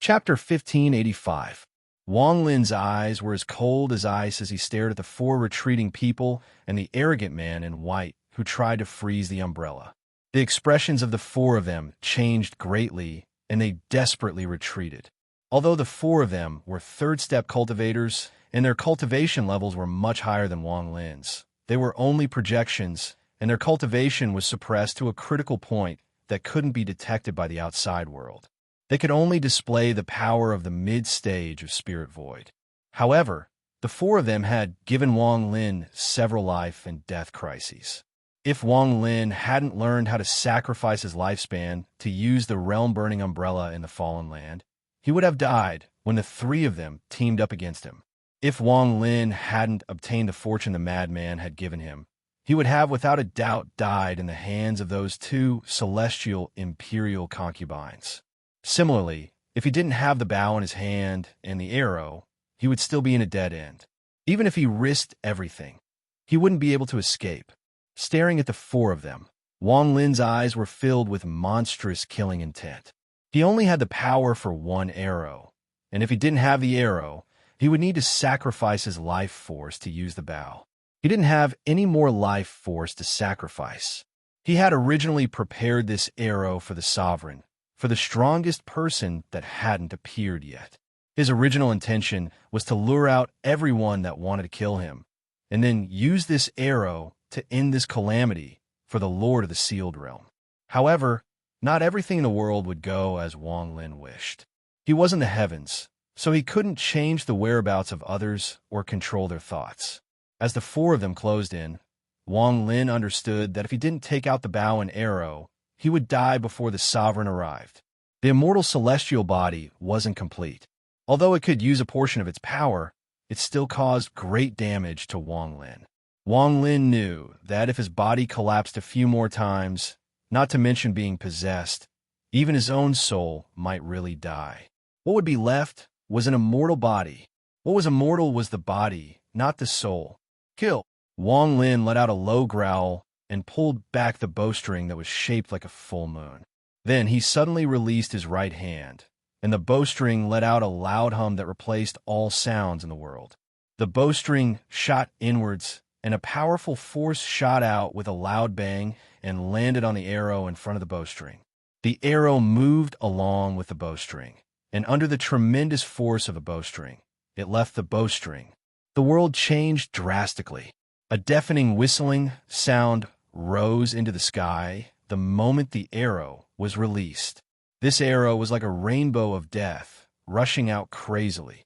Chapter 1585. Wang Lin's eyes were as cold as ice as he stared at the four retreating people and the arrogant man in white who tried to freeze the umbrella. The expressions of the four of them changed greatly, and they desperately retreated. Although the four of them were third-step cultivators, and their cultivation levels were much higher than Wang Lin's, they were only projections, and their cultivation was suppressed to a critical point that couldn't be detected by the outside world. They could only display the power of the mid-stage of Spirit Void. However, the four of them had given Wang Lin several life and death crises. If Wang Lin hadn't learned how to sacrifice his lifespan to use the realm-burning umbrella in the Fallen Land, he would have died when the three of them teamed up against him. If Wang Lin hadn't obtained the fortune the madman had given him, he would have without a doubt died in the hands of those two celestial imperial concubines. Similarly, if he didn't have the bow in his hand and the arrow, he would still be in a dead end. Even if he risked everything, he wouldn't be able to escape. Staring at the four of them, Wang Lin's eyes were filled with monstrous killing intent. He only had the power for one arrow, and if he didn't have the arrow, he would need to sacrifice his life force to use the bow. He didn't have any more life force to sacrifice. He had originally prepared this arrow for the sovereign, for the strongest person that hadn't appeared yet. His original intention was to lure out everyone that wanted to kill him, and then use this arrow to end this calamity for the Lord of the Sealed Realm. However, not everything in the world would go as Wang Lin wished. He was in the heavens, so he couldn't change the whereabouts of others or control their thoughts. As the four of them closed in, Wang Lin understood that if he didn't take out the bow and arrow, he would die before the sovereign arrived. The immortal celestial body wasn't complete. Although it could use a portion of its power, it still caused great damage to Wang Lin. Wang Lin knew that if his body collapsed a few more times, not to mention being possessed, even his own soul might really die. What would be left was an immortal body. What was immortal was the body, not the soul. Kill! Wang Lin let out a low growl and pulled back the bowstring that was shaped like a full moon. Then he suddenly released his right hand, and the bowstring let out a loud hum that replaced all sounds in the world. The bowstring shot inwards, and a powerful force shot out with a loud bang and landed on the arrow in front of the bowstring. The arrow moved along with the bowstring, and under the tremendous force of the bowstring, it left the bowstring. The world changed drastically. A deafening whistling sound rose into the sky the moment the arrow was released. This arrow was like a rainbow of death, rushing out crazily.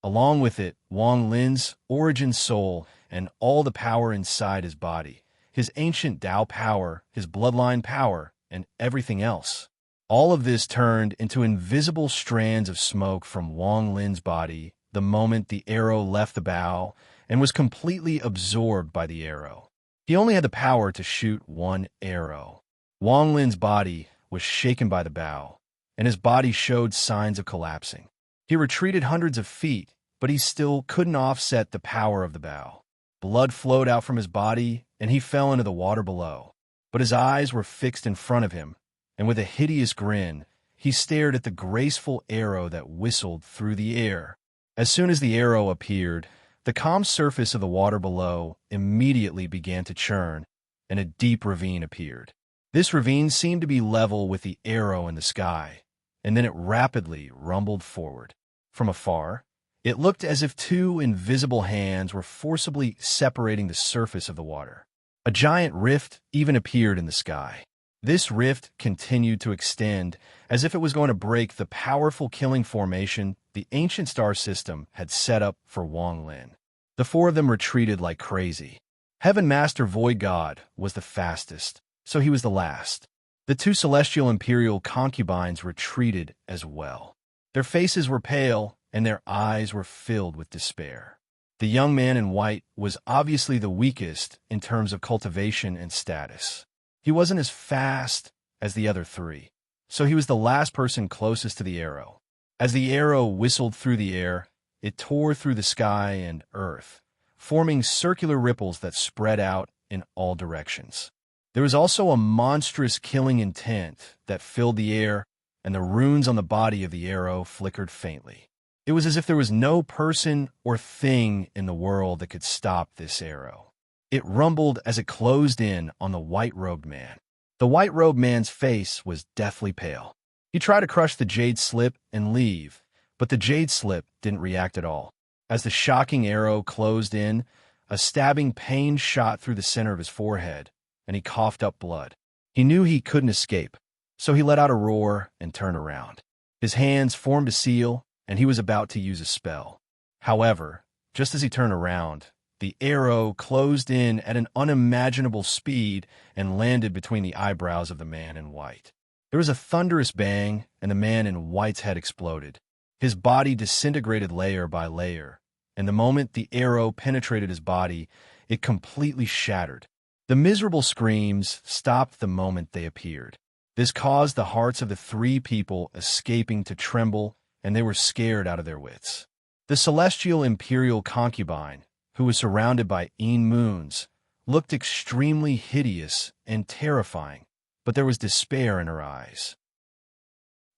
Along with it, Wang Lin's origin soul and all the power inside his body, his ancient Tao power, his bloodline power, and everything else. All of this turned into invisible strands of smoke from Wang Lin's body the moment the arrow left the bow and was completely absorbed by the arrow. He only had the power to shoot one arrow. Wang Lin's body was shaken by the bow, and his body showed signs of collapsing. He retreated hundreds of feet, but he still couldn't offset the power of the bow. Blood flowed out from his body, and he fell into the water below. But his eyes were fixed in front of him, and with a hideous grin, he stared at the graceful arrow that whistled through the air. As soon as the arrow appeared, the calm surface of the water below immediately began to churn, and a deep ravine appeared. This ravine seemed to be level with the arrow in the sky, and then it rapidly rumbled forward. From afar, it looked as if two invisible hands were forcibly separating the surface of the water. A giant rift even appeared in the sky. This rift continued to extend as if it was going to break the powerful killing formation the ancient star system had set up for Wang Lin. The four of them retreated like crazy. Heaven Master Void God was the fastest, so he was the last. The two celestial imperial concubines retreated as well. Their faces were pale, and their eyes were filled with despair. The young man in white was obviously the weakest in terms of cultivation and status. He wasn't as fast as the other three, so he was the last person closest to the arrow. As the arrow whistled through the air, it tore through the sky and earth, forming circular ripples that spread out in all directions. There was also a monstrous killing intent that filled the air, and the runes on the body of the arrow flickered faintly. It was as if there was no person or thing in the world that could stop this arrow. It rumbled as it closed in on the white-robed man. The white-robed man's face was deathly pale. He tried to crush the jade slip and leave, but the jade slip didn't react at all. As the shocking arrow closed in, a stabbing pain shot through the center of his forehead, and he coughed up blood. He knew he couldn't escape, so he let out a roar and turned around. His hands formed a seal, and he was about to use a spell. However, just as he turned around, the arrow closed in at an unimaginable speed and landed between the eyebrows of the man in white. There was a thunderous bang, and the man in white's head exploded. His body disintegrated layer by layer, and the moment the arrow penetrated his body, it completely shattered. The miserable screams stopped the moment they appeared. This caused the hearts of the three people escaping to tremble, and they were scared out of their wits. The celestial imperial concubine, who was surrounded by moons, looked extremely hideous and terrifying, but there was despair in her eyes.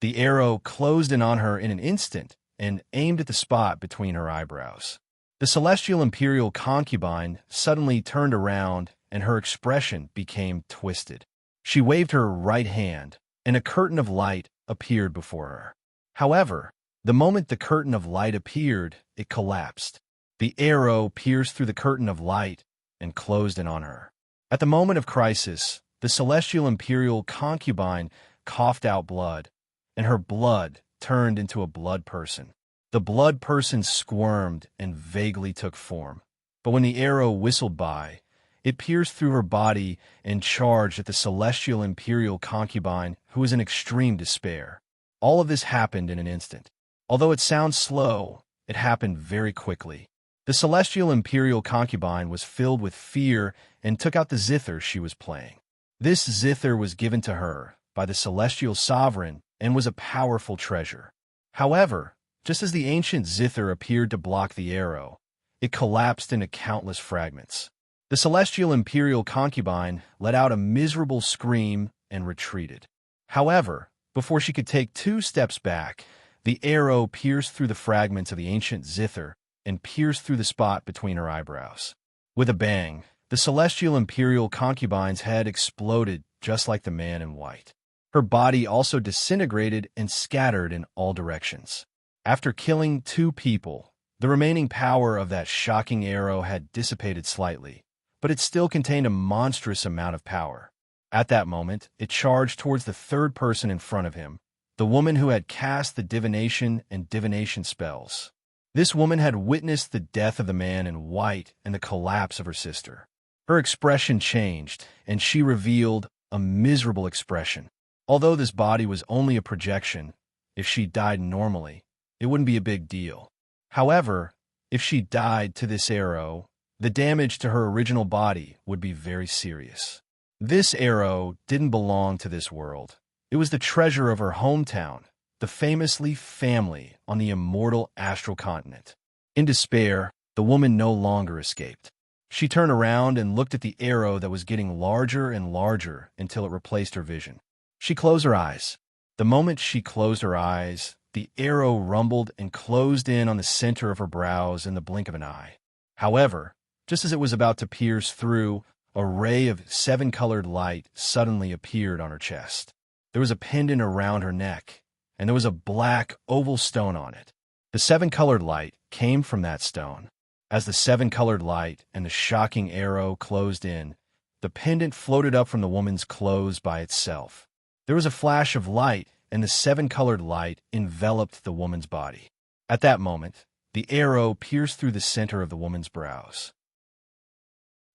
The arrow closed in on her in an instant and aimed at the spot between her eyebrows. The celestial imperial concubine suddenly turned around, and her expression became twisted. She waved her right hand, and a curtain of light appeared before her. However, the moment the curtain of light appeared, it collapsed. The arrow pierced through the curtain of light and closed in on her. At the moment of crisis, the celestial imperial concubine coughed out blood, and her blood turned into a blood person. The blood person squirmed and vaguely took form, but when the arrow whistled by, it pierced through her body and charged at the celestial imperial concubine, who was in extreme despair. All of this happened in an instant. Although it sounds slow, it happened very quickly. The celestial imperial concubine was filled with fear and took out the zither she was playing. This zither was given to her by the celestial sovereign and was a powerful treasure. However, just as the ancient zither appeared to block the arrow, it collapsed into countless fragments. The celestial imperial concubine let out a miserable scream and retreated. However, before she could take 2 steps back, the arrow pierced through the fragments of the ancient zither and pierced through the spot between her eyebrows. With a bang, the celestial imperial concubine's head exploded just like the man in white. Her body also disintegrated and scattered in all directions. After killing 2 people, the remaining power of that shocking arrow had dissipated slightly, but it still contained a monstrous amount of power. At that moment, it charged towards the third person in front of him, the woman who had cast the divination and divination spells. This woman had witnessed the death of the man in white and the collapse of her sister. Her expression changed, and she revealed a miserable expression. Although this body was only a projection, if she died normally, it wouldn't be a big deal. However, if she died to this arrow, the damage to her original body would be very serious. This arrow didn't belong to this world. It was the treasure of her hometown, the famous Leaf family on the immortal astral continent. In despair, the woman no longer escaped. She turned around and looked at the arrow that was getting larger and larger until it replaced her vision. She closed her eyes. The moment she closed her eyes, the arrow rumbled and closed in on the center of her brows in the blink of an eye. However, just as it was about to pierce through, a ray of 7-colored light suddenly appeared on her chest. There was a pendant around her neck, and there was a black oval stone on it. The 7-colored light came from that stone. As the 7-colored light and the shocking arrow closed in, the pendant floated up from the woman's clothes by itself. There was a flash of light, and the 7-colored light enveloped the woman's body. At that moment, the arrow pierced through the center of the woman's brows.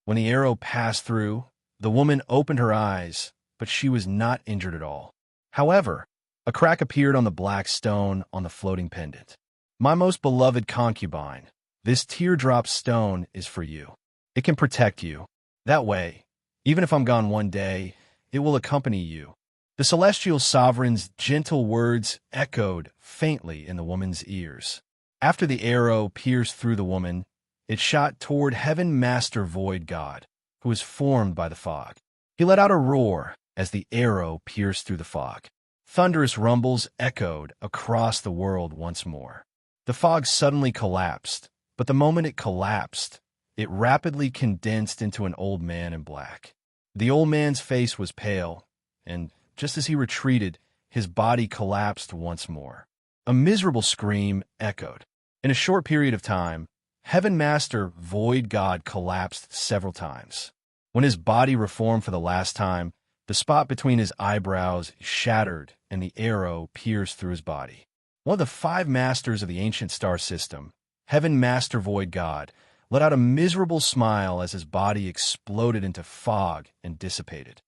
When the arrow passed through, the woman opened her eyes, but she was not injured at all. However, a crack appeared on the black stone on the floating pendant. My most beloved concubine, this teardrop stone is for you. It can protect you. That way, even if I'm gone one day, it will accompany you. The celestial sovereign's gentle words echoed faintly in the woman's ears. After the arrow pierced through the woman, it shot toward Heaven Master Void God, who was formed by the fog. He let out a roar as the arrow pierced through the fog. Thunderous rumbles echoed across the world once more. The fog suddenly collapsed, but the moment it collapsed, it rapidly condensed into an old man in black. The old man's face was pale, and just as he retreated, his body collapsed once more. A miserable scream echoed. In a short period of time, Heaven Master Void God collapsed several times. When his body reformed for the last time, the spot between his eyebrows shattered and the arrow pierced through his body. One of the 5 masters of the ancient star system, Heaven Master Void God, let out a miserable smile as his body exploded into fog and dissipated.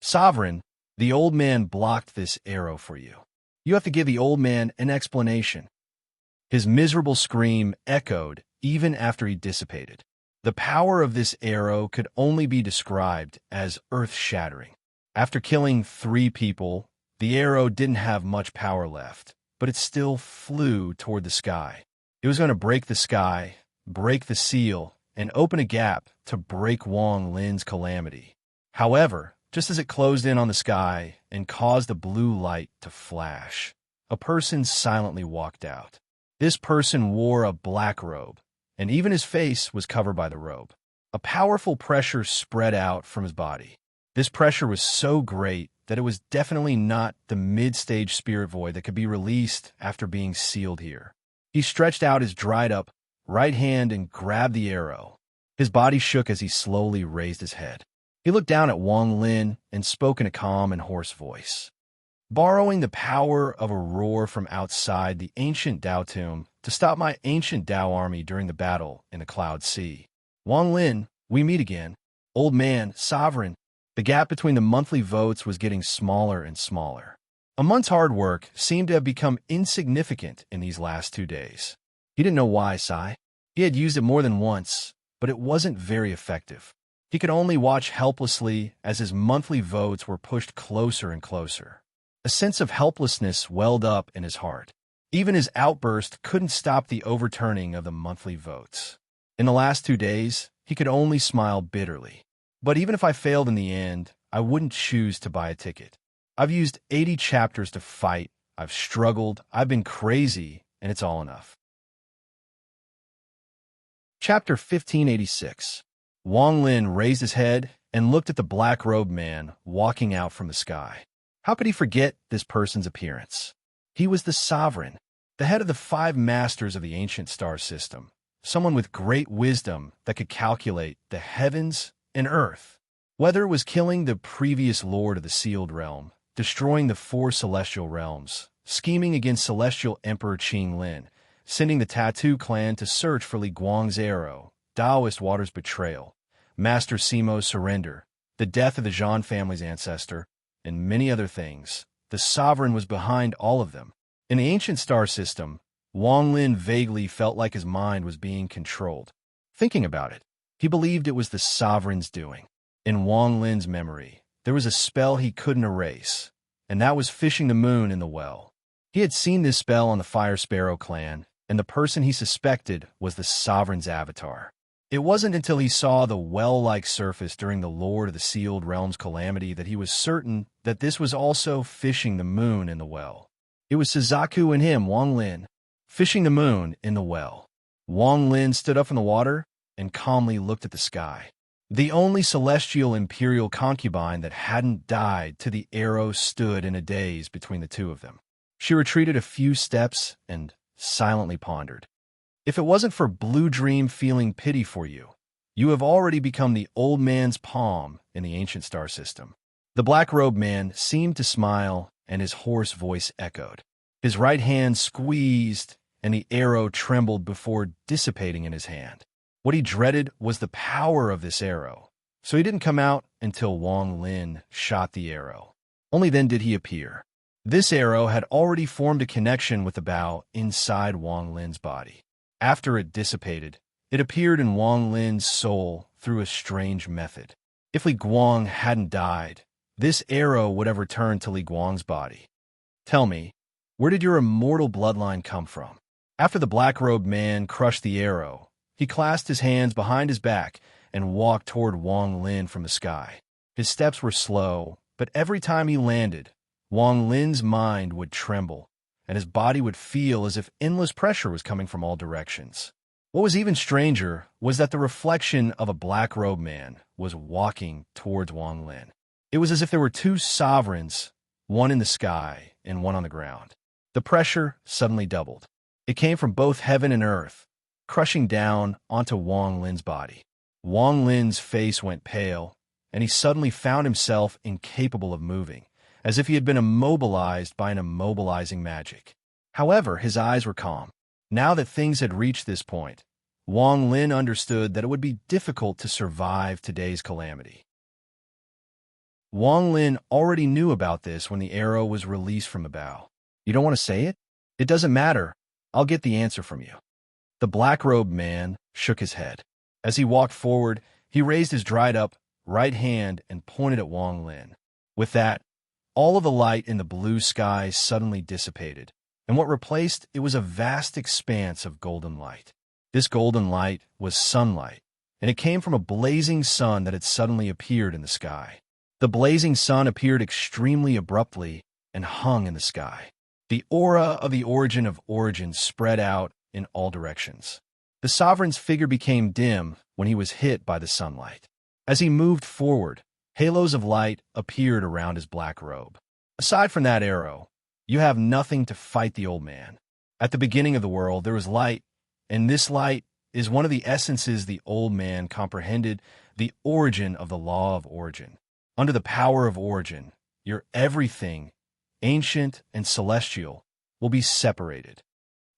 Sovereign, the old man blocked this arrow for you. You have to give the old man an explanation. His miserable scream echoed even after he dissipated. The power of this arrow could only be described as earth-shattering. After killing 3 people, the arrow didn't have much power left, but it still flew toward the sky. It was going to break the sky, break the seal, and open a gap to break Wang Lin's calamity. However, just as it closed in on the sky and caused a blue light to flash, a person silently walked out. This person wore a black robe, and even his face was covered by the robe. A powerful pressure spread out from his body. This pressure was so great that it was definitely not the mid-stage spirit void that could be released after being sealed here. He stretched out his dried-up right hand and grabbed the arrow. His body shook as he slowly raised his head. He looked down at Wang Lin and spoke in a calm and hoarse voice. Borrowing the power of a roar from outside the ancient Dao tomb to stop my ancient Dao army during the battle in the Cloud Sea. Wang Lin, we meet again. Old man, sovereign. The gap between the monthly votes was getting smaller and smaller. A month's hard work seemed to have become insignificant in these last 2 days. He didn't know why, Sai. He had used it more than once, but it wasn't very effective. He could only watch helplessly as his monthly votes were pushed closer and closer. A sense of helplessness welled up in his heart. Even his outburst couldn't stop the overturning of the monthly votes. In the last 2 days, he could only smile bitterly. But even if I failed in the end, I wouldn't choose to buy a ticket. I've used 80 chapters to fight, I've struggled, I've been crazy, and it's all enough. Chapter 1586. Wang Lin raised his head and looked at the black-robed man walking out from the sky. How could he forget this person's appearance? He was the sovereign, the head of the 5 masters of the ancient star system, someone with great wisdom that could calculate the heavens and earth. Whether it was killing the previous lord of the sealed realm, destroying the 4 celestial realms, scheming against celestial emperor Qing Lin, sending the Tattoo clan to search for Li Guang's arrow, Taoist Water's betrayal, Master Simo's surrender, the death of the Zhan family's ancestor, and many other things, the sovereign was behind all of them. In the ancient star system, Wang Lin vaguely felt like his mind was being controlled. Thinking about it, he believed it was the sovereign's doing. In Wang Lin's memory, there was a spell he couldn't erase, and that was fishing the moon in the well. He had seen this spell on the Fire Sparrow clan, and the person he suspected was the sovereign's avatar. It wasn't until he saw the well-like surface during the Lord of the Sealed Realm's calamity that he was certain that this was also fishing the moon in the well. It was Suzaku and him, Wang Lin, fishing the moon in the well. Wang Lin stood up from the water and calmly looked at the sky. The only celestial imperial concubine that hadn't died to the arrow stood in a daze between the 2 of them. She retreated a few steps and silently pondered. If it wasn't for Blue Dream feeling pity for you, you have already become the old man's palm in the ancient star system. The black-robed man seemed to smile, and his hoarse voice echoed. His right hand squeezed, and the arrow trembled before dissipating in his hand. What he dreaded was the power of this arrow, so he didn't come out until Wang Lin shot the arrow. Only then did he appear. This arrow had already formed a connection with the bow inside Wang Lin's body. After it dissipated, it appeared in Wang Lin's soul through a strange method. If Li Guang hadn't died, this arrow would have returned to Li Guang's body. Tell me, where did your immortal bloodline come from? After the black-robed man crushed the arrow, he clasped his hands behind his back and walked toward Wang Lin from the sky. His steps were slow, but every time he landed, Wang Lin's mind would tremble, and his body would feel as if endless pressure was coming from all directions. What was even stranger was that the reflection of a black-robed man was walking towards Wang Lin. It was as if there were two sovereigns, one in the sky and one on the ground. The pressure suddenly doubled. It came from both heaven and earth, crushing down onto Wang Lin's body. Wang Lin's face went pale, and he suddenly found himself incapable of moving, as if he had been immobilized by an immobilizing magic. However, his eyes were calm. Now that things had reached this point, Wang Lin understood that it would be difficult to survive today's calamity. Wang Lin already knew about this when the arrow was released from the bow. You don't want to say it? It doesn't matter. I'll get the answer from you. The black-robed man shook his head. As he walked forward, he raised his dried-up right hand and pointed at Wang Lin. With that, all of the light in the blue sky suddenly dissipated, and what replaced it was a vast expanse of golden light. This golden light was sunlight, and it came from a blazing sun that had suddenly appeared in the sky. The blazing sun appeared extremely abruptly and hung in the sky. The aura of the origin of origins spread out in all directions. The sovereign's figure became dim when he was hit by the sunlight. As he moved forward, halos of light appeared around his black robe. Aside from that arrow, you have nothing to fight the old man. At the beginning of the world, there was light, and this light is one of the essences the old man comprehended, the origin of the law of origin. Under the power of origin, your everything, ancient and celestial, will be separated.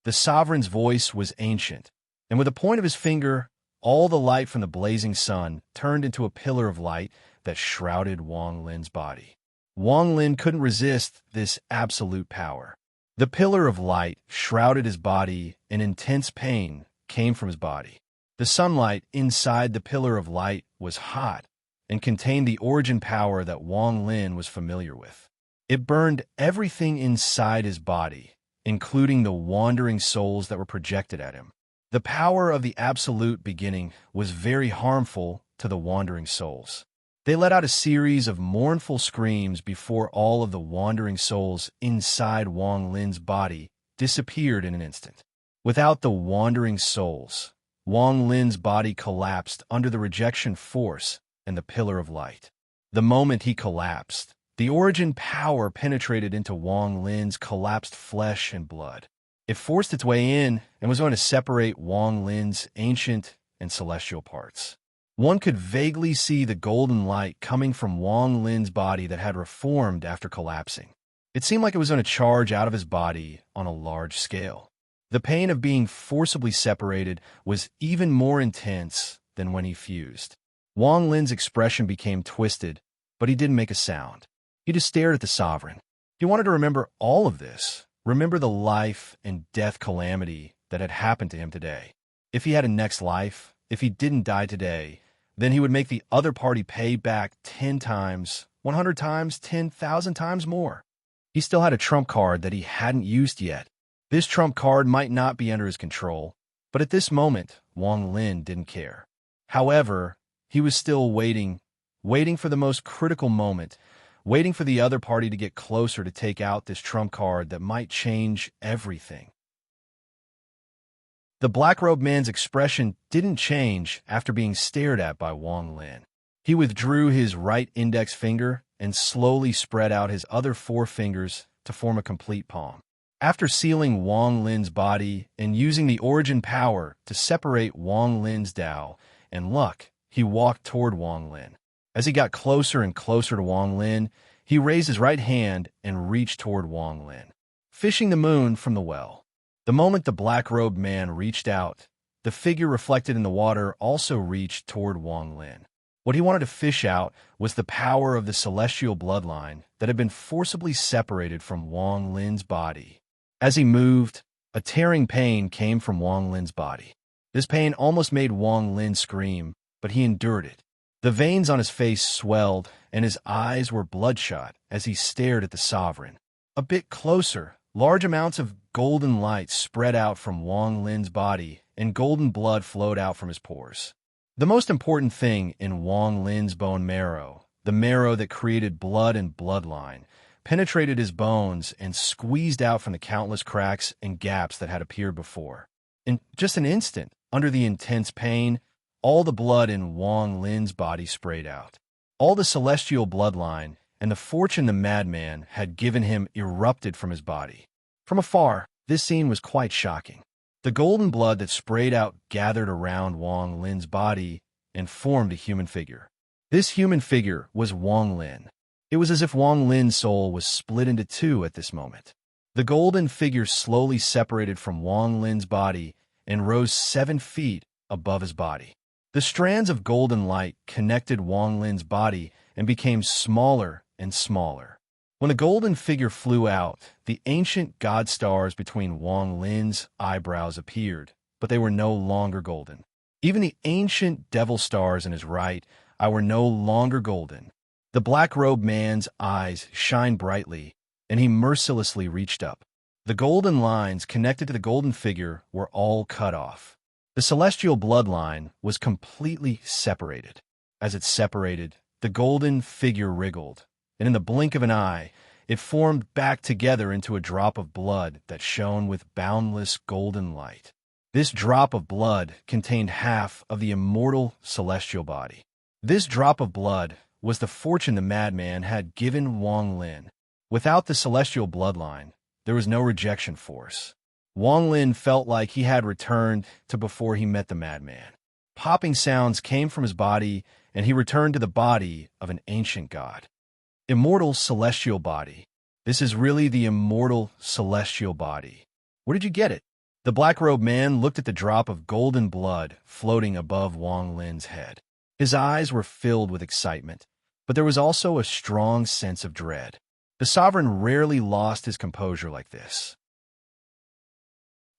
The sovereign's voice was ancient, and with a point of his finger, all the light from the blazing sun turned into a pillar of light that shrouded Wang Lin's body. Wang Lin couldn't resist this absolute power. The pillar of light shrouded his body, and intense pain came from his body. The sunlight inside the pillar of light was hot and contained the origin power that Wang Lin was familiar with. It burned everything inside his body, including the wandering souls that were projected at him. The power of the absolute beginning was very harmful to the wandering souls. They let out a series of mournful screams before all of the wandering souls inside Wang Lin's body disappeared in an instant. Without the wandering souls, Wang Lin's body collapsed under the rejection force and the pillar of light. The moment he collapsed, the origin power penetrated into Wang Lin's collapsed flesh and blood. It forced its way in and was going to separate Wang Lin's ancient and celestial parts. One could vaguely see the golden light coming from Wang Lin's body that had reformed after collapsing. It seemed like it was going to charge out of his body on a large scale. The pain of being forcibly separated was even more intense than when he fused. Wang Lin's expression became twisted, but he didn't make a sound. He just stared at the sovereign. He wanted to remember all of this, remember the life and death calamity that had happened to him today. If he had a next life, if he didn't die today, then he would make the other party pay back 10 times, 100 times, 10,000 times more. He still had a trump card that he hadn't used yet. This trump card might not be under his control, but at this moment, Wang Lin didn't care. However, he was still waiting for the most critical moment, waiting for the other party to get closer to take out this trump card that might change everything. The black-robed man's expression didn't change after being stared at by Wang Lin. He withdrew his right index finger and slowly spread out his other 4 fingers to form a complete palm. After sealing Wang Lin's body and using the origin power to separate Wang Lin's Tao and luck, he walked toward Wang Lin. As he got closer and closer to Wang Lin, he raised his right hand and reached toward Wang Lin, fishing the moon from the well. The moment the black-robed man reached out, the figure reflected in the water also reached toward Wang Lin. What he wanted to fish out was the power of the celestial bloodline that had been forcibly separated from Wang Lin's body. As he moved, a tearing pain came from Wang Lin's body. This pain almost made Wang Lin scream, but he endured it. The veins on his face swelled, and his eyes were bloodshot as he stared at the sovereign. A bit closer, large amounts of golden light spread out from Wang Lin's body, and golden blood flowed out from his pores. The most important thing in Wang Lin's bone marrow, the marrow that created blood and bloodline, penetrated his bones and squeezed out from the countless cracks and gaps that had appeared before. In just an instant, under the intense pain, all the blood in Wang Lin's body sprayed out. All the celestial bloodline and the fortune the madman had given him erupted from his body. From afar, this scene was quite shocking. The golden blood that sprayed out gathered around Wang Lin's body and formed a human figure. This human figure was Wang Lin. It was as if Wang Lin's soul was split into two at this moment. The golden figure slowly separated from Wang Lin's body and rose 7 feet above his body. The strands of golden light connected Wang Lin's body and became smaller and smaller. When the golden figure flew out, the ancient god stars between Wang Lin's eyebrows appeared, but they were no longer golden. Even the ancient devil stars in his right eye were no longer golden. The black-robed man's eyes shined brightly, and he mercilessly reached up. The golden lines connected to the golden figure were all cut off. The celestial bloodline was completely separated. As it separated, the golden figure wriggled, and in the blink of an eye, it formed back together into a drop of blood that shone with boundless golden light. This drop of blood contained half of the immortal celestial body. This drop of blood was the fortune the madman had given Wang Lin. Without the celestial bloodline, there was no rejection force. Wang Lin felt like he had returned to before he met the madman. Popping sounds came from his body, and he returned to the body of an ancient god. Immortal celestial body. This is really the immortal celestial body. Where did you get it? The black-robed man looked at the drop of golden blood floating above Wang Lin's head. His eyes were filled with excitement, but there was also a strong sense of dread. The sovereign rarely lost his composure like this.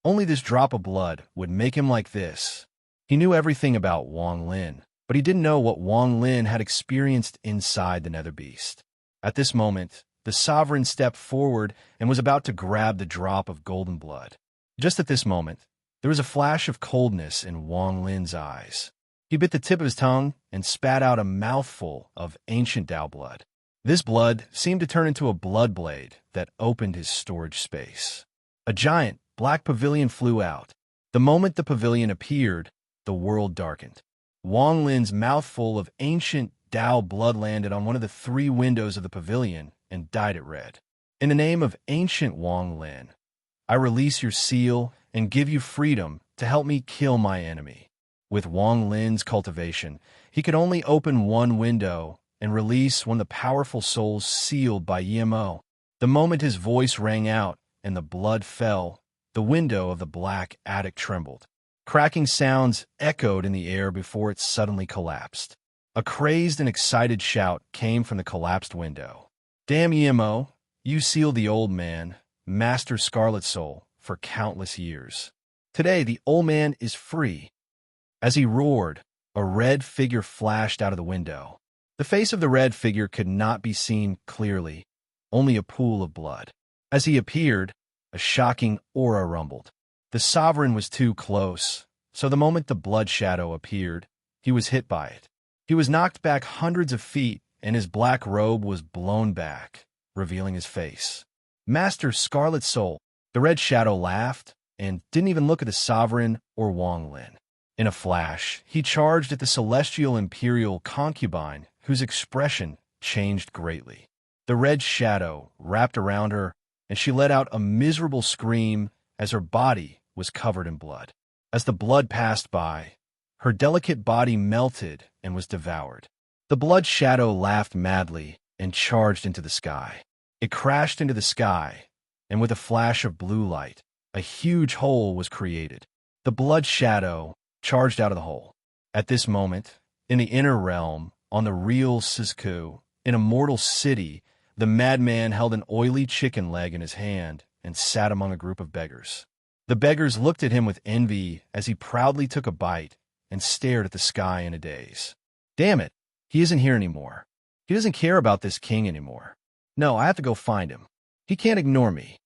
Only this drop of blood would make him like this. He knew everything about Wang Lin, but he didn't know what Wang Lin had experienced inside the nether beast. At this moment, the sovereign stepped forward and was about to grab the drop of golden blood. Just at this moment, there was a flash of coldness in Wang Lin's eyes. He bit the tip of his tongue and spat out a mouthful of ancient Tao blood. This blood seemed to turn into a blood blade that opened his storage space. A giant black pavilion flew out. The moment the pavilion appeared, the world darkened. Wang Lin's mouthful of ancient Tao blood landed on one of the 3 windows of the pavilion and dyed it red. In the name of ancient Wang Lin, I release your seal and give you freedom to help me kill my enemy. With Wang Lin's cultivation, he could only open one window and release one of the powerful souls sealed by Yemo. The moment his voice rang out and the blood fell, the window of the black attic trembled. Cracking sounds echoed in the air before it suddenly collapsed. A crazed and excited shout came from the collapsed window. Damn Yemo, you sealed the old man, Master Scarlet Soul, for countless years. Today the old man is free. As he roared, a red figure flashed out of the window. The face of the red figure could not be seen clearly, only a pool of blood. As he appeared, a shocking aura rumbled. The sovereign was too close, so the moment the blood shadow appeared, he was hit by it. He was knocked back hundreds of feet, and his black robe was blown back, revealing his face. Master Scarlet Soul, the red shadow laughed and didn't even look at the sovereign or Wang Lin. In a flash, he charged at the celestial imperial concubine, whose expression changed greatly. The red shadow wrapped around her, and she let out a miserable scream as her body was covered in blood. As the blood passed by, her delicate body melted and was devoured. The blood shadow laughed madly and charged into the sky. It crashed into the sky, and with a flash of blue light, a huge hole was created. The blood shadow charged out of the hole. At this moment, in the inner realm, on the real Sisko, in a mortal city, the madman held an oily chicken leg in his hand and sat among a group of beggars. The beggars looked at him with envy as he proudly took a bite and stared at the sky in a daze. Damn it, he isn't here anymore. He doesn't care about this king anymore. No, I have to go find him. He can't ignore me.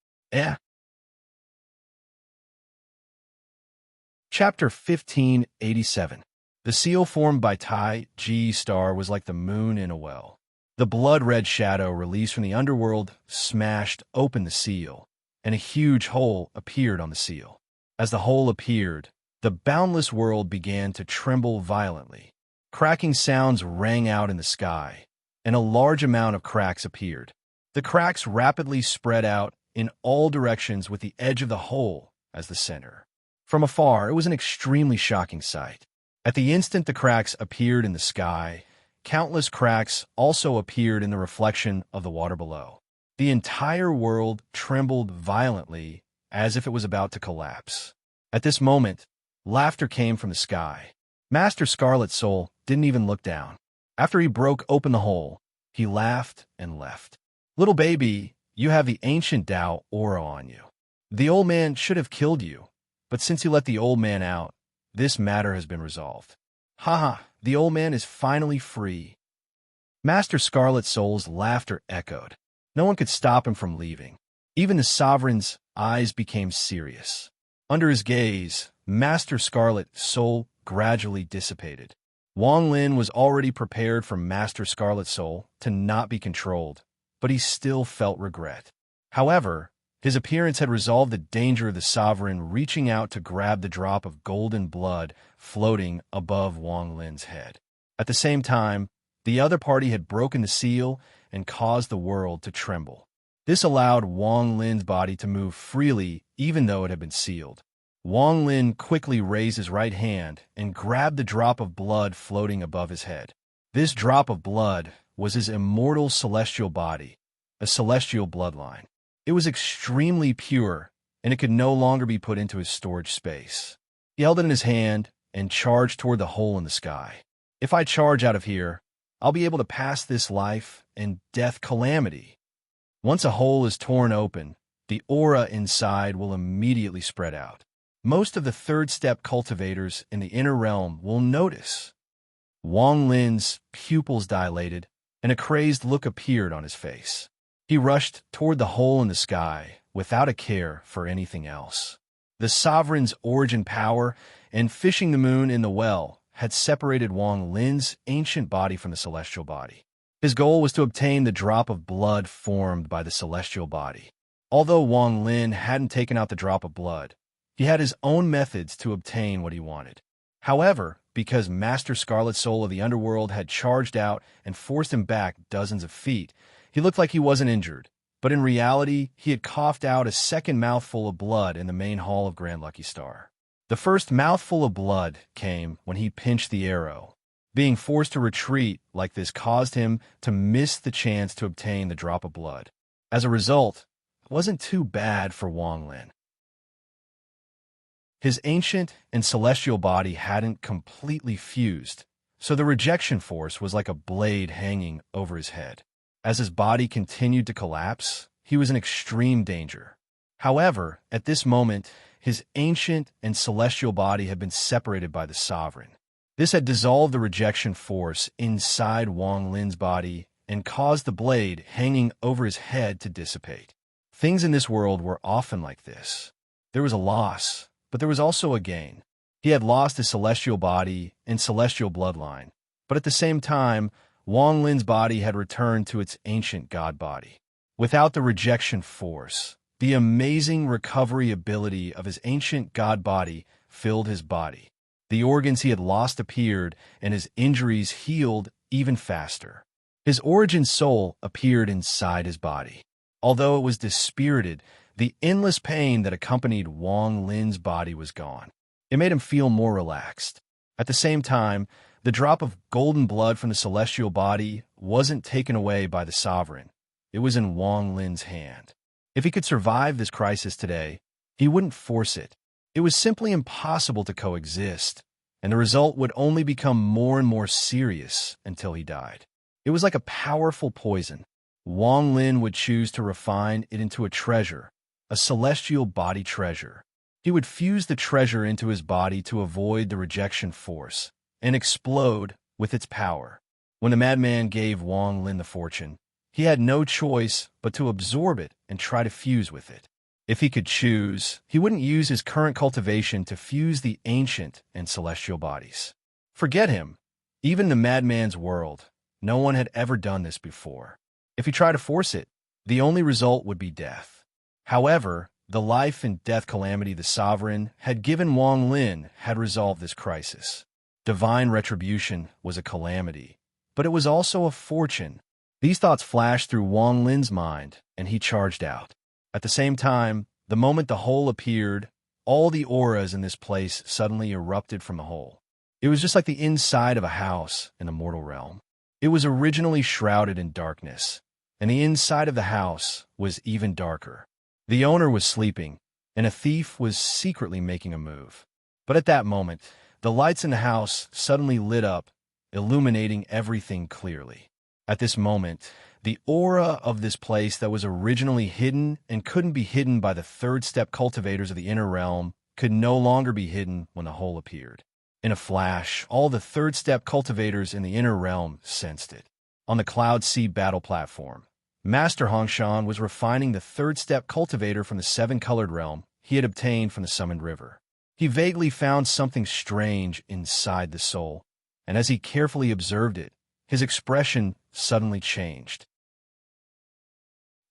Chapter 1587. The seal formed by Tai Ji Star was like the moon in a well. The blood-red shadow released from the underworld smashed open the seal, and a huge hole appeared on the seal. As the hole appeared, the boundless world began to tremble violently. Cracking sounds rang out in the sky, and a large amount of cracks appeared. The cracks rapidly spread out in all directions with the edge of the hole as the center. From afar, it was an extremely shocking sight. At the instant the cracks appeared in the sky, countless cracks also appeared in the reflection of the water below. The entire world trembled violently as if it was about to collapse. At this moment, laughter came from the sky. Master Scarlet Soul didn't even look down. After he broke open the hole, he laughed and left. "Little baby, you have the ancient Tao aura on you. The old man should have killed you, but since you let the old man out, this matter has been resolved. Haha, the old man is finally free." Master Scarlet Soul's laughter echoed. No one could stop him from leaving. Even the sovereign's eyes became serious. Under his gaze, Master Scarlet Soul gradually dissipated. Wang Lin was already prepared for Master Scarlet Soul to not be controlled, but he still felt regret. However, his appearance had resolved the danger of the sovereign reaching out to grab the drop of golden blood floating above Wang Lin's head. At the same time, the other party had broken the seal and caused the world to tremble. This allowed Wang Lin's body to move freely even though it had been sealed. Wang Lin quickly raised his right hand and grabbed the drop of blood floating above his head. This drop of blood was his immortal celestial body, a celestial bloodline. It was extremely pure, and it could no longer be put into his storage space. He held it in his hand and charged toward the hole in the sky. "If I charge out of here, I'll be able to pass this life and death calamity. Once a hole is torn open, the aura inside will immediately spread out. Most of the third-step cultivators in the inner realm will notice." Wang Lin's pupils dilated, and a crazed look appeared on his face. He rushed toward the hole in the sky without a care for anything else. The sovereign's origin power and fishing the moon in the well had separated Wang Lin's ancient body from the celestial body. His goal was to obtain the drop of blood formed by the celestial body. Although Wang Lin hadn't taken out the drop of blood, he had his own methods to obtain what he wanted. However, because Master Scarlet Soul of the Underworld had charged out and forced him back dozens of feet, he looked like he wasn't injured, but in reality, he had coughed out a second mouthful of blood in the main hall of Grand Lucky Star. The first mouthful of blood came when he pinched the arrow. Being forced to retreat like this caused him to miss the chance to obtain the drop of blood. As a result, it wasn't too bad for Wang Lin. His ancient and celestial body hadn't completely fused, so the rejection force was like a blade hanging over his head. As his body continued to collapse, he was in extreme danger. However, at this moment, his ancient and celestial body had been separated by the sovereign. This had dissolved the rejection force inside Wang Lin's body and caused the blade hanging over his head to dissipate. Things in this world were often like this. There was a loss, but there was also a gain. He had lost his celestial body and celestial bloodline, but at the same time, Wang Lin's body had returned to its ancient god body. Without the rejection force, the amazing recovery ability of his ancient god body filled his body. The organs he had lost appeared, and his injuries healed even faster. His origin soul appeared inside his body. Although it was dispirited, the endless pain that accompanied Wang Lin's body was gone. It made him feel more relaxed. At the same time, the drop of golden blood from the celestial body wasn't taken away by the sovereign. It was in Wang Lin's hand. If he could survive this crisis today, he wouldn't force it. It was simply impossible to coexist, and the result would only become more and more serious until he died. It was like a powerful poison. Wang Lin would choose to refine it into a treasure, a celestial body treasure. He would fuse the treasure into his body to avoid the rejection force and explode with its power. When the madman gave Wang Lin the fortune, he had no choice but to absorb it and try to fuse with it. If he could choose, he wouldn't use his current cultivation to fuse the ancient and celestial bodies. Forget him. Even the madman's world, No one had ever done this before. If he tried to force it, the only result would be death. However, the life and death calamity the sovereign had given Wang Lin had resolved this crisis. Divine retribution was a calamity, but it was also a fortune. These thoughts flashed through Wang Lin's mind, and he charged out. At the same time, the moment the hole appeared, all the auras in this place suddenly erupted from the hole. It was just like the inside of a house in the mortal realm. It was originally shrouded in darkness, and the inside of the house was even darker. The owner was sleeping, and a thief was secretly making a move. But at that moment, the lights in the house suddenly lit up, illuminating everything clearly. At this moment, the aura of this place that was originally hidden and couldn't be hidden by the third-step cultivators of the inner realm could no longer be hidden when the hole appeared. In a flash, all the third-step cultivators in the inner realm sensed it. On the Cloud Sea battle platform, Master Hongshan was refining the third-step cultivator from the seven-colored realm he had obtained from the summoned river. He vaguely found something strange inside the soul, and as he carefully observed it, his expression suddenly changed.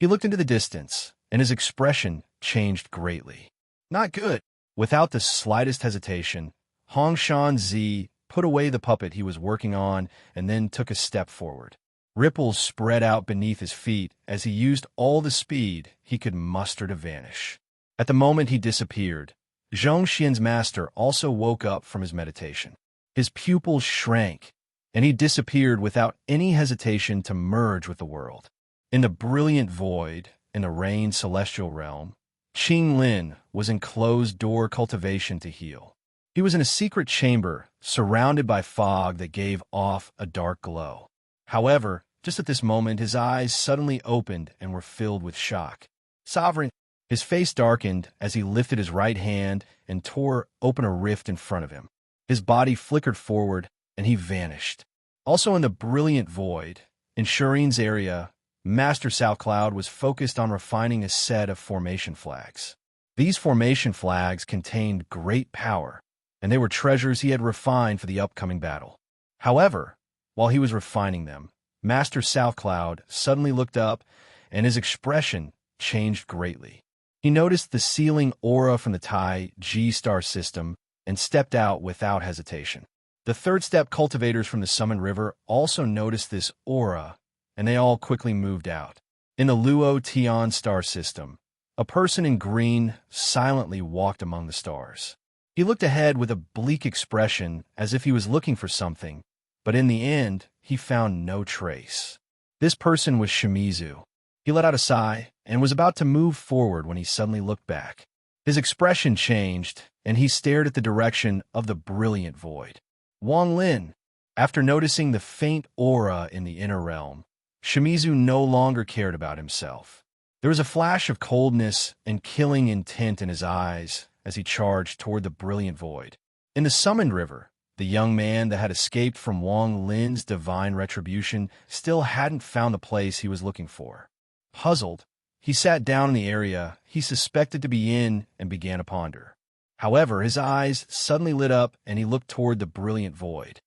He looked into the distance, and his expression changed greatly. Not good. Without the slightest hesitation, Hongshan Zi put away the puppet he was working on and then took a step forward. Ripples spread out beneath his feet as he used all the speed he could muster to vanish. At the moment he disappeared, Zhong Xian's master also woke up from his meditation. His pupils shrank, and he disappeared without any hesitation to merge with the world. In the brilliant void, in the rain celestial realm, Qing Lin was in closed-door cultivation to heal. He was in a secret chamber surrounded by fog that gave off a dark glow. However, just at this moment, his eyes suddenly opened and were filled with shock. Sovereign! His face darkened as he lifted his right hand and tore open a rift in front of him. His body flickered forward, and he vanished. Also in the brilliant void, in Serene's area, Master South Cloud was focused on refining a set of formation flags. These formation flags contained great power, and they were treasures he had refined for the upcoming battle. However, while he was refining them, Master South Cloud suddenly looked up, and his expression changed greatly. He noticed the sealing aura from the Tai G star system and stepped out without hesitation. The third-step cultivators from the Summoned River also noticed this aura, and they all quickly moved out. In the Luo Tian star system, a person in green silently walked among the stars. He looked ahead with a bleak expression as if he was looking for something, but in the end, he found no trace. This person was Shimizu. He let out a sigh and was about to move forward when he suddenly looked back. His expression changed, and he stared at the direction of the brilliant void. Wang Lin. After noticing the faint aura in the inner realm, Shimizu no longer cared about himself. There was a flash of coldness and killing intent in his eyes as he charged toward the brilliant void. In the Summoned River, the young man that had escaped from Wang Lin's divine retribution still hadn't found the place he was looking for. Puzzled, he sat down in the area he suspected to be in and began to ponder. However, his eyes suddenly lit up and he looked toward the brilliant void.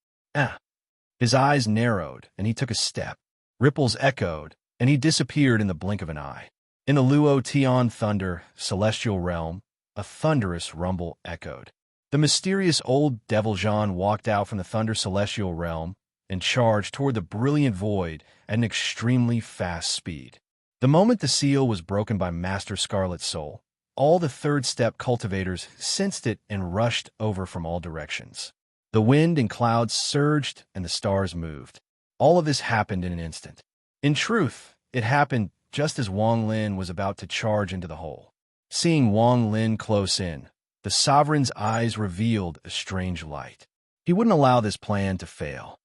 His eyes narrowed and he took a step. Ripples echoed, and he disappeared in the blink of an eye. In the Luo Tian Thunder celestial realm, a thunderous rumble echoed. The mysterious old Devil Jean walked out from the Thunder celestial realm and charged toward the brilliant void at an extremely fast speed. The moment the seal was broken by Master Scarlet Soul, all the third-step cultivators sensed it and rushed over from all directions. The wind and clouds surged and the stars moved. All of this happened in an instant. In truth, it happened just as Wang Lin was about to charge into the hole. Seeing Wang Lin close in, the sovereign's eyes revealed a strange light. He wouldn't allow this plan to fail.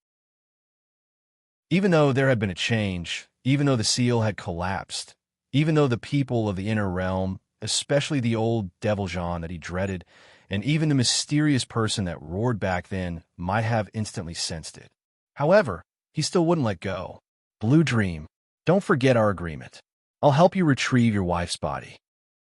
Even though there had been a change, even though the seal had collapsed, even though the people of the inner realm, especially the old Devil Jean that he dreaded, and even the mysterious person that roared back then might have instantly sensed it. However, he still wouldn't let go. Blue Dream, don't forget our agreement. I'll help you retrieve your wife's body.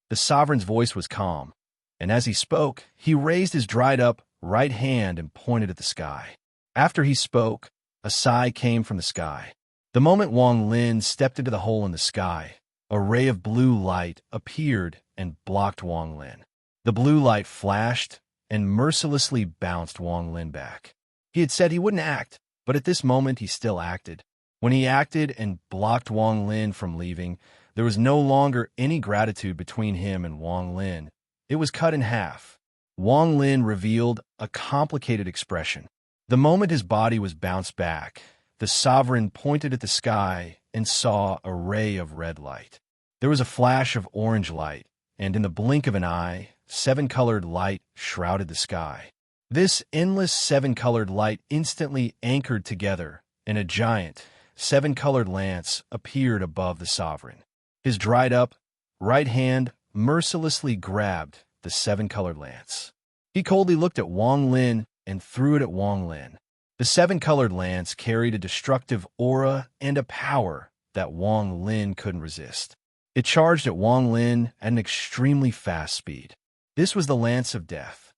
The sovereign's voice was calm, and as he spoke, he raised his dried-up right hand and pointed at the sky. After he spoke, A sigh came from the sky. The moment Wang Lin stepped into the hole in the sky, a ray of blue light appeared and blocked Wang Lin. The blue light flashed and mercilessly bounced Wang Lin back. He had said he wouldn't act, but at this moment he still acted. When he acted and blocked Wang Lin from leaving, there was no longer any gratitude between him and Wang Lin. It was cut in half. Wang Lin revealed a complicated expression. The moment his body was bounced back, the sovereign pointed at the sky and saw a ray of red light. There was a flash of orange light, and in the blink of an eye, seven-colored light shrouded the sky. This endless seven-colored light instantly anchored together, and a giant, seven-colored lance appeared above the sovereign. His dried-up right hand mercilessly grabbed the seven-colored lance. He coldly looked at Wang Lin and threw it at Wang Lin. The seven-colored lance carried a destructive aura and a power that Wang Lin couldn't resist. It charged at Wang Lin at an extremely fast speed. This was the Lance of Death.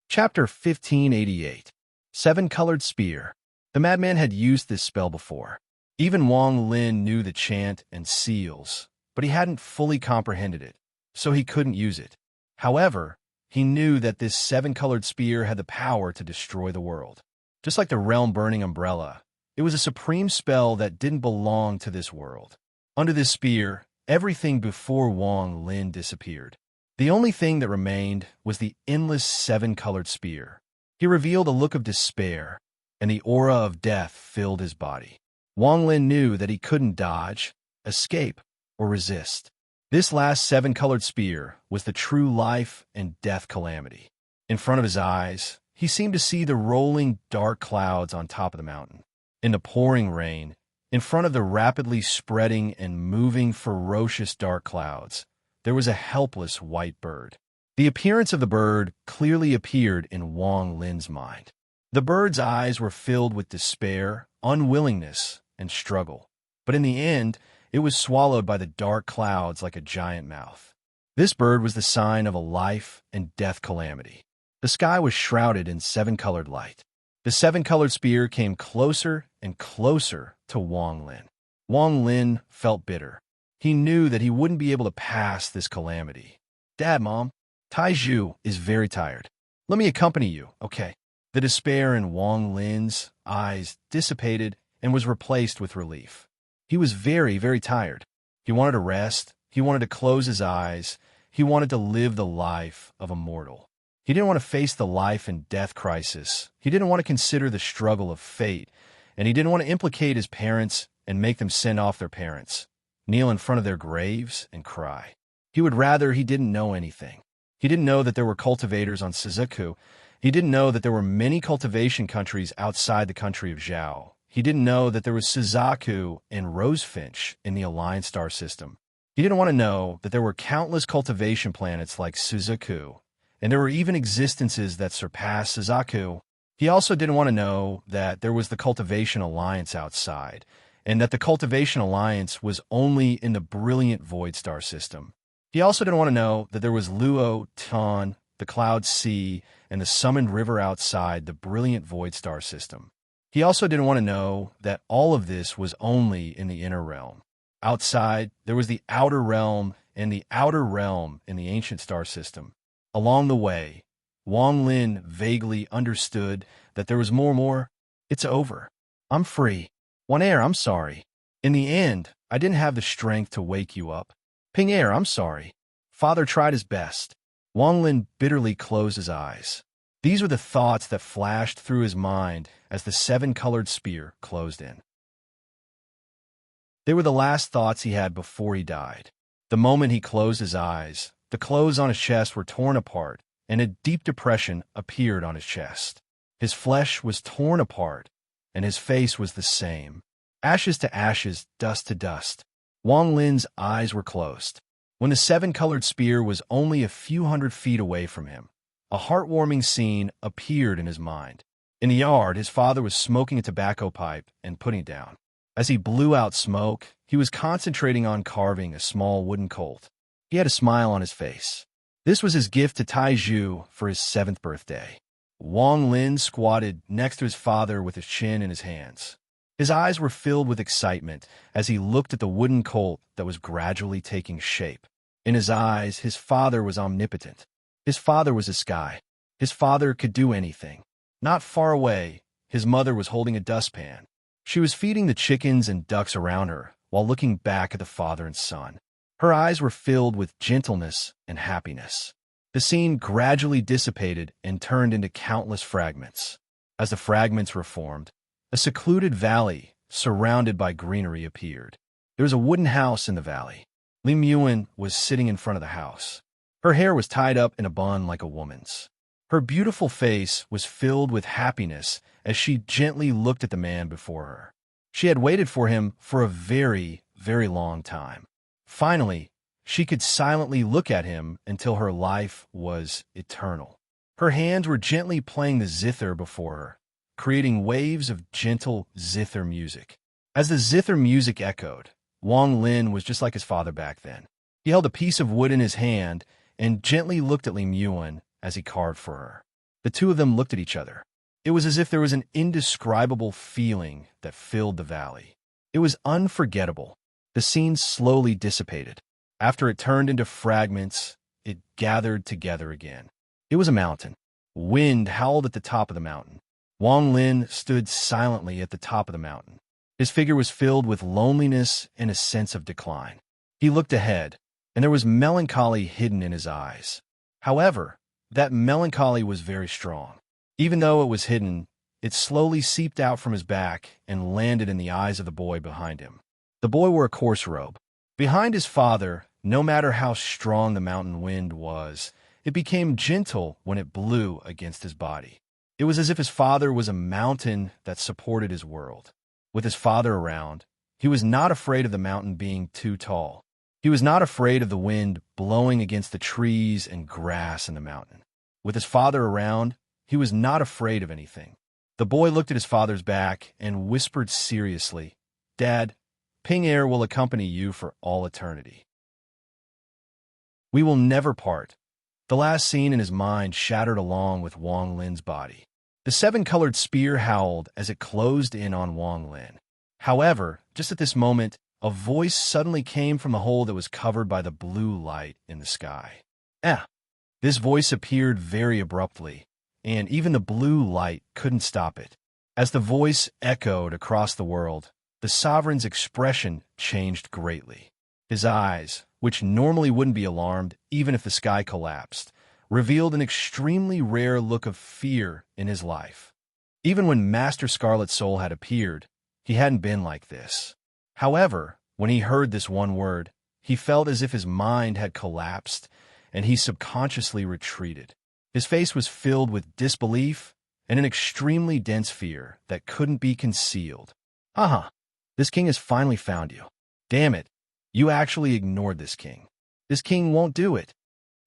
Chapter 1588. Seven-Colored Spear. The madman had used this spell before. Even Wang Lin knew the chant and seals, but he hadn't fully comprehended it, so he couldn't use it. However, he knew that this seven-colored spear had the power to destroy the world. Just like the realm-burning umbrella, it was a supreme spell that didn't belong to this world. Under this spear, everything before Wang Lin disappeared. The only thing that remained was the endless seven-colored spear. He revealed a look of despair, and the aura of death filled his body. Wang Lin knew that he couldn't dodge, escape, or resist. This last seven-colored spear was the true life and death calamity. In front of his eyes, he seemed to see the rolling dark clouds on top of the mountain. In the pouring rain, in front of the rapidly spreading and moving ferocious dark clouds, there was a helpless white bird. The appearance of the bird clearly appeared in Wang Lin's mind. The bird's eyes were filled with despair, unwillingness, and struggle. But in the end, it was swallowed by the dark clouds like a giant mouth. This bird was the sign of a life and death calamity. The sky was shrouded in seven-colored light. The seven-colored spear came closer and closer to Wang Lin. Wang Lin felt bitter. He knew that he wouldn't be able to pass this calamity. "Dad, Mom, Taiju is very tired. Let me accompany you, okay?" The despair in Wang Lin's eyes dissipated and was replaced with relief. He was very, very tired. He wanted to rest. He wanted to close his eyes. He wanted to live the life of a mortal. He didn't want to face the life and death crisis. He didn't want to consider the struggle of fate. And he didn't want to implicate his parents and make them send off their parents, kneel in front of their graves, and cry. He would rather he didn't know anything. He didn't know that there were cultivators on Suzaku. He didn't know that there were many cultivation countries outside the country of Zhao. He didn't know that there was Suzaku and Rosefinch in the Alliance star system. He didn't want to know that there were countless cultivation planets like Suzaku, and there were even existences that surpassed Suzaku. He also didn't want to know that there was the Cultivation Alliance outside, and that the Cultivation Alliance was only in the brilliant Void Star system. He also didn't want to know that there was Luo, Tan, the Cloud Sea, and the Summoned River outside the brilliant Void Star system. He also didn't want to know that all of this was only in the inner realm. Outside, there was the outer realm and the outer realm in the ancient star system. Along the way, Wang Lin vaguely understood that there was more. It's over. I'm free. One Air, I'm sorry. In the end, I didn't have the strength to wake you up. Ping Air, I'm sorry. Father tried his best. Wang Lin bitterly closed his eyes. These were the thoughts that flashed through his mind as the seven-colored spear closed in. They were the last thoughts he had before he died. The moment he closed his eyes, the clothes on his chest were torn apart, and a deep depression appeared on his chest. His flesh was torn apart, and his face was the same. Ashes to ashes, dust to dust. Wang Lin's eyes were closed. When the seven-colored spear was only a few hundred feet away from him, a heartwarming scene appeared in his mind. In the yard, his father was smoking a tobacco pipe and putting it down. As he blew out smoke, he was concentrating on carving a small wooden colt. He had a smile on his face. This was his gift to Taiju for his 7th birthday. Wang Lin squatted next to his father with his chin in his hands. His eyes were filled with excitement as he looked at the wooden colt that was gradually taking shape. In his eyes, his father was omnipotent. His father was a sky. His father could do anything. Not far away, his mother was holding a dustpan. She was feeding the chickens and ducks around her while looking back at the father and son. Her eyes were filled with gentleness and happiness. The scene gradually dissipated and turned into countless fragments. As the fragments reformed, a secluded valley surrounded by greenery appeared. There was a wooden house in the valley. Lim Yuan was sitting in front of the house. Her hair was tied up in a bun like a woman's. Her beautiful face was filled with happiness as she gently looked at the man before her. She had waited for him for a very, very long time. Finally, she could silently look at him until her life was eternal. Her hands were gently playing the zither before her, creating waves of gentle zither music. As the zither music echoed, Wang Lin was just like his father back then. He held a piece of wood in his hand and gently looked at Lim Yuan as he carved for her. The two of them looked at each other. It was as if there was an indescribable feeling that filled the valley. It was unforgettable. The scene slowly dissipated. After it turned into fragments, it gathered together again. It was a mountain. Wind howled at the top of the mountain. Wang Lin stood silently at the top of the mountain. His figure was filled with loneliness and a sense of decline. He looked ahead, and there was melancholy hidden in his eyes. However, that melancholy was very strong. Even though it was hidden, it slowly seeped out from his back and landed in the eyes of the boy behind him. The boy wore a coarse robe. Behind his father, no matter how strong the mountain wind was, it became gentle when it blew against his body. It was as if his father was a mountain that supported his world. With his father around, he was not afraid of the mountain being too tall. He was not afraid of the wind blowing against the trees and grass in the mountain. With his father around, he was not afraid of anything. The boy looked at his father's back and whispered seriously, "Dad, Ping Air will accompany you for all eternity. We will never part." The last scene in his mind shattered along with Wang Lin's body. The seven-colored spear howled as it closed in on Wang Lin. However, just at this moment, a voice suddenly came from the hole that was covered by the blue light in the sky. This voice appeared very abruptly, and even the blue light couldn't stop it. As the voice echoed across the world, the sovereign's expression changed greatly. His eyes, which normally wouldn't be alarmed even if the sky collapsed, revealed an extremely rare look of fear in his life. Even when Master Scarlet Soul had appeared, he hadn't been like this. However, when he heard this one word, he felt as if his mind had collapsed, and he subconsciously retreated. His face was filled with disbelief and an extremely dense fear that couldn't be concealed. This king has finally found you. Damn it, you actually ignored this king. This king won't do it.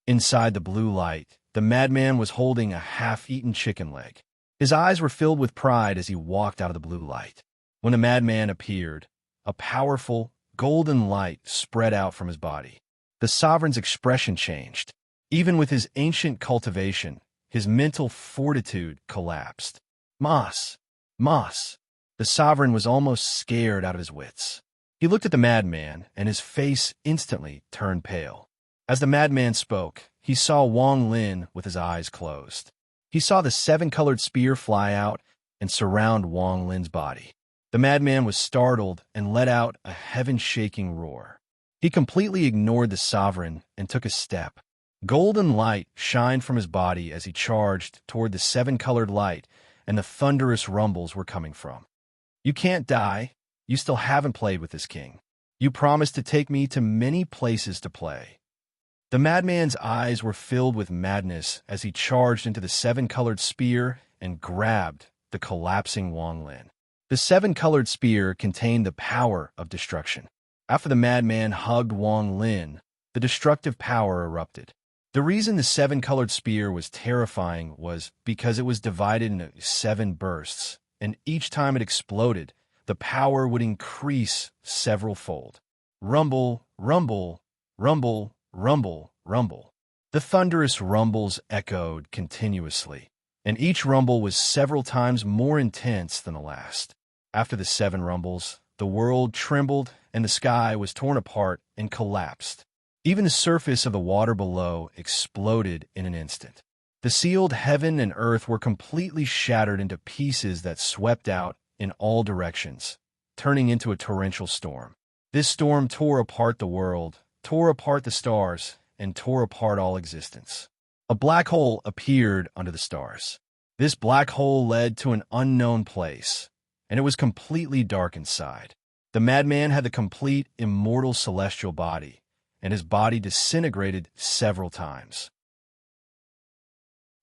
Inside the blue light, the madman was holding a half-eaten chicken leg. His eyes were filled with pride as he walked out of the blue light. When the madman appeared, a powerful, golden light spread out from his body. The sovereign's expression changed. Even with his ancient cultivation, his mental fortitude collapsed. Mas! The sovereign was almost scared out of his wits. He looked at the madman, and his face instantly turned pale. As the madman spoke, he saw Wang Lin with his eyes closed. He saw the seven-colored spear fly out and surround Wang Lin's body. The madman was startled and let out a heaven-shaking roar. He completely ignored the sovereign and took a step. Golden light shined from his body as he charged toward the seven-colored light, and the thunderous rumbles were coming from. You can't die. You still haven't played with this king. You promised to take me to many places to play. The madman's eyes were filled with madness as he charged into the seven-colored spear and grabbed the collapsing Wang Lin. The seven-colored spear contained the power of destruction. After the madman hugged Wang Lin, the destructive power erupted. The reason the seven-colored spear was terrifying was because it was divided into 7 bursts, and each time it exploded, the power would increase several-fold. Rumble, rumble, rumble, rumble, rumble. The thunderous rumbles echoed continuously. and each rumble was several times more intense than the last. After the 7 rumbles, the world trembled and the sky was torn apart and collapsed. Even the surface of the water below exploded in an instant. The sealed heaven and earth were completely shattered into pieces that swept out in all directions, turning into a torrential storm. This storm tore apart the world, tore apart the stars, and tore apart all existence. A black hole appeared under the stars. This black hole led to an unknown place, and it was completely dark inside. The madman had the complete immortal celestial body, and his body disintegrated several times.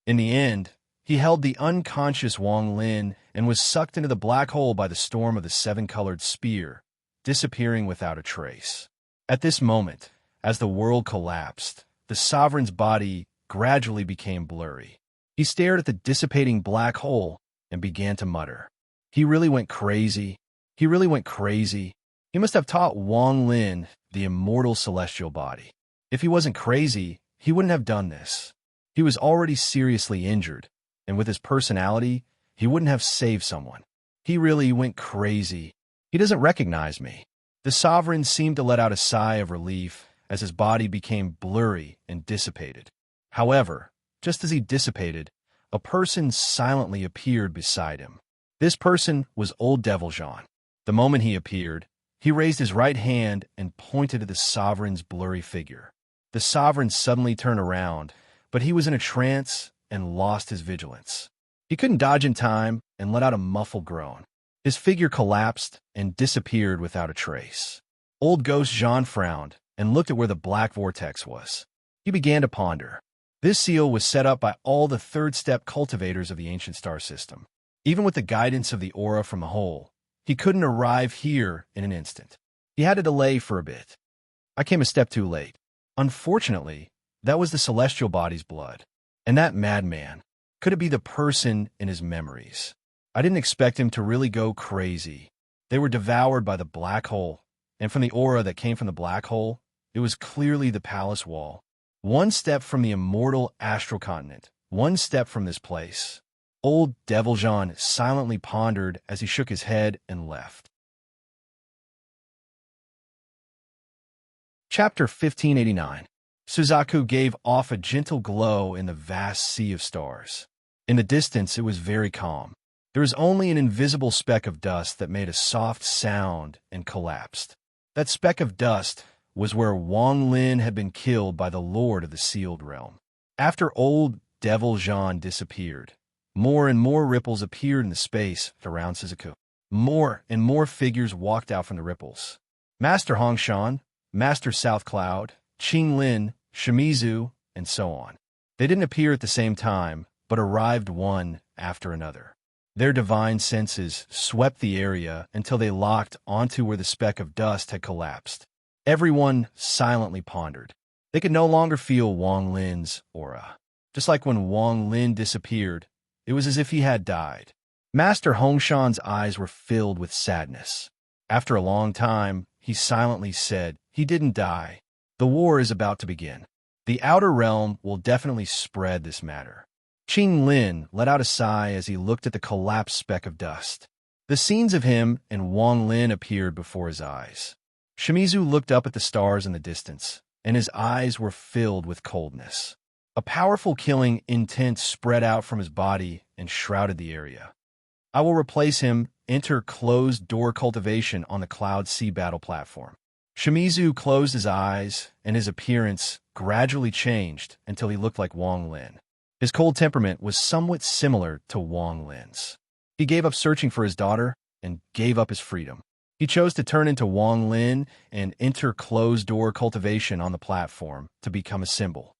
In the end, he held the unconscious Wang Lin and was sucked into the black hole by the storm of the 7-colored spear, disappearing without a trace. At this moment, as the world collapsed, the sovereign's body gradually became blurry. He stared at the dissipating black hole and began to mutter. He really went crazy. He really went crazy. He must have taught Wang Lin the immortal celestial body. If he wasn't crazy, he wouldn't have done this. He was already seriously injured, and with his personality, he wouldn't have saved someone. He really went crazy. He doesn't recognize me. The sovereign seemed to let out a sigh of relief as his body became blurry and dissipated. However, just as he dissipated, a person silently appeared beside him. This person was old Devil Jean. The moment he appeared, he raised his right hand and pointed to the sovereign's blurry figure. The sovereign suddenly turned around, but he was in a trance and lost his vigilance. He couldn't dodge in time and let out a muffled groan. His figure collapsed and disappeared without a trace. Old Ghost Jean frowned and looked at where the black vortex was. He began to ponder. This seal was set up by all the third-step cultivators of the ancient star system. Even with the guidance of the aura from the hole, he couldn't arrive here in an instant. He had to delay for a bit. I came a step too late. Unfortunately, that was the celestial body's blood. And that madman, could it be the person in his memories? I didn't expect him to really go crazy. They were devoured by the black hole, and from the aura that came from the black hole, it was clearly the palace wall. One step from the immortal astral continent, one step from this place. Old Devil Jean silently pondered as he shook his head and left. Chapter 1589. Suzaku gave off a gentle glow in the vast sea of stars. In the distance, it was very calm. There was only an invisible speck of dust that made a soft sound and collapsed. That speck of dust was where Wang Lin had been killed by the Lord of the Sealed Realm. After old Devil Jean disappeared, more and more ripples appeared in the space around Suzaku. More and more figures walked out from the ripples. Master Hongshan, Master South Cloud, Qing Lin, Shimizu, and so on. They didn't appear at the same time, but arrived one after another. Their divine senses swept the area until they locked onto where the speck of dust had collapsed. Everyone silently pondered. They could no longer feel Wang Lin's aura. Just like when Wang Lin disappeared, it was as if he had died. Master Hongshan's eyes were filled with sadness. After a long time, he silently said, "He didn't die. The war is about to begin. The outer realm will definitely spread this matter." Qing Lin let out a sigh as he looked at the collapsed speck of dust. The scenes of him and Wang Lin appeared before his eyes. Shimizu looked up at the stars in the distance, and his eyes were filled with coldness. A powerful killing intent spread out from his body and shrouded the area. "I will replace him. Enter closed-door cultivation on the Cloud Sea battle platform." Shimizu closed his eyes, and his appearance gradually changed until he looked like Wang Lin. His cold temperament was somewhat similar to Wang Lin's. He gave up searching for his daughter and gave up his freedom. He chose to turn into Wang Lin and enter closed-door cultivation on the platform to become a symbol.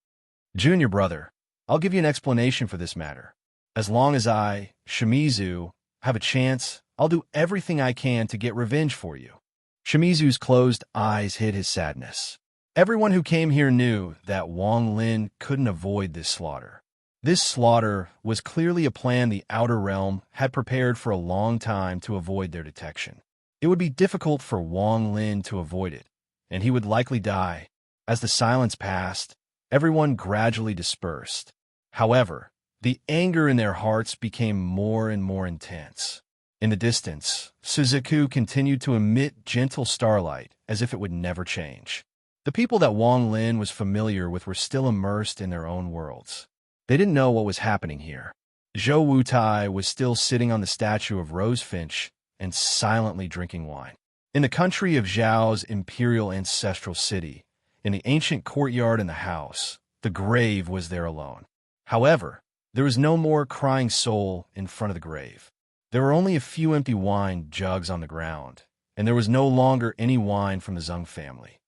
"Junior brother, I'll give you an explanation for this matter. As long as I, Shimizu, have a chance, I'll do everything I can to get revenge for you." Shimizu's closed eyes hid his sadness. Everyone who came here knew that Wang Lin couldn't avoid this slaughter. This slaughter was clearly a plan the Outer Realm had prepared for a long time to avoid their detection. It would be difficult for Wang Lin to avoid it, and he would likely die. As the silence passed, everyone gradually dispersed. However, The anger in their hearts became more and more intense. In the distance, Suzaku continued to emit gentle starlight as if it would never change. The people that Wang Lin was familiar with were still immersed in their own worlds. They didn't know what was happening here. Zhou Wutai was still sitting on the statue of Rosefinch and silently drinking wine. In the country of Zhao's imperial ancestral city, in the ancient courtyard in the house, the grave was there alone. However, there was no more crying soul in front of the grave. There were only a few empty wine jugs on the ground, and there was no longer any wine from the Zheng family.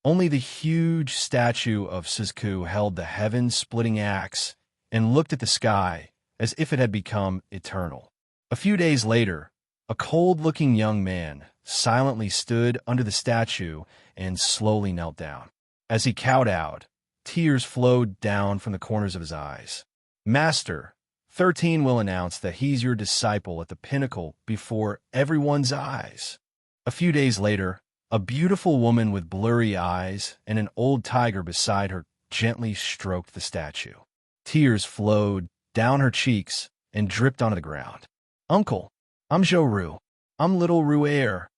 Only the huge statue of Suzaku held the heaven-splitting axe and looked at the sky as if it had become eternal. A few days later, a cold-looking young man silently stood under the statue and slowly knelt down. As he kowtowed, tears flowed down from the corners of his eyes. "Master, 13 will announce that he's your disciple at the pinnacle before everyone's eyes." A few days later, a beautiful woman with blurry eyes and an old tiger beside her gently stroked the statue. Tears flowed down her cheeks and dripped onto the ground. "Uncle, I'm Zhou. I'm little Ru'er."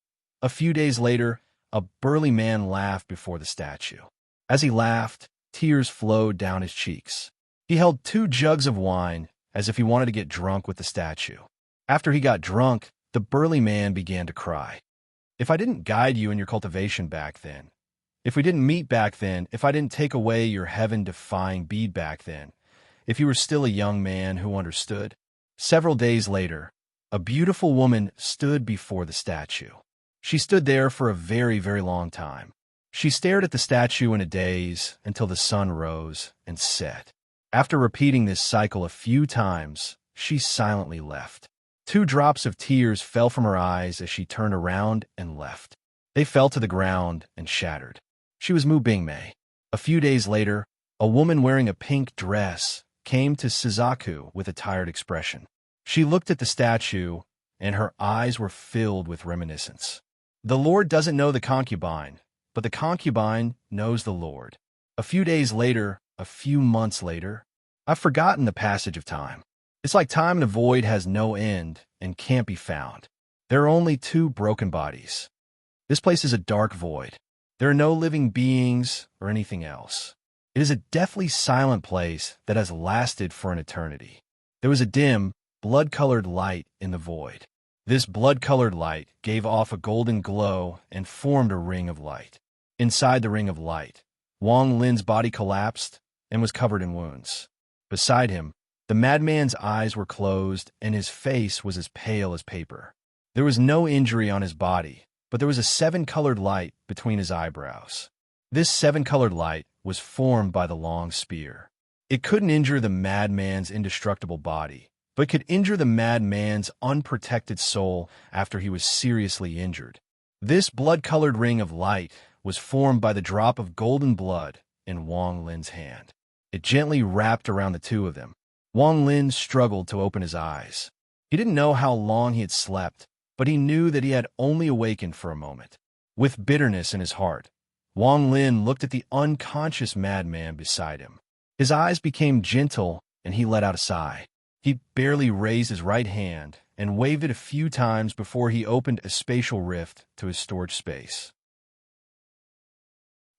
A few days later, a burly man laughed before the statue. As he laughed, tears flowed down his cheeks. He held 2 jugs of wine as if he wanted to get drunk with the statue. After he got drunk, the burly man began to cry. "If I didn't guide you in your cultivation back then, if we didn't meet back then, if I didn't take away your heaven-defying bead back then, if you were still a young man who understood." Several days later, a beautiful woman stood before the statue. She stood there for a very, very long time. She stared at the statue in a daze until the sun rose and set. After repeating this cycle a few times, she silently left. 2 drops of tears fell from her eyes as she turned around and left. They fell to the ground and shattered. She was Mu Bingmei. A few days later, a woman wearing a pink dress came to Suzaku with a tired expression. She looked at the statue, and her eyes were filled with reminiscence. The Lord doesn't know the concubine, but the concubine knows the Lord. A few days later, a few months later, I've forgotten the passage of time. It's like time in the void has no end and can't be found. There are only 2 broken bodies. This place is a dark void. There are no living beings or anything else. It is a deathly silent place that has lasted for an eternity. There was a dim, blood-colored light in the void. This blood-colored light gave off a golden glow and formed a ring of light. Inside the ring of light, Wang Lin's body collapsed and was covered in wounds. Beside him, the madman's eyes were closed and his face was as pale as paper. There was no injury on his body, but there was a 7-colored light between his eyebrows. This 7-colored light was formed by the long spear. It couldn't injure the madman's indestructible body, but could injure the madman's unprotected soul after he was seriously injured. This blood-colored ring of light was formed by the drop of golden blood in Wang Lin's hand. It gently wrapped around the 2 of them. Wang Lin struggled to open his eyes. He didn't know how long he had slept, but he knew that he had only awakened for a moment. With bitterness in his heart, Wang Lin looked at the unconscious madman beside him. His eyes became gentle, and he let out a sigh. He barely raised his right hand and waved it a few times before he opened a spatial rift to his storage space.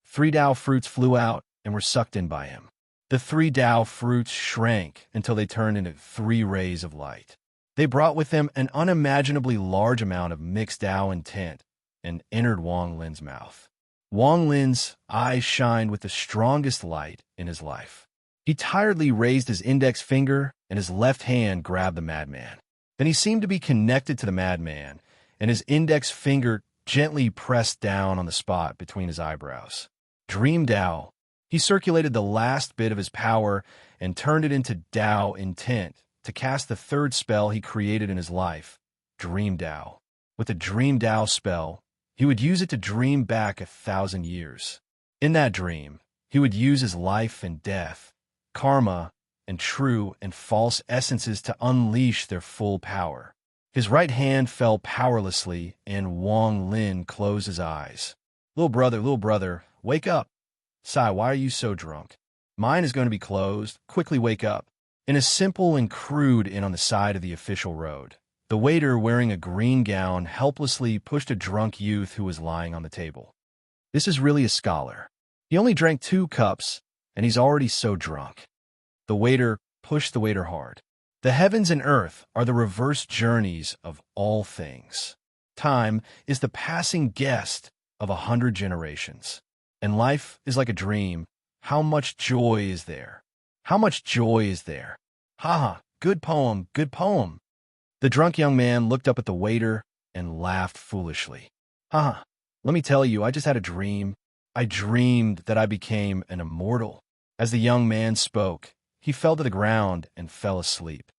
3 Dao fruits flew out and were sucked in by him. The 3 Dao fruits shrank until they turned into 3 rays of light. They brought with them an unimaginably large amount of mixed Dao intent and entered Wang Lin's mouth. Wang Lin's eyes shined with the strongest light in his life. He tiredly raised his index finger and his left hand grabbed the madman. Then he seemed to be connected to the madman, and his index finger gently pressed down on the spot between his eyebrows. Dream Dao. He circulated the last bit of his power and turned it into Dao intent to cast the 3rd spell he created in his life, Dream Dao. With the Dream Dao spell, he would use it to dream back 1,000 years. In that dream, he would use his life and death, karma, and true and false essences to unleash their full power. His right hand fell powerlessly, and Wang Lin closed his eyes. Little brother, wake up. Sai, why are you so drunk?" Mine is going to be closed. Quickly wake up. In a simple and crude inn on the side of the official road, the waiter, wearing a green gown, helplessly pushed a drunk youth who was lying on the table. This is really a scholar. He only drank 2 cups, and he's already so drunk. The waiter pushed the waiter hard. The heavens and earth are the reverse journeys of all things. Time is the passing guest of 100 generations. And life is like a dream. How much joy is there? How much joy is there? Ha ha, good poem, good poem. The drunk young man looked up at the waiter and laughed foolishly. Ha ha, let me tell you, I just had a dream. I dreamed that I became an immortal. As the young man spoke, he fell to the ground and fell asleep.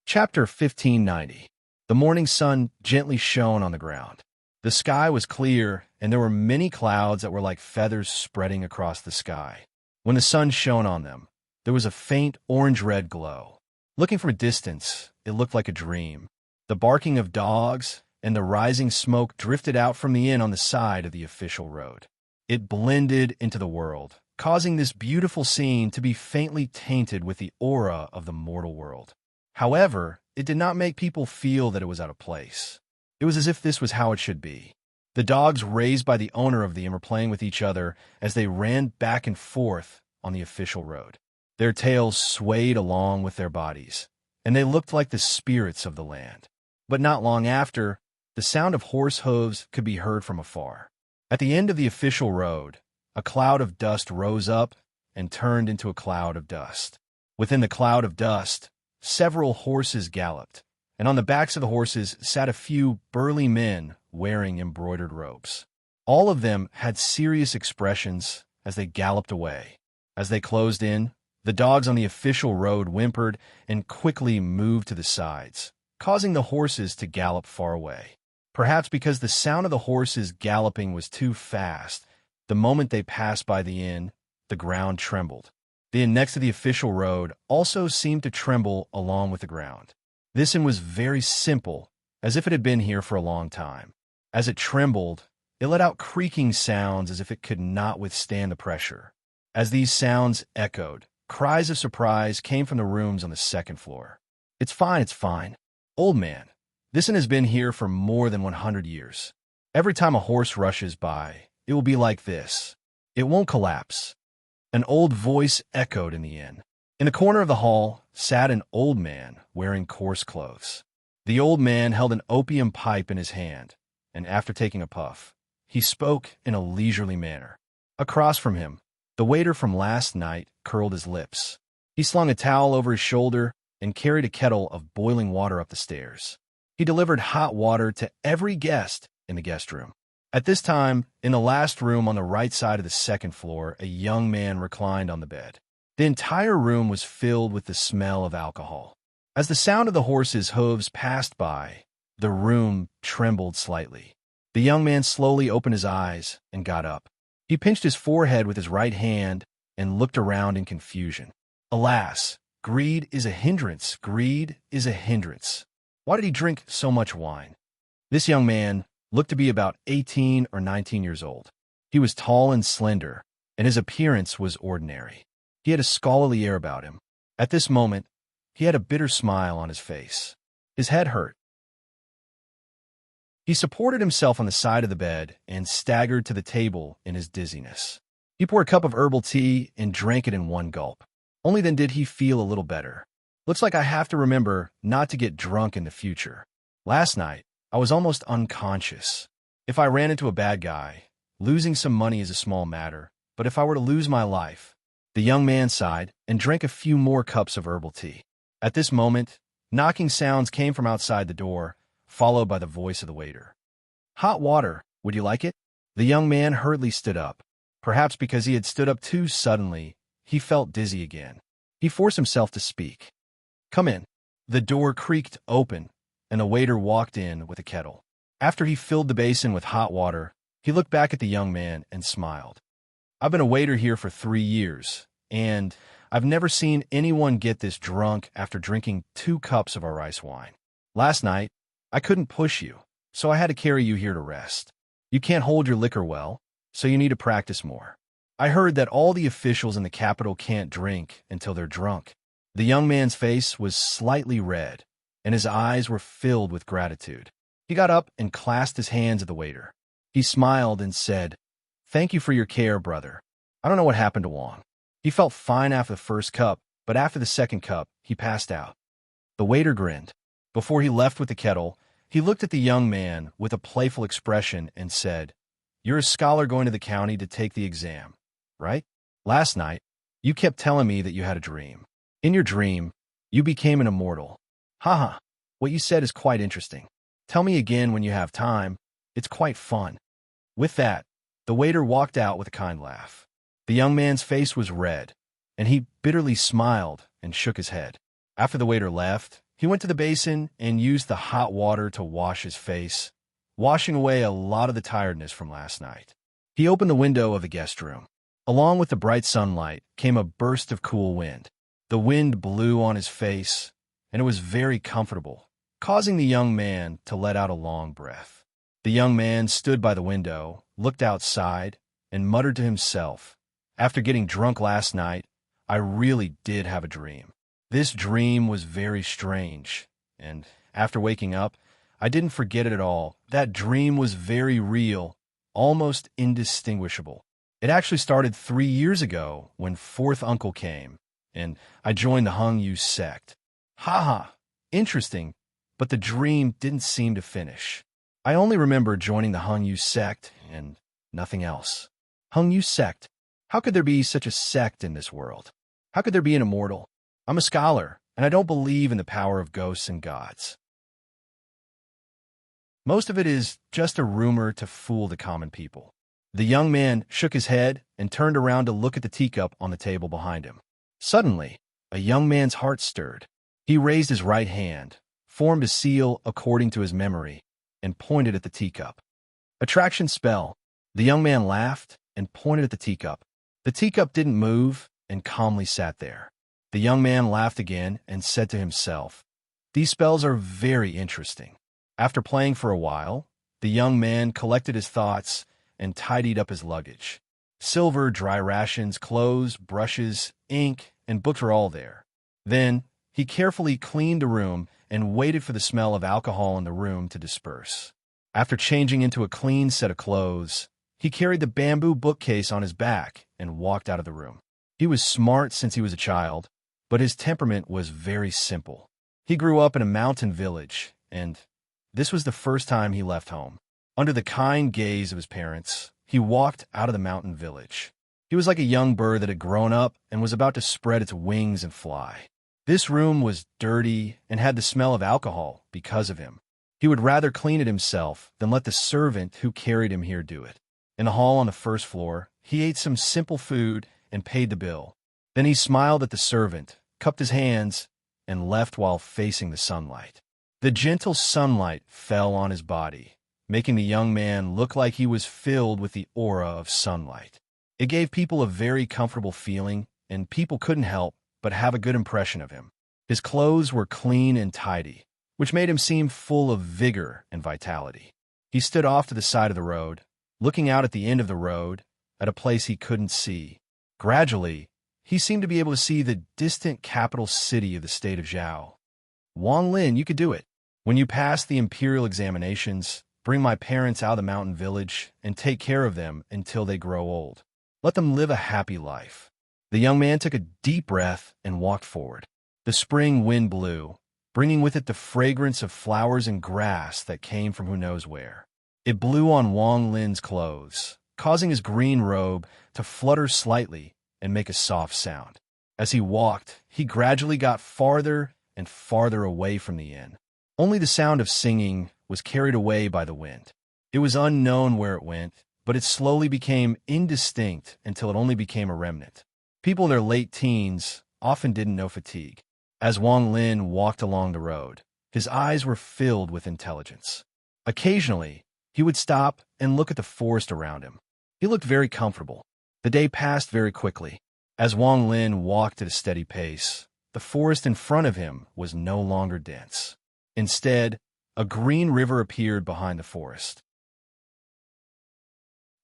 Chapter 1590. The morning sun gently shone on the ground. The sky was clear, and there were many clouds that were like feathers spreading across the sky. When the sun shone on them, there was a faint orange-red glow. Looking from a distance, it looked like a dream. The barking of dogs and the rising smoke drifted out from the inn on the side of the official road. It blended into the world, causing this beautiful scene to be faintly tainted with the aura of the mortal world. However, it did not make people feel that it was out of place. It was as if this was how it should be. The dogs raised by the owner of the inn were playing with each other as they ran back and forth on the official road. Their tails swayed along with their bodies, and they looked like the spirits of the land. But not long after, the sound of horse hooves could be heard from afar. At the end of the official road, a cloud of dust rose up and turned into a cloud of dust. Within the cloud of dust, several horses galloped, and on the backs of the horses sat a few burly men wearing embroidered robes. All of them had serious expressions as they galloped away. As they closed in, the dogs on the official road whimpered and quickly moved to the sides, causing the horses to gallop far away. Perhaps because the sound of the horses galloping was too fast, the moment they passed by the inn, the ground trembled. The inn next to the official road also seemed to tremble along with the ground. This inn was very simple, as if it had been here for a long time. As it trembled, it let out creaking sounds as if it could not withstand the pressure. As these sounds echoed, cries of surprise came from the rooms on the second floor. It's fine, it's fine. Old man, this inn has been here for more than 100 years. Every time a horse rushes by, it will be like this. It won't collapse. An old voice echoed in the inn. In the corner of the hall sat an old man wearing coarse clothes. The old man held an opium pipe in his hand, and after taking a puff, he spoke in a leisurely manner. Across from him, the waiter from last night curled his lips. He slung a towel over his shoulder and carried a kettle of boiling water up the stairs. He delivered hot water to every guest in the guest room. At this time, in the last room on the right side of the second floor, a young man reclined on the bed. The entire room was filled with the smell of alcohol. As the sound of the horses' hooves passed by, the room trembled slightly. The young man slowly opened his eyes and got up. He pinched his forehead with his right hand and looked around in confusion. Alas, greed is a hindrance. Greed is a hindrance. Why did he drink so much wine? This young man looked to be about 18 or 19 years old. He was tall and slender, and his appearance was ordinary. He had a scholarly air about him. At this moment, he had a bitter smile on his face. His head hurt. He supported himself on the side of the bed and staggered to the table in his dizziness. He poured a cup of herbal tea and drank it in one gulp. Only then did he feel a little better. Looks like I have to remember not to get drunk in the future. Last night, I was almost unconscious. If I ran into a bad guy, losing some money is a small matter, but if I were to lose my life... The young man sighed and drank a few more cups of herbal tea. At this moment, knocking sounds came from outside the door, followed by the voice of the waiter. Hot water, would you like it? The young man hurriedly stood up. Perhaps because he had stood up too suddenly, he felt dizzy again. He forced himself to speak. Come in. The door creaked open, and the waiter walked in with a kettle. After he filled the basin with hot water, he looked back at the young man and smiled. I've been a waiter here for 3 years, and I've never seen anyone get this drunk after drinking 2 cups of our rice wine. Last night, I couldn't push you, so I had to carry you here to rest. You can't hold your liquor well, so you need to practice more. I heard that all the officials in the capital can't drink until they're drunk. The young man's face was slightly red, and his eyes were filled with gratitude. He got up and clasped his hands at the waiter. He smiled and said, "Thank you for your care, brother." I don't know what happened to Wang. He felt fine after the first cup, but after the second cup, he passed out. The waiter grinned. Before he left with the kettle, he looked at the young man with a playful expression and said, "You're a scholar going to the county to take the exam, right? Last night, you kept telling me that you had a dream. In your dream, you became an immortal. Haha, what you said is quite interesting. Tell me again when you have time. It's quite fun." With that, the waiter walked out with a kind laugh. The young man's face was red, and he bitterly smiled and shook his head. After the waiter left, he went to the basin and used the hot water to wash his face, washing away a lot of the tiredness from last night. He opened the window of the guest room. Along with the bright sunlight came a burst of cool wind. The wind blew on his face, and it was very comfortable, causing the young man to let out a long breath. The young man stood by the window, looked outside, and muttered to himself, "After getting drunk last night, I really did have a dream. This dream was very strange, and after waking up, I didn't forget it at all. That dream was very real, almost indistinguishable. It actually started 3 years ago when fourth uncle came, and I joined the Hung Yu sect. Haha, interesting, but the dream didn't seem to finish. I only remember joining the Hung Yu sect and nothing else. Hung Yu sect? How could there be such a sect in this world? How could there be an immortal? I'm a scholar, and I don't believe in the power of ghosts and gods. Most of it is just a rumor to fool the common people." The young man shook his head and turned around to look at the teacup on the table behind him. Suddenly, a young man's heart stirred. He raised his right hand, formed a seal according to his memory, and pointed at the teacup. Attraction spell. The young man laughed and pointed at the teacup. The teacup didn't move and calmly sat there. The young man laughed again and said to himself, "These spells are very interesting." After playing for a while, the young man collected his thoughts and tidied up his luggage. Silver, dry rations, clothes, brushes, ink, and books were all there. Then, he carefully cleaned the room and waited for the smell of alcohol in the room to disperse. After changing into a clean set of clothes, he carried the bamboo bookcase on his back and walked out of the room. He was smart since he was a child, but his temperament was very simple. He grew up in a mountain village, and this was the first time he left home. Under the kind gaze of his parents, he walked out of the mountain village. He was like a young bird that had grown up and was about to spread its wings and fly. This room was dirty and had the smell of alcohol because of him. He would rather clean it himself than let the servant who carried him here do it. In the hall on the first floor, he ate some simple food and paid the bill. Then he smiled at the servant, cupped his hands, and left while facing the sunlight. The gentle sunlight fell on his body, making the young man look like he was filled with the aura of sunlight. It gave people a very comfortable feeling, and people couldn't help but have a good impression of him. His clothes were clean and tidy, which made him seem full of vigor and vitality. He stood off to the side of the road, looking out at the end of the road, at a place he couldn't see. Gradually, he seemed to be able to see the distant capital city of the state of Zhao. "Wang Lin, you could do it. When you pass the imperial examinations, bring my parents out of the mountain village and take care of them until they grow old. Let them live a happy life." The young man took a deep breath and walked forward. The spring wind blew, bringing with it the fragrance of flowers and grass that came from who knows where. It blew on Wang Lin's clothes, causing his green robe to flutter slightly and make a soft sound. As he walked, he gradually got farther and farther away from the inn. Only the sound of singing was carried away by the wind. It was unknown where it went, but it slowly became indistinct until it only became a remnant. People in their late teens often didn't know fatigue. As Wang Lin walked along the road, his eyes were filled with intelligence. Occasionally, he would stop and look at the forest around him. He looked very comfortable. The day passed very quickly. As Wang Lin walked at a steady pace, the forest in front of him was no longer dense. Instead, a green river appeared behind the forest.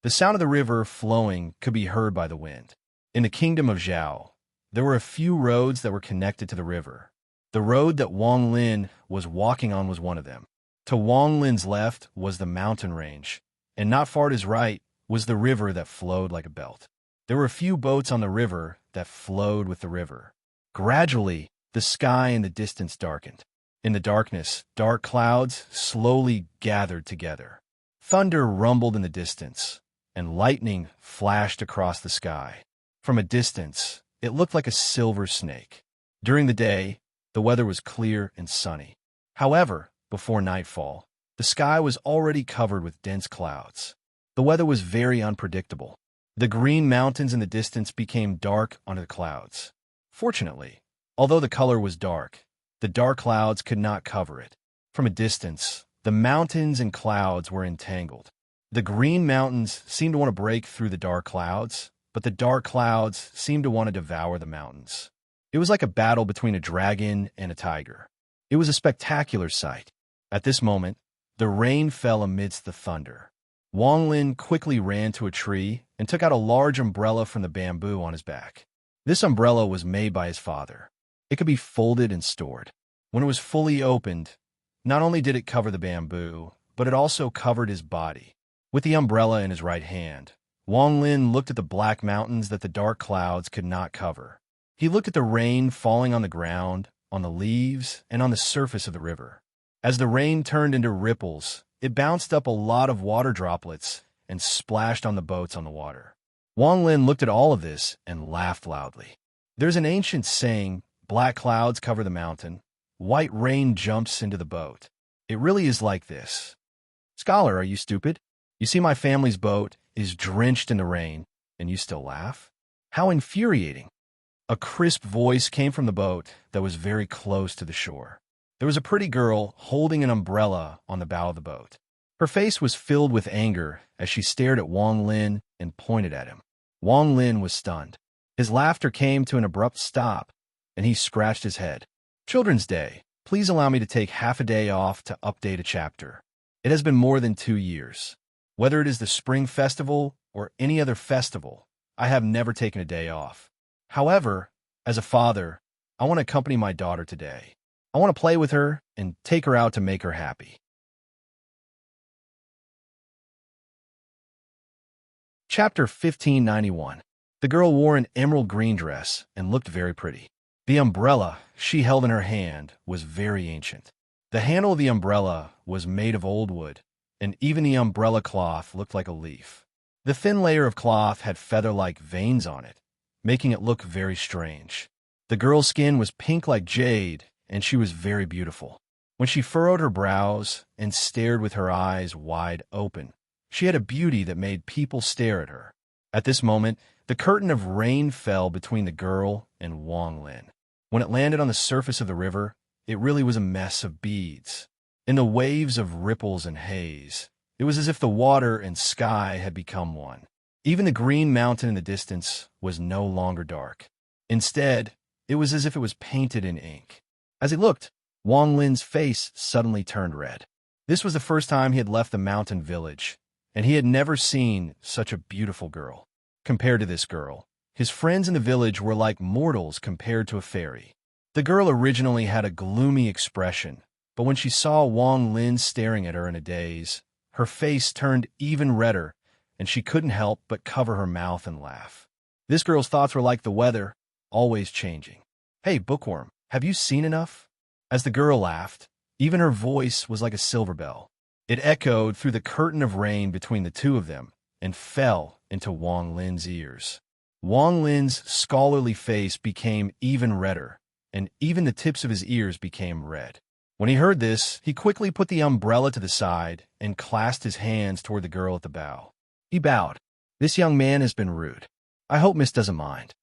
The sound of the river flowing could be heard by the wind. In the kingdom of Zhao, there were a few roads that were connected to the river. The road that Wang Lin was walking on was one of them. To Wang Lin's left was the mountain range, and not far to his right was the river that flowed like a belt. There were a few boats on the river that flowed with the river. Gradually, the sky in the distance darkened. In the darkness, dark clouds slowly gathered together. Thunder rumbled in the distance, and lightning flashed across the sky. From a distance, it looked like a silver snake. During the day, the weather was clear and sunny. However, before nightfall, the sky was already covered with dense clouds. The weather was very unpredictable. The green mountains in the distance became dark under the clouds. Fortunately, although the color was dark, the dark clouds could not cover it. From a distance, the mountains and clouds were entangled. The green mountains seemed to want to break through the dark clouds, but the dark clouds seemed to want to devour the mountains. It was like a battle between a dragon and a tiger. It was a spectacular sight. At this moment, the rain fell amidst the thunder. Wang Lin quickly ran to a tree and took out a large umbrella from the bamboo on his back. This umbrella was made by his father. It could be folded and stored. When it was fully opened, not only did it cover the bamboo, but it also covered his body. With the umbrella in his right hand, Wang Lin looked at the black mountains that the dark clouds could not cover. He looked at the rain falling on the ground, on the leaves, and on the surface of the river. As the rain turned into ripples, it bounced up a lot of water droplets and splashed on the boats on the water. Wang Lin looked at all of this and laughed loudly. There's an ancient saying, black clouds cover the mountain, white rain jumps into the boat. It really is like this. Scholar, are you stupid? You see my family's boat is drenched in the rain, and you still laugh? How infuriating. A crisp voice came from the boat that was very close to the shore. There was a pretty girl holding an umbrella on the bow of the boat. Her face was filled with anger as she stared at Wang Lin and pointed at him. Wang Lin was stunned. His laughter came to an abrupt stop, and he scratched his head. Children's Day, please allow me to take half a day off to update a chapter. It has been more than 2 years. Whether it is the Spring Festival or any other festival, I have never taken a day off. However, as a father, I want to accompany my daughter today. I want to play with her and take her out to make her happy. Chapter 1591. The girl wore an emerald green dress and looked very pretty. The umbrella she held in her hand was very ancient. The handle of the umbrella was made of old wood, and even the umbrella cloth looked like a leaf. The thin layer of cloth had feather-like veins on it, making it look very strange. The girl's skin was pink like jade, and she was very beautiful. When she furrowed her brows and stared with her eyes wide open, she had a beauty that made people stare at her. At this moment, the curtain of rain fell between the girl and Wang Lin. When it landed on the surface of the river, it really was a mess of beads. In the waves of ripples and haze, it was as if the water and sky had become one. Even the green mountain in the distance was no longer dark. Instead, it was as if it was painted in ink. As he looked, Wang Lin's face suddenly turned red. This was the first time he had left the mountain village, and he had never seen such a beautiful girl. Compared to this girl, his friends in the village were like mortals compared to a fairy. The girl originally had a gloomy expression, but when she saw Wang Lin staring at her in a daze, her face turned even redder, and she couldn't help but cover her mouth and laugh. This girl's thoughts were like the weather, always changing. Hey, bookworm, have you seen enough? As the girl laughed, even her voice was like a silver bell. It echoed through the curtain of rain between the two of them and fell into Wang Lin's ears. Wang Lin's scholarly face became even redder, and even the tips of his ears became red. When he heard this, he quickly put the umbrella to the side and clasped his hands toward the girl at the bow. He bowed. This young man has been rude. I hope Miss doesn't mind.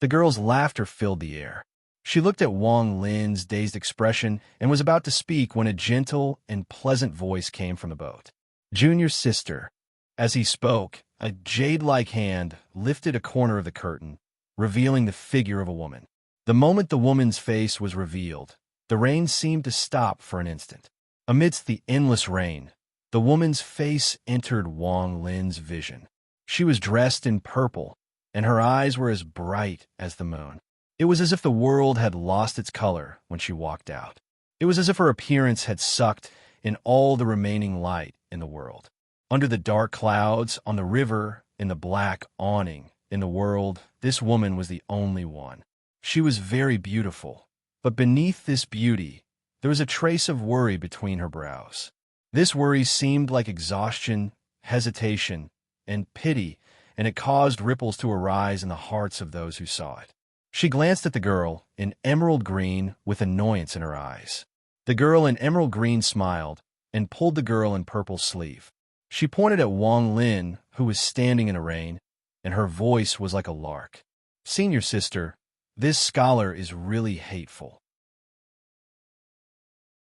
The girl's laughter filled the air. She looked at Wang Lin's dazed expression and was about to speak when a gentle and pleasant voice came from the boat. Junior's sister. As he spoke, a jade-like hand lifted a corner of the curtain, revealing the figure of a woman. The moment the woman's face was revealed, the rain seemed to stop for an instant. Amidst the endless rain, the woman's face entered Wang Lin's vision. She was dressed in purple, and her eyes were as bright as the moon. It was as if the world had lost its color when she walked out. It was as if her appearance had sucked in all the remaining light in the world. Under the dark clouds, on the river, in the black awning, in the world, this woman was the only one. She was very beautiful, but beneath this beauty, there was a trace of worry between her brows. This worry seemed like exhaustion, hesitation, and pity, and it caused ripples to arise in the hearts of those who saw it. She glanced at the girl in emerald green with annoyance in her eyes. The girl in emerald green smiled and pulled the girl in purple's sleeve. She pointed at Wang Lin, who was standing in the rain, and her voice was like a lark. "Senior sister, this scholar is really hateful.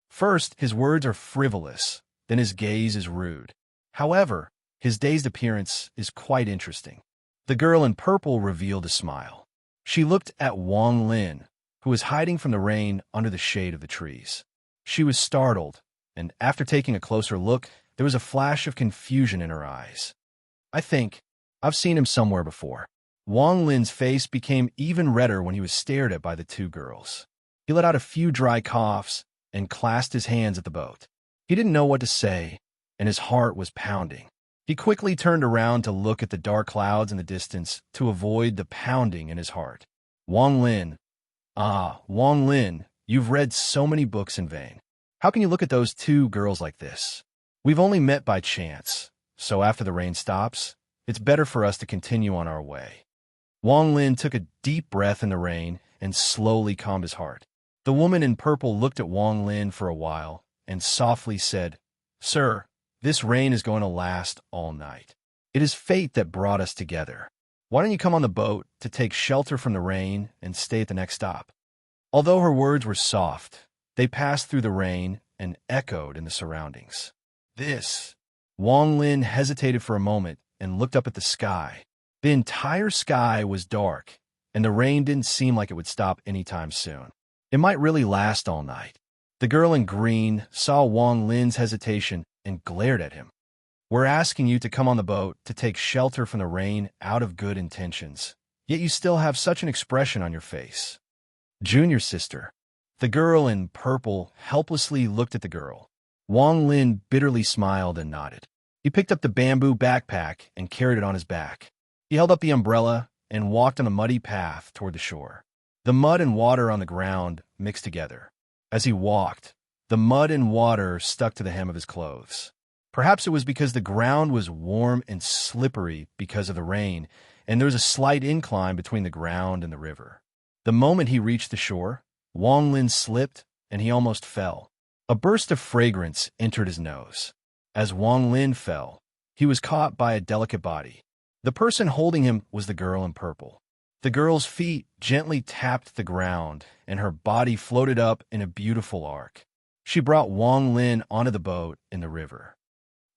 First, his words are frivolous, then his gaze is rude. However, his dazed appearance is quite interesting." The girl in purple revealed a smile. She looked at Wang Lin, who was hiding from the rain under the shade of the trees. She was startled, and after taking a closer look, there was a flash of confusion in her eyes. "I think I've seen him somewhere before." Wang Lin's face became even redder when he was stared at by the two girls. He let out a few dry coughs and clasped his hands at the boat. He didn't know what to say, and his heart was pounding. He quickly turned around to look at the dark clouds in the distance to avoid the pounding in his heart. Wang Lin. Wang Lin, you've read so many books in vain. How can you look at those two girls like this? We've only met by chance, so after the rain stops, it's better for us to continue on our way. Wang Lin took a deep breath in the rain and slowly calmed his heart. The woman in purple looked at Wang Lin for a while and softly said, "Sir, this rain is going to last all night. It is fate that brought us together. Why don't you come on the boat to take shelter from the rain and stay at the next stop?" Although her words were soft, they passed through the rain and echoed in the surroundings. This. Wang Lin hesitated for a moment and looked up at the sky. The entire sky was dark, and the rain didn't seem like it would stop anytime soon. It might really last all night. The girl in green saw Wang Lin's hesitation and glared at him. "We're asking you to come on the boat to take shelter from the rain out of good intentions, yet you still have such an expression on your face." "Junior sister." The girl in purple helplessly looked at the girl. Wang Lin bitterly smiled and nodded. He picked up the bamboo backpack and carried it on his back. He held up the umbrella and walked on a muddy path toward the shore. The mud and water on the ground mixed together. As he walked, the mud and water stuck to the hem of his clothes. Perhaps it was because the ground was warm and slippery because of the rain, and there was a slight incline between the ground and the river. The moment he reached the shore, Wang Lin slipped and he almost fell. A burst of fragrance entered his nose. As Wang Lin fell, he was caught by a delicate body. The person holding him was the girl in purple. The girl's feet gently tapped the ground, and her body floated up in a beautiful arc. She brought Wang Lin onto the boat in the river.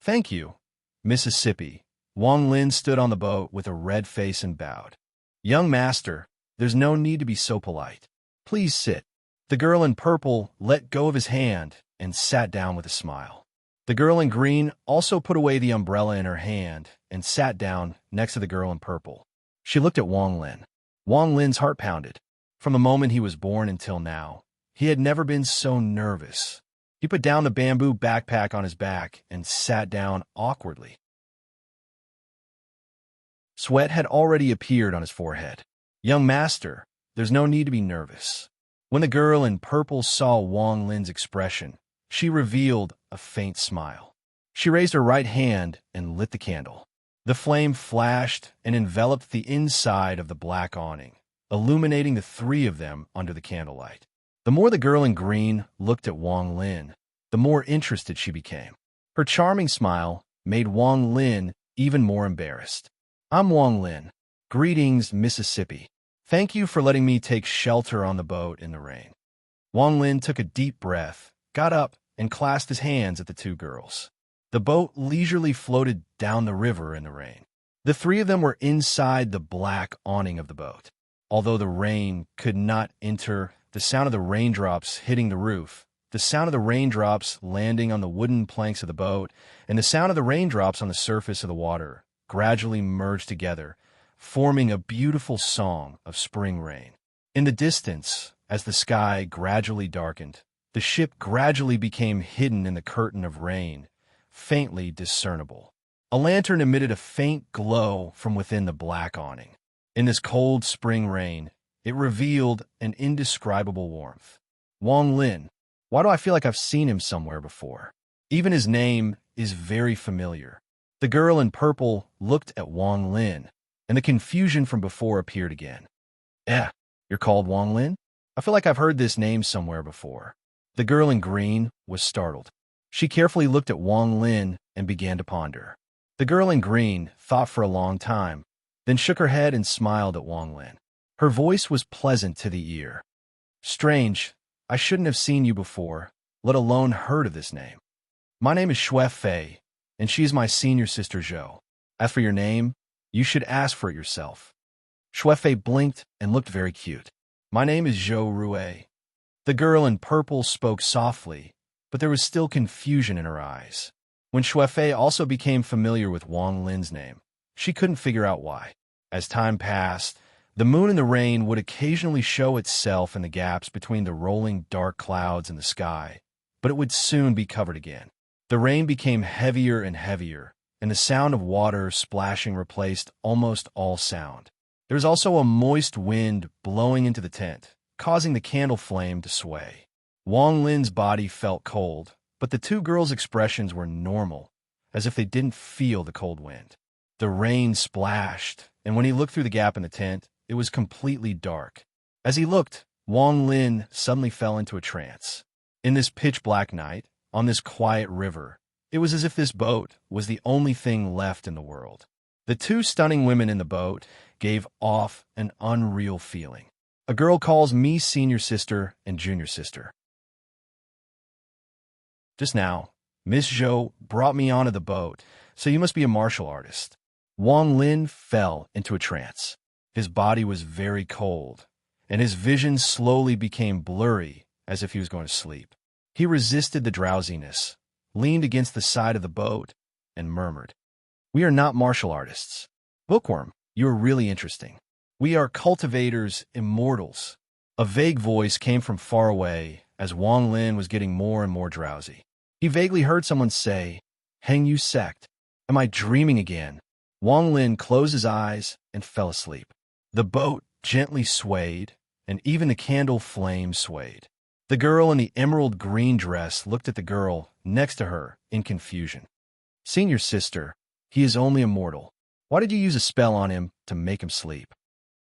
"Thank you, Mississippi." Wang Lin stood on the boat with a red face and bowed. "Young master, there's no need to be so polite. Please sit." The girl in purple let go of his hand and sat down with a smile. The girl in green also put away the umbrella in her hand and sat down next to the girl in purple. She looked at Wang Lin. Wang Lin's heart pounded. From the moment he was born until now, he had never been so nervous. He put down the bamboo backpack on his back and sat down awkwardly. Sweat had already appeared on his forehead. "Young master, there's no need to be nervous." When the girl in purple saw Wang Lin's expression, she revealed a faint smile. She raised her right hand and lit the candle. The flame flashed and enveloped the inside of the black awning, illuminating the three of them under the candlelight. The more the girl in green looked at Wang Lin, the more interested she became. Her charming smile made Wang Lin even more embarrassed. "I'm Wang Lin. Greetings, Mississippi. Thank you for letting me take shelter on the boat in the rain." Wang Lin took a deep breath, got up, and clasped his hands at the two girls. The boat leisurely floated down the river in the rain. The three of them were inside the black awning of the boat. Although the rain could not enter, the sound of the raindrops hitting the roof, the sound of the raindrops landing on the wooden planks of the boat, and the sound of the raindrops on the surface of the water gradually merged together, forming a beautiful song of spring rain. In the distance, as the sky gradually darkened, the ship gradually became hidden in the curtain of rain, faintly discernible. A lantern emitted a faint glow from within the black awning. In this cold spring rain, it revealed an indescribable warmth. Wang Lin. Why do I feel like I've seen him somewhere before? Even his name is very familiar. The girl in purple looked at Wang Lin, and the confusion from before appeared again. You're called Wang Lin? I feel like I've heard this name somewhere before. The girl in green was startled. She carefully looked at Wang Lin and began to ponder. The girl in green thought for a long time, then shook her head and smiled at Wang Lin. Her voice was pleasant to the ear. Strange, I shouldn't have seen you before, let alone heard of this name. My name is Xue Fei, and she is my senior sister Zhou. As for your name, you should ask for it yourself. Xue Fei blinked and looked very cute. My name is Zhou Rue. The girl in purple spoke softly, but there was still confusion in her eyes. When Xue Fei also became familiar with Wang Lin's name, she couldn't figure out why. As time passed, the moon and the rain would occasionally show itself in the gaps between the rolling dark clouds in the sky, but it would soon be covered again. The rain became heavier and heavier, and the sound of water splashing replaced almost all sound. There was also a moist wind blowing into the tent, causing the candle flame to sway. Wang Lin's body felt cold, but the two girls' expressions were normal, as if they didn't feel the cold wind. The rain splashed, and when he looked through the gap in the tent, it was completely dark. As he looked, Wang Lin suddenly fell into a trance. In this pitch-black night, on this quiet river, it was as if this boat was the only thing left in the world. The two stunning women in the boat gave off an unreal feeling. A girl calls me senior sister and junior sister. Just now, Miss Zhou brought me onto the boat, so you must be a martial artist. Wang Lin fell into a trance. His body was very cold, and his vision slowly became blurry as if he was going to sleep. He resisted the drowsiness, leaned against the side of the boat, and murmured, "We are not martial artists. Bookworm, you are really interesting. We are cultivators, immortals." A vague voice came from far away as Wang Lin was getting more and more drowsy. He vaguely heard someone say, "Hang you sect. Am I dreaming again?" Wang Lin closed his eyes and fell asleep. The boat gently swayed, and even the candle flame swayed. The girl in the emerald green dress looked at the girl next to her in confusion. "Senior sister, he is only a mortal. Why did you use a spell on him to make him sleep?"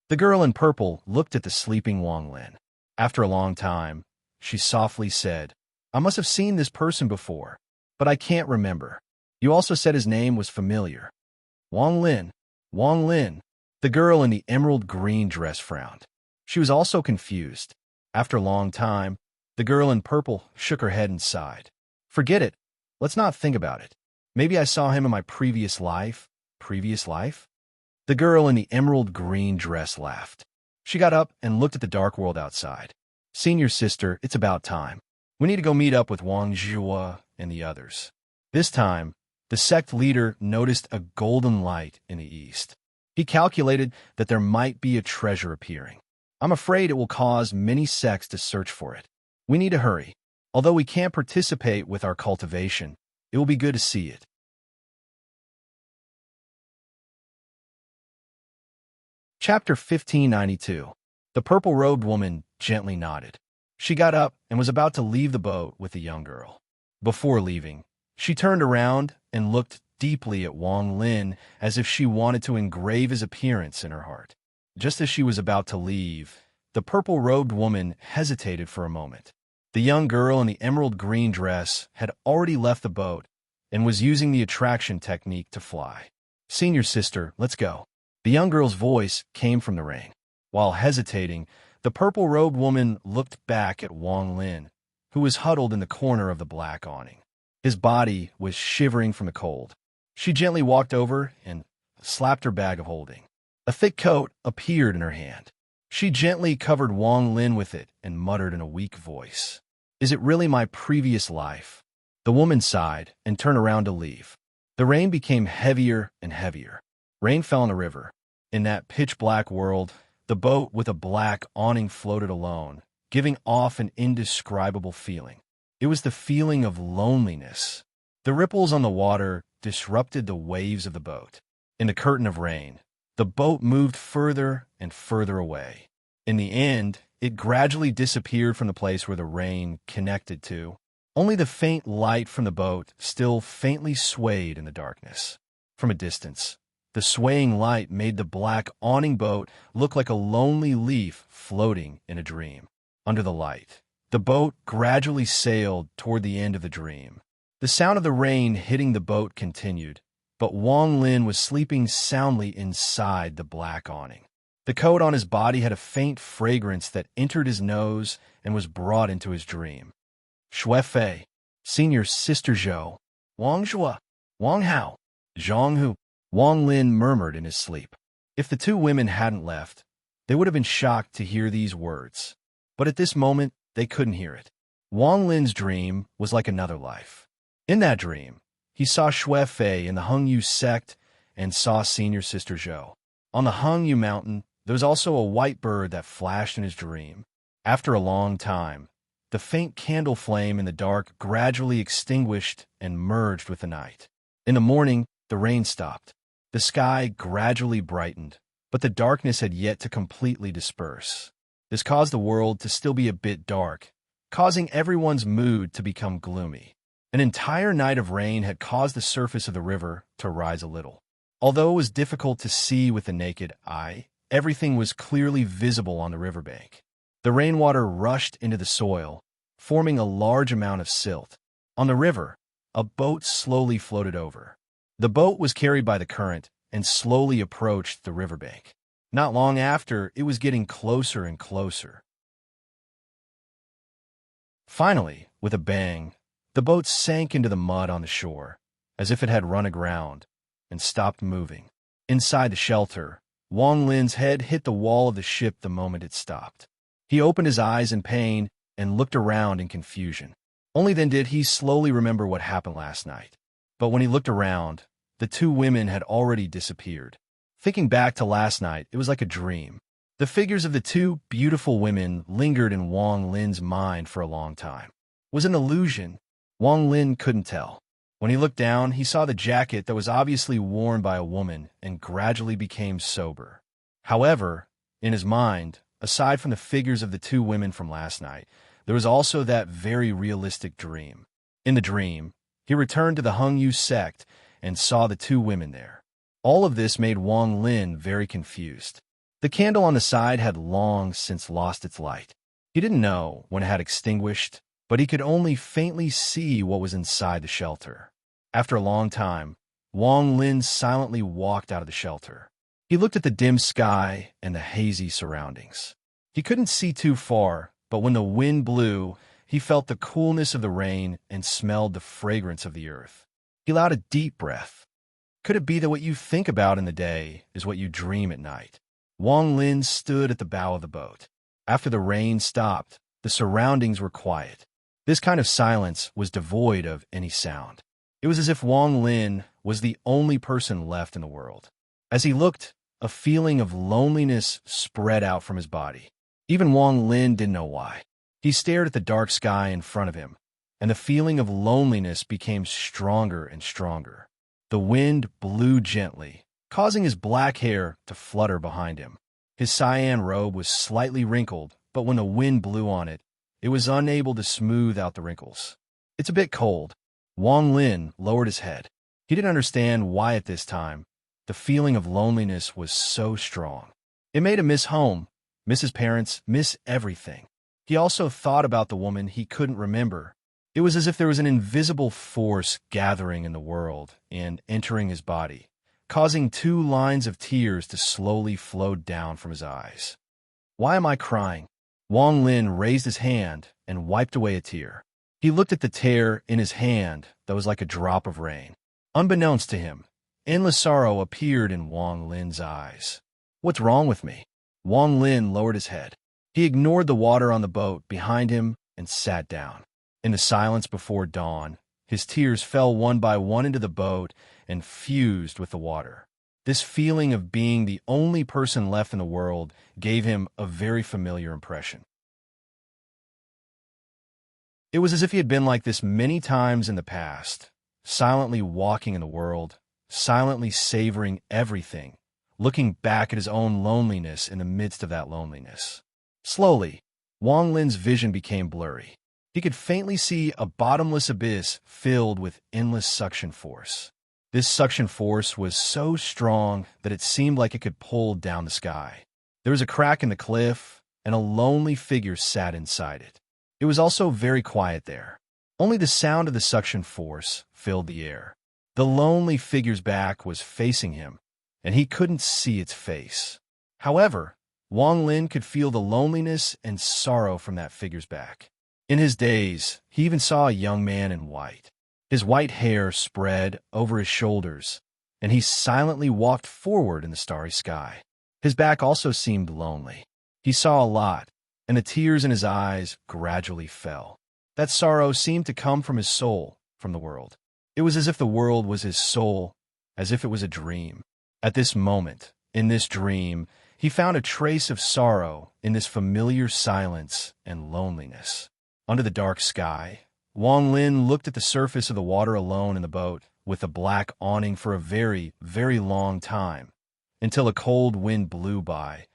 The girl in purple looked at the sleeping Wang Lin. After a long time, she softly said, "I must have seen this person before, but I can't remember. You also said his name was familiar." Wang Lin. Wang Lin. The girl in the emerald green dress frowned. She was also confused. After a long time, the girl in purple shook her head and sighed. "Forget it. Let's not think about it. Maybe I saw him in my previous life." Previous life? The girl in the emerald green dress laughed. She got up and looked at the dark world outside. "Senior sister, it's about time. We need to go meet up with Wang Zhua and the others." This time, the sect leader noticed a golden light in the east. He calculated that there might be a treasure appearing. "I'm afraid it will cause many sects to search for it. We need to hurry. Although we can't participate with our cultivation, it will be good to see it." Chapter 1592. The purple-robed woman gently nodded. She got up and was about to leave the boat with the young girl. Before leaving, she turned around and looked deeply at Wang Lin as if she wanted to engrave his appearance in her heart. Just as she was about to leave, the purple-robed woman hesitated for a moment. The young girl in the emerald green dress had already left the boat and was using the attraction technique to fly. "Senior sister, let's go." The young girl's voice came from the rain. While hesitating, the purple-robed woman looked back at Wang Lin, who was huddled in the corner of the black awning. His body was shivering from the cold. She gently walked over and slapped her bag of holding. A thick coat appeared in her hand. She gently covered Wang Lin with it and muttered in a weak voice, "Is it really my previous life?" The woman sighed and turned around to leave. The rain became heavier and heavier. Rain fell in the river. In that pitch-black world, the boat with a black awning floated alone, giving off an indescribable feeling. It was the feeling of loneliness. The ripples on the water disrupted the waves of the boat. In the curtain of rain, the boat moved further and further away. In the end, it gradually disappeared from the place where the rain connected to. Only the faint light from the boat still faintly swayed in the darkness. From a distance, the swaying light made the black awning boat look like a lonely leaf floating in a dream. Under the light, the boat gradually sailed toward the end of the dream. The sound of the rain hitting the boat continued, but Wang Lin was sleeping soundly inside the black awning. The coat on his body had a faint fragrance that entered his nose and was brought into his dream. Shui Fei, Senior Sister Zhou, Wang Zhua, Wang Hao, Zhang Hu, Wang Lin murmured in his sleep. If the two women hadn't left, they would have been shocked to hear these words. But at this moment, they couldn't hear it. Wang Lin's dream was like another life. In that dream, he saw Shui Fei in the Hengyu sect and saw Senior Sister Zhou. On the Hengyu mountain, there was also a white bird that flashed in his dream. After a long time, the faint candle flame in the dark gradually extinguished and merged with the night. In the morning, the rain stopped. The sky gradually brightened, but the darkness had yet to completely disperse. This caused the world to still be a bit dark, causing everyone's mood to become gloomy. An entire night of rain had caused the surface of the river to rise a little. Although it was difficult to see with the naked eye, everything was clearly visible on the riverbank. The rainwater rushed into the soil, forming a large amount of silt. On the river, a boat slowly floated over. The boat was carried by the current and slowly approached the riverbank. Not long after, it was getting closer and closer. Finally, with a bang, the boat sank into the mud on the shore, as if it had run aground, and stopped moving. Inside the shelter, Wang Lin's head hit the wall of the ship the moment it stopped. He opened his eyes in pain and looked around in confusion. Only then did he slowly remember what happened last night. But when he looked around, the two women had already disappeared. Thinking back to last night, it was like a dream. The figures of the two beautiful women lingered in Wang Lin's mind for a long time. Was it an illusion? Wang Lin couldn't tell. When he looked down, he saw the jacket that was obviously worn by a woman and gradually became sober. However, in his mind, aside from the figures of the two women from last night, there was also that very realistic dream. In the dream, he returned to the Hengyu sect and saw the two women there. All of this made Wang Lin very confused. The candle on the side had long since lost its light. He didn't know when it had extinguished, but he could only faintly see what was inside the shelter. After a long time, Wang Lin silently walked out of the shelter. He looked at the dim sky and the hazy surroundings. He couldn't see too far, but when the wind blew, he felt the coolness of the rain and smelled the fragrance of the earth. He allowed a deep breath. Could it be that what you think about in the day is what you dream at night? Wang Lin stood at the bow of the boat. After the rain stopped, the surroundings were quiet. This kind of silence was devoid of any sound. It was as if Wang Lin was the only person left in the world. As he looked, a feeling of loneliness spread out from his body. Even Wang Lin didn't know why. He stared at the dark sky in front of him, and the feeling of loneliness became stronger and stronger. The wind blew gently, causing his black hair to flutter behind him. His cyan robe was slightly wrinkled, but when the wind blew on it, it was unable to smooth out the wrinkles. It's a bit cold. Wang Lin lowered his head. He didn't understand why at this time the feeling of loneliness was so strong. It made him miss home, miss his parents, miss everything. He also thought about the woman he couldn't remember. It was as if there was an invisible force gathering in the world and entering his body, causing 2 lines of tears to slowly flow down from his eyes. Why am I crying? Wang Lin raised his hand and wiped away a tear. He looked at the tear in his hand that was like a drop of rain. Unbeknownst to him, endless sorrow appeared in Wang Lin's eyes. What's wrong with me? Wang Lin lowered his head. He ignored the water on the boat behind him and sat down. In the silence before dawn, his tears fell one by one into the boat and fused with the water. This feeling of being the only person left in the world gave him a very familiar impression. It was as if he had been like this many times in the past, silently walking in the world, silently savoring everything, looking back at his own loneliness in the midst of that loneliness. Slowly, Wang Lin's vision became blurry. He could faintly see a bottomless abyss filled with endless suction force. This suction force was so strong that it seemed like it could pull down the sky. There was a crack in the cliff, and a lonely figure sat inside it. It was also very quiet there. Only the sound of the suction force filled the air. The lonely figure's back was facing him, and he couldn't see its face. However, Wang Lin could feel the loneliness and sorrow from that figure's back. In his daze, he even saw a young man in white. His white hair spread over his shoulders, and he silently walked forward in the starry sky. His back also seemed lonely. He saw a lot, and the tears in his eyes gradually fell. That sorrow seemed to come from his soul, from the world. It was as if the world was his soul, as if it was a dream. At this moment, in this dream, he found a trace of sorrow in this familiar silence and loneliness. Under the dark sky, Wang Lin looked at the surface of the water alone in the boat with a black awning for a very, very long time, until a cold wind blew by,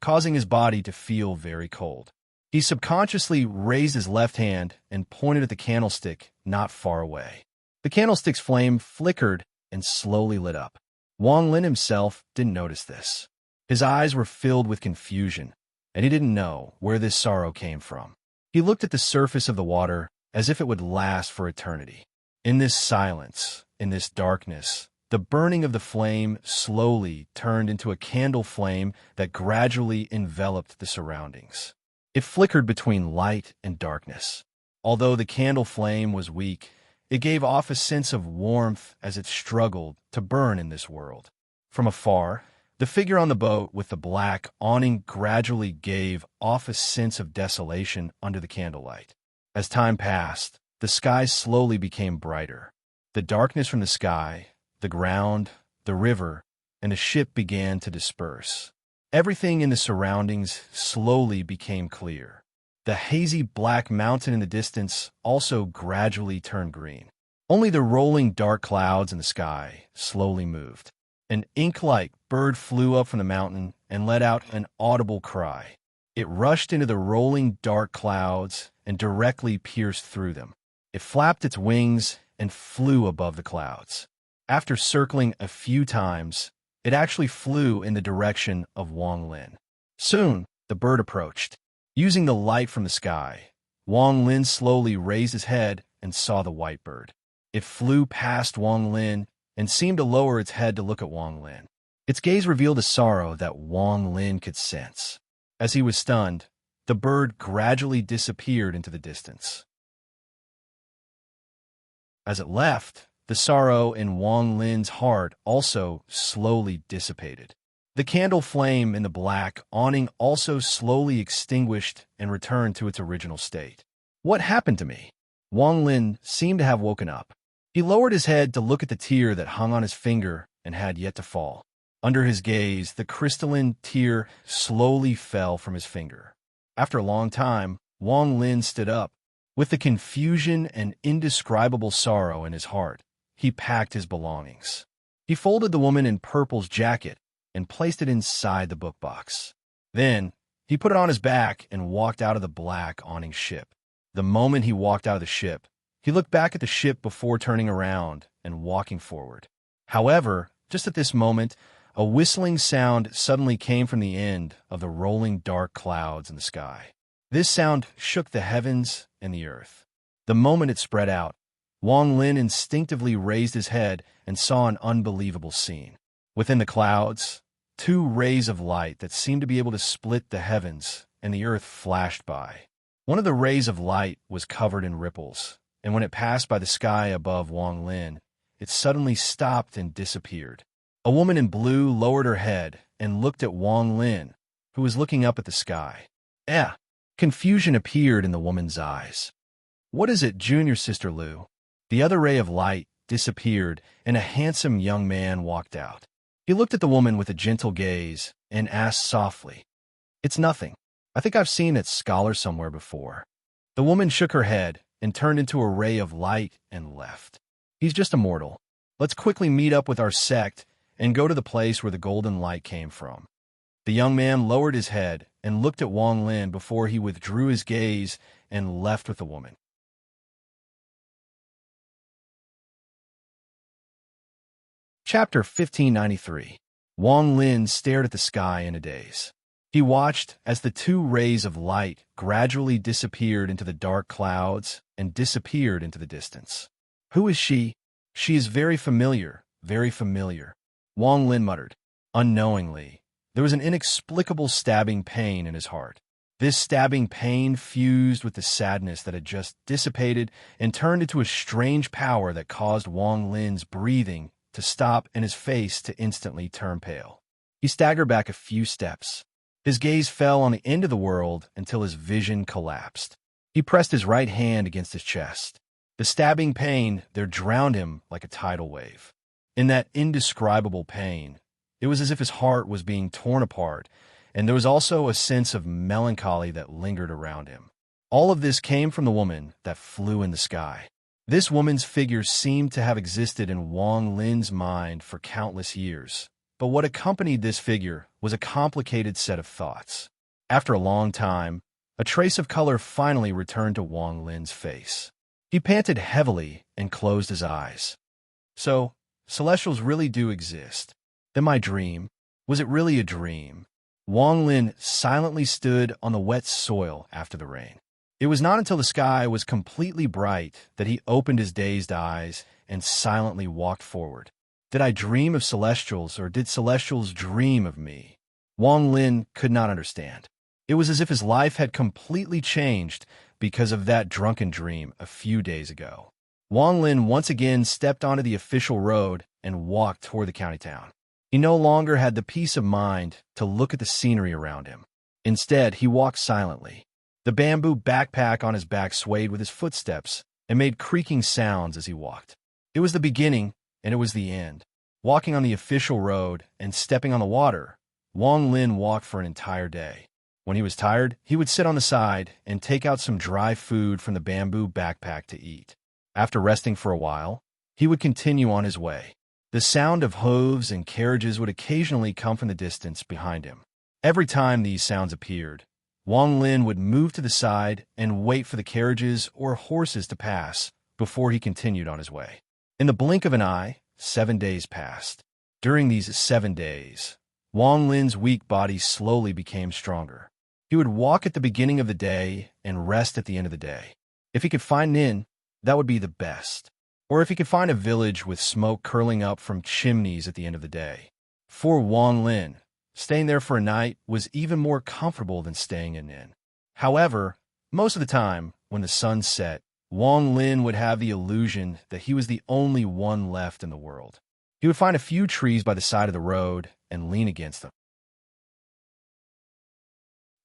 causing his body to feel very cold. He subconsciously raised his left hand and pointed at the candlestick not far away. The candlestick's flame flickered and slowly lit up. Wang Lin himself didn't notice this. His eyes were filled with confusion, and he didn't know where this sorrow came from. He looked at the surface of the water as if it would last for eternity. In this silence, in this darkness, the burning of the flame slowly turned into a candle flame that gradually enveloped the surroundings. It flickered between light and darkness. Although the candle flame was weak, it gave off a sense of warmth as it struggled to burn in this world. From afar, the figure on the boat with the black awning gradually gave off a sense of desolation under the candlelight. As time passed, the sky slowly became brighter. The darkness from the sky, the ground, the river, and the ship began to disperse. Everything in the surroundings slowly became clear. The hazy black mountain in the distance also gradually turned green. Only the rolling dark clouds in the sky slowly moved. An ink-like bird flew up from the mountain and let out an audible cry. It rushed into the rolling dark clouds and directly pierced through them. It flapped its wings and flew above the clouds. After circling a few times, it actually flew in the direction of Wang Lin. Soon, the bird approached. Using the light from the sky, Wang Lin slowly raised his head and saw the white bird. It flew past Wang Lin and seemed to lower its head to look at Wang Lin. Its gaze revealed a sorrow that Wang Lin could sense. As he was stunned, the bird gradually disappeared into the distance. As it left, the sorrow in Wang Lin's heart also slowly dissipated. The candle flame in the black awning also slowly extinguished and returned to its original state. What happened to me? Wang Lin seemed to have woken up. He lowered his head to look at the tear that hung on his finger and had yet to fall. Under his gaze, the crystalline tear slowly fell from his finger. After a long time, Wang Lin stood up. With the confusion and indescribable sorrow in his heart, he packed his belongings. He folded the woman in purple's jacket and placed it inside the book box. Then, he put it on his back and walked out of the black awning ship. The moment he walked out of the ship, he looked back at the ship before turning around and walking forward. However, just at this moment, a whistling sound suddenly came from the end of the rolling dark clouds in the sky. This sound shook the heavens and the earth. The moment it spread out, Wang Lin instinctively raised his head and saw an unbelievable scene. Within the clouds, two rays of light that seemed to be able to split the heavens and the earth flashed by. One of the rays of light was covered in ripples, and when it passed by the sky above Wang Lin, it suddenly stopped and disappeared. A woman in blue lowered her head and looked at Wang Lin, who was looking up at the sky. Confusion appeared in the woman's eyes. "What is it, junior sister Lu?" The other ray of light disappeared, and a handsome young man walked out. He looked at the woman with a gentle gaze and asked softly, "It's nothing. I think I've seen that scholar somewhere before." The woman shook her head and turned into a ray of light and left. "He's just a mortal. Let's quickly meet up with our sect and go to the place where the golden light came from." The young man lowered his head and looked at Wang Lin before he withdrew his gaze and left with the woman. Chapter 1593. Wang Lin stared at the sky in a daze. He watched as the two rays of light gradually disappeared into the dark clouds and disappeared into the distance. "Who is she? She is very familiar, very familiar," Wang Lin muttered. Unknowingly, there was an inexplicable stabbing pain in his heart. This stabbing pain fused with the sadness that had just dissipated and turned into a strange power that caused Wang Lin's breathing to stop and his face to instantly turn pale. He staggered back a few steps. His gaze fell on the end of the world until his vision collapsed. He pressed his right hand against his chest. The stabbing pain there drowned him like a tidal wave. In that indescribable pain, it was as if his heart was being torn apart, and there was also a sense of melancholy that lingered around him. All of this came from the woman that flew in the sky. This woman's figure seemed to have existed in Wang Lin's mind for countless years, but what accompanied this figure was a complicated set of thoughts. After a long time, a trace of color finally returned to Wang Lin's face. He panted heavily and closed his eyes. "So, celestials really do exist. Then my dream, was it really a dream?" Wang Lin silently stood on the wet soil after the rain. It was not until the sky was completely bright that he opened his dazed eyes and silently walked forward. Did I dream of celestials, or did celestials dream of me? Wang Lin could not understand. It was as if his life had completely changed because of that drunken dream a few days ago. Wang Lin once again stepped onto the official road and walked toward the county town. He no longer had the peace of mind to look at the scenery around him. Instead, he walked silently. The bamboo backpack on his back swayed with his footsteps and made creaking sounds as he walked. It was the beginning, and it was the end. Walking on the official road and stepping on the water, Wang Lin walked for an entire day. When he was tired, he would sit on the side and take out some dry food from the bamboo backpack to eat. After resting for a while, he would continue on his way. The sound of hooves and carriages would occasionally come from the distance behind him. Every time these sounds appeared, Wang Lin would move to the side and wait for the carriages or horses to pass before he continued on his way. In the blink of an eye, 7 days passed. During these 7 days, Wang Lin's weak body slowly became stronger. He would walk at the beginning of the day and rest at the end of the day. If he could find an inn, that would be the best. Or if he could find a village with smoke curling up from chimneys at the end of the day. For Wang Lin, staying there for a night was even more comfortable than staying in an inn. However, most of the time, when the sun set, Wang Lin would have the illusion that he was the only one left in the world. He would find a few trees by the side of the road and lean against them.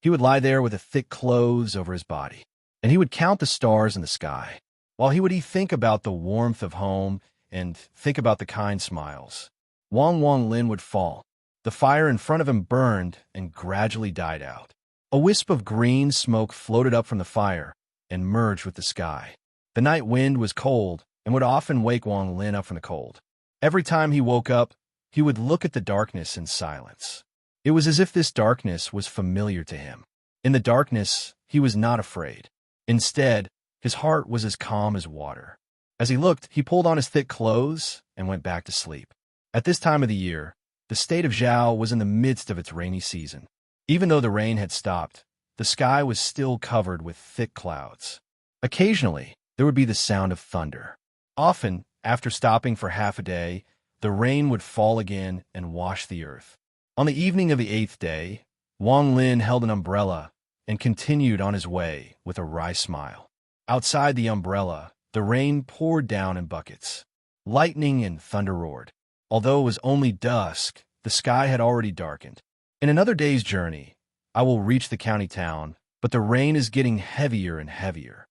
He would lie there with the thick clothes over his body, and he would count the stars in the sky, while he would think about the warmth of home and think about the kind smiles. Wang Lin would fall. The fire in front of him burned and gradually died out. A wisp of green smoke floated up from the fire and merged with the sky. The night wind was cold and would often wake Wang Lin up from the cold. Every time he woke up, he would look at the darkness in silence. It was as if this darkness was familiar to him. In the darkness, he was not afraid. Instead, his heart was as calm as water. As he looked, he pulled on his thick clothes and went back to sleep. At this time of the year, the state of Zhao was in the midst of its rainy season. Even though the rain had stopped, the sky was still covered with thick clouds. Occasionally, there would be the sound of thunder. Often, after stopping for half a day, the rain would fall again and wash the earth. On the evening of the 8th day, Wang Lin held an umbrella and continued on his way with a wry smile. Outside the umbrella, the rain poured down in buckets. Lightning and thunder roared. Although it was only dusk, the sky had already darkened. In another day's journey, I will reach the county town, but the rain is getting heavier and heavier.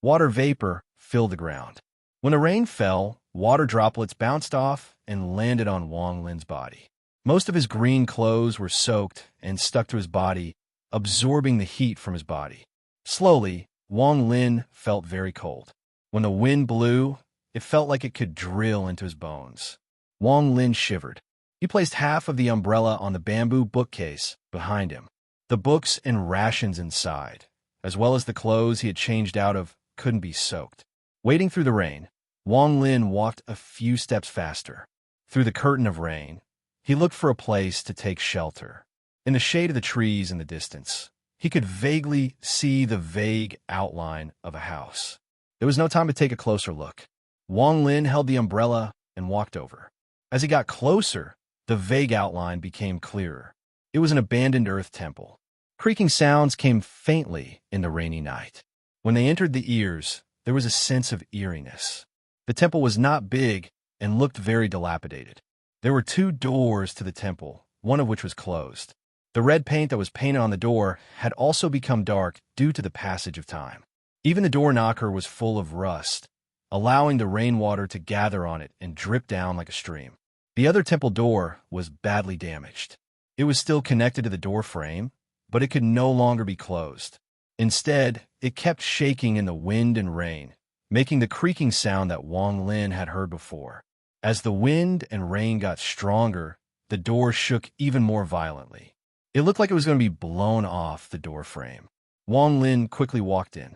Water vapor filled the ground. When the rain fell, water droplets bounced off and landed on Wang Lin's body. Most of his green clothes were soaked and stuck to his body, absorbing the heat from his body. Slowly, Wang Lin felt very cold. When the wind blew, it felt like it could drill into his bones. Wang Lin shivered. He placed half of the umbrella on the bamboo bookcase behind him. The books and rations inside, as well as the clothes he had changed out of, couldn't be soaked. Wading through the rain, Wang Lin walked a few steps faster. Through the curtain of rain, he looked for a place to take shelter. In the shade of the trees in the distance, he could vaguely see the vague outline of a house. There was no time to take a closer look. Wang Lin held the umbrella and walked over. As he got closer, the vague outline became clearer. It was an abandoned earth temple. Creaking sounds came faintly in the rainy night. When they entered the ears, there was a sense of eeriness. The temple was not big and looked very dilapidated. There were 2 doors to the temple, one of which was closed. The red paint that was painted on the door had also become dark due to the passage of time. Even the door knocker was full of rust, allowing the rainwater to gather on it and drip down like a stream. The other temple door was badly damaged. It was still connected to the door frame, but it could no longer be closed. Instead, it kept shaking in the wind and rain, making the creaking sound that Wang Lin had heard before. As the wind and rain got stronger, the door shook even more violently. It looked like it was going to be blown off the door frame. Wang Lin quickly walked in.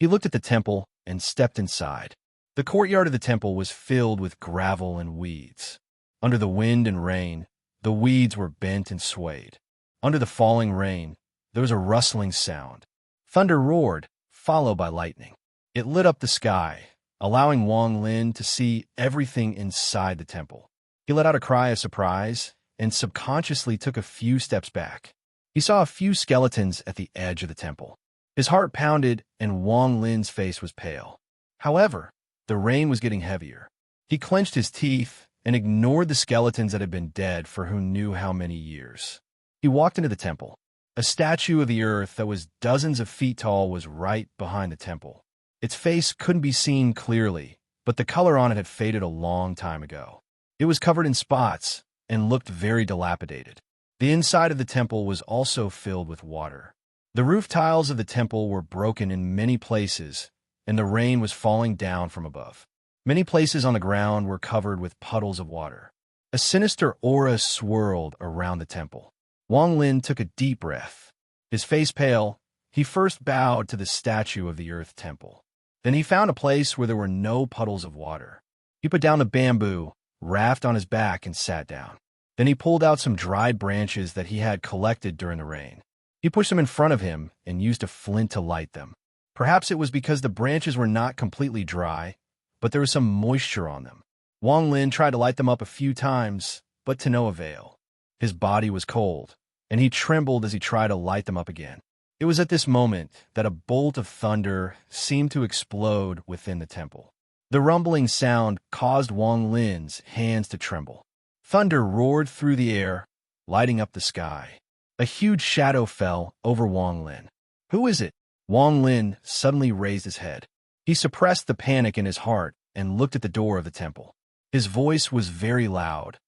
He looked at the temple and stepped inside. The courtyard of the temple was filled with gravel and weeds. Under the wind and rain, the weeds were bent and swayed. Under the falling rain, there was a rustling sound. Thunder roared, followed by lightning. It lit up the sky, allowing Wang Lin to see everything inside the temple. He let out a cry of surprise and subconsciously took a few steps back. He saw a few skeletons at the edge of the temple. His heart pounded and Wang Lin's face was pale. However, the rain was getting heavier. He clenched his teeth and ignored the skeletons that had been dead for who knew how many years. He walked into the temple. A statue of the earth that was dozens of feet tall was right behind the temple. Its face couldn't be seen clearly, but the color on it had faded a long time ago. It was covered in spots and looked very dilapidated. The inside of the temple was also filled with water. The roof tiles of the temple were broken in many places, and the rain was falling down from above. Many places on the ground were covered with puddles of water. A sinister aura swirled around the temple. Wang Lin took a deep breath. His face pale, he first bowed to the statue of the earth temple. Then he found a place where there were no puddles of water. He put down the bamboo raft on his back and sat down. Then he pulled out some dried branches that he had collected during the rain. He pushed them in front of him and used a flint to light them. Perhaps it was because the branches were not completely dry, but there was some moisture on them. Wang Lin tried to light them up a few times, but to no avail. His body was cold, and he trembled as he tried to light them up again. It was at this moment that a bolt of thunder seemed to explode within the temple. The rumbling sound caused Wang Lin's hands to tremble. Thunder roared through the air, lighting up the sky. A huge shadow fell over Wang Lin. "Who is it?" Wang Lin suddenly raised his head. He suppressed the panic in his heart and looked at the door of the temple. His voice was very loud,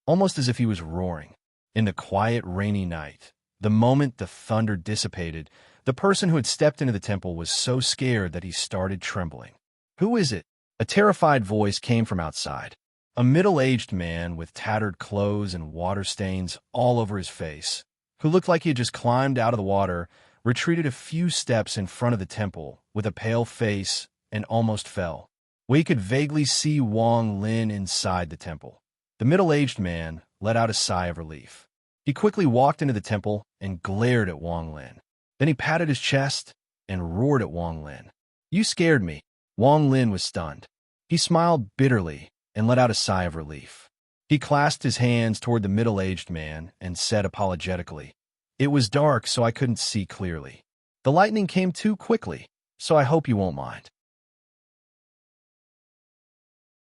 almost as if he was roaring. In the quiet, rainy night, the moment the thunder dissipated, the person who had stepped into the temple was so scared that he started trembling. "Who is it?" A terrified voice came from outside. A middle-aged man with tattered clothes and water stains all over his face, who looked like he had just climbed out of the water, retreated a few steps in front of the temple with a pale face and almost fell. We could vaguely see Wang Lin inside the temple. The middle-aged man let out a sigh of relief. He quickly walked into the temple and glared at Wang Lin. Then he patted his chest and roared at Wang Lin. "You scared me." Wang Lin was stunned. He smiled bitterly and let out a sigh of relief. He clasped his hands toward the middle-aged man and said apologetically, "It was dark, so I couldn't see clearly. The lightning came too quickly, so I hope you won't mind."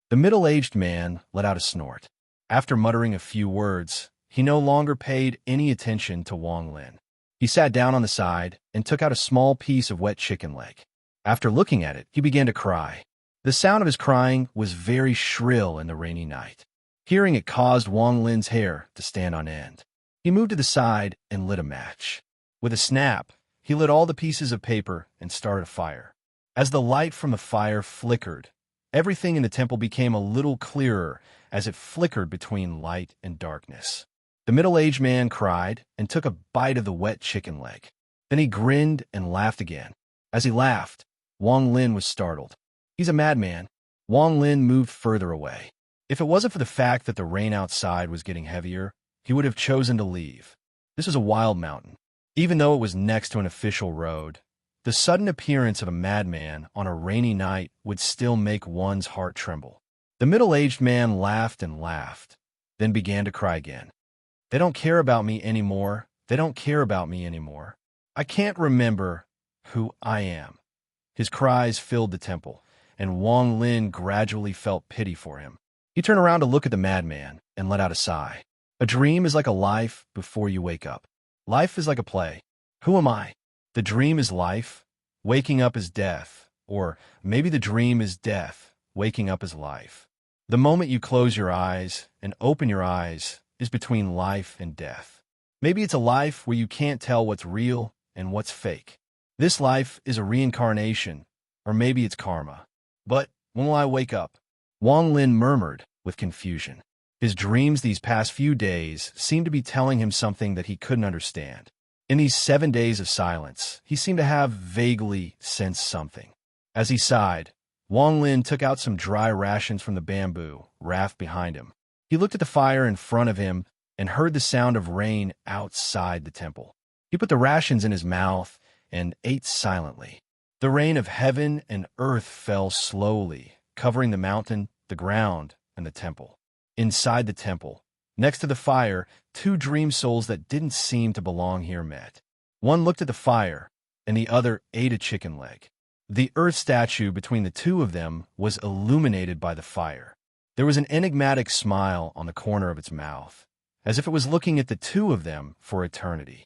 The middle-aged man let out a snort. After muttering a few words, he no longer paid any attention to Wang Lin. He sat down on the side and took out a small piece of wet chicken leg. After looking at it, he began to cry. The sound of his crying was very shrill in the rainy night. Hearing it caused Wang Lin's hair to stand on end. He moved to the side and lit a match. With a snap, he lit all the pieces of paper and started a fire. As the light from the fire flickered, everything in the temple became a little clearer as it flickered between light and darkness. The middle-aged man cried and took a bite of the wet chicken leg. Then he grinned and laughed again. As he laughed, Wang Lin was startled. He's a madman. Wang Lin moved further away. If it wasn't for the fact that the rain outside was getting heavier, he would have chosen to leave. This was a wild mountain. Even though it was next to an official road, the sudden appearance of a madman on a rainy night would still make one's heart tremble. The middle-aged man laughed and laughed, then began to cry again. They don't care about me anymore. They don't care about me anymore. I can't remember who I am. His cries filled the temple, and Wang Lin gradually felt pity for him. He turned around to look at the madman and let out a sigh. A dream is like a life before you wake up. Life is like a play. Who am I? The dream is life, waking up is death, or maybe the dream is death, waking up is life. The moment you close your eyes and open your eyes is between life and death. Maybe it's a life where you can't tell what's real and what's fake. This life is a reincarnation, or maybe it's karma. But when will I wake up? Wang Lin murmured with confusion. His dreams these past few days seemed to be telling him something that he couldn't understand. In these 7 days of silence, he seemed to have vaguely sensed something. As he sighed, Wang Lin took out some dry rations from the bamboo raft behind him. He looked at the fire in front of him and heard the sound of rain outside the temple. He put the rations in his mouth and ate silently. The rain of heaven and earth fell slowly, covering the mountain, the ground, and the temple. Inside the temple, next to the fire, two dream souls that didn't seem to belong here met. One looked at the fire, and the other ate a chicken leg. The earth statue between the two of them was illuminated by the fire. There was an enigmatic smile on the corner of its mouth, as if it was looking at the two of them for eternity.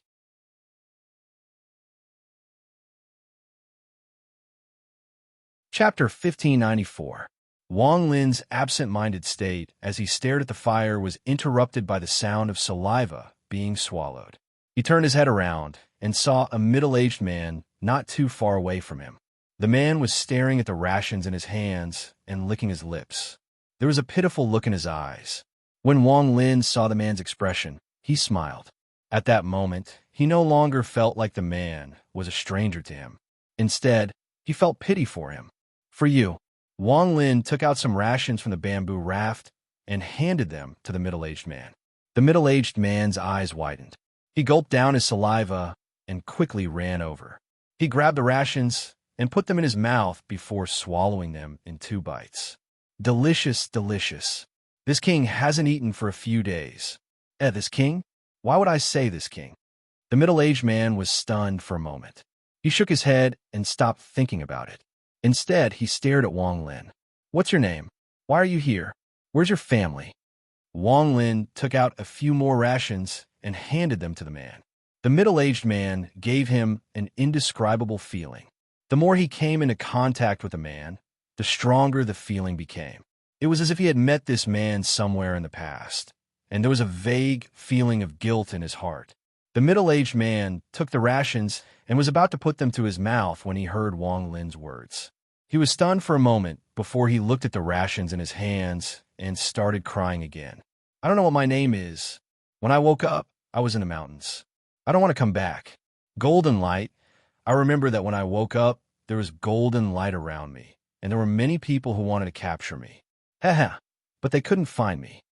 Chapter 1594. Wang Lin's absent-minded state as he stared at the fire was interrupted by the sound of saliva being swallowed. He turned his head around and saw a middle-aged man not too far away from him. The man was staring at the rations in his hands and licking his lips. There was a pitiful look in his eyes. When Wang Lin saw the man's expression, he smiled. At that moment, he no longer felt like the man was a stranger to him. Instead, he felt pity for him. "For you." Wang Lin took out some rations from the bamboo raft and handed them to the middle-aged man. The middle-aged man's eyes widened. He gulped down his saliva and quickly ran over. He grabbed the rations and put them in his mouth before swallowing them in 2 bites. Delicious, delicious. This king hasn't eaten for a few days. This king? Why would I say this king? The middle-aged man was stunned for a moment. He shook his head and stopped thinking about it. Instead, he stared at Wang Lin. "What's your name? Why are you here? Where's your family?" Wang Lin took out a few more rations and handed them to the man. The middle-aged man gave him an indescribable feeling. The more he came into contact with the man, the stronger the feeling became. It was as if he had met this man somewhere in the past, and there was a vague feeling of guilt in his heart. The middle-aged man took the rations and was about to put them to his mouth when he heard Wang Lin's words. He was stunned for a moment before he looked at the rations in his hands and started crying again. "I don't know what my name is. When I woke up, I was in the mountains. I don't want to come back. Golden light. I remember that when I woke up, there was golden light around me, and there were many people who wanted to capture me. Haha, but they couldn't find me."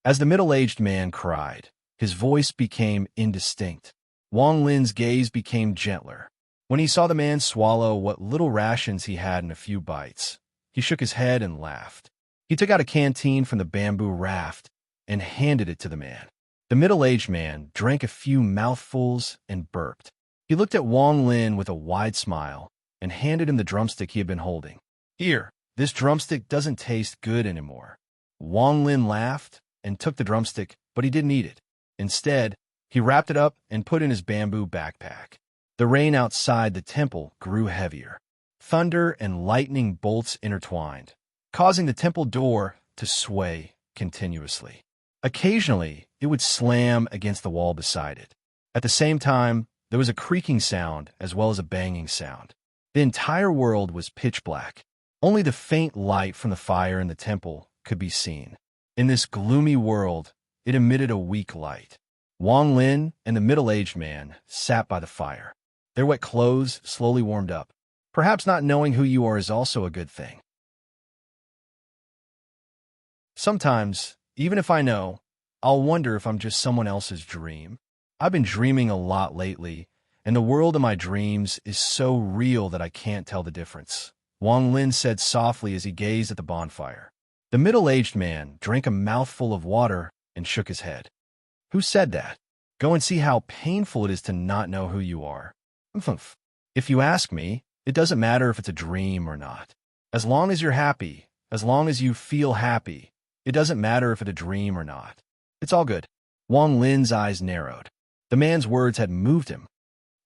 As the middle-aged man cried, his voice became indistinct. Wang Lin's gaze became gentler. When he saw the man swallow what little rations he had in a few bites, he shook his head and laughed. He took out a canteen from the bamboo raft and handed it to the man. The middle-aged man drank a few mouthfuls and burped. He looked at Wang Lin with a wide smile and handed him the drumstick he had been holding. "Here, this drumstick doesn't taste good anymore." Wang Lin laughed and took the drumstick, but he didn't eat it. Instead, he wrapped it up and put it in his bamboo backpack. The rain outside the temple grew heavier. Thunder and lightning bolts intertwined, causing the temple door to sway continuously. Occasionally, it would slam against the wall beside it. At the same time, there was a creaking sound as well as a banging sound. The entire world was pitch black. Only the faint light from the fire in the temple could be seen. In this gloomy world, it emitted a weak light. Wang Lin and the middle-aged man sat by the fire. Their wet clothes slowly warmed up. Perhaps not knowing who you are is also a good thing. Sometimes, even if I know, I'll wonder if I'm just someone else's dream. I've been dreaming a lot lately, and the world of my dreams is so real that I can't tell the difference, Wang Lin said softly as he gazed at the bonfire. The middle-aged man drank a mouthful of water and shook his head. Who said that? Go and see how painful it is to not know who you are. If you ask me, it doesn't matter if it's a dream or not. As long as you're happy, as long as you feel happy, it doesn't matter if it's a dream or not. It's all good. Wang Lin's eyes narrowed. The man's words had moved him.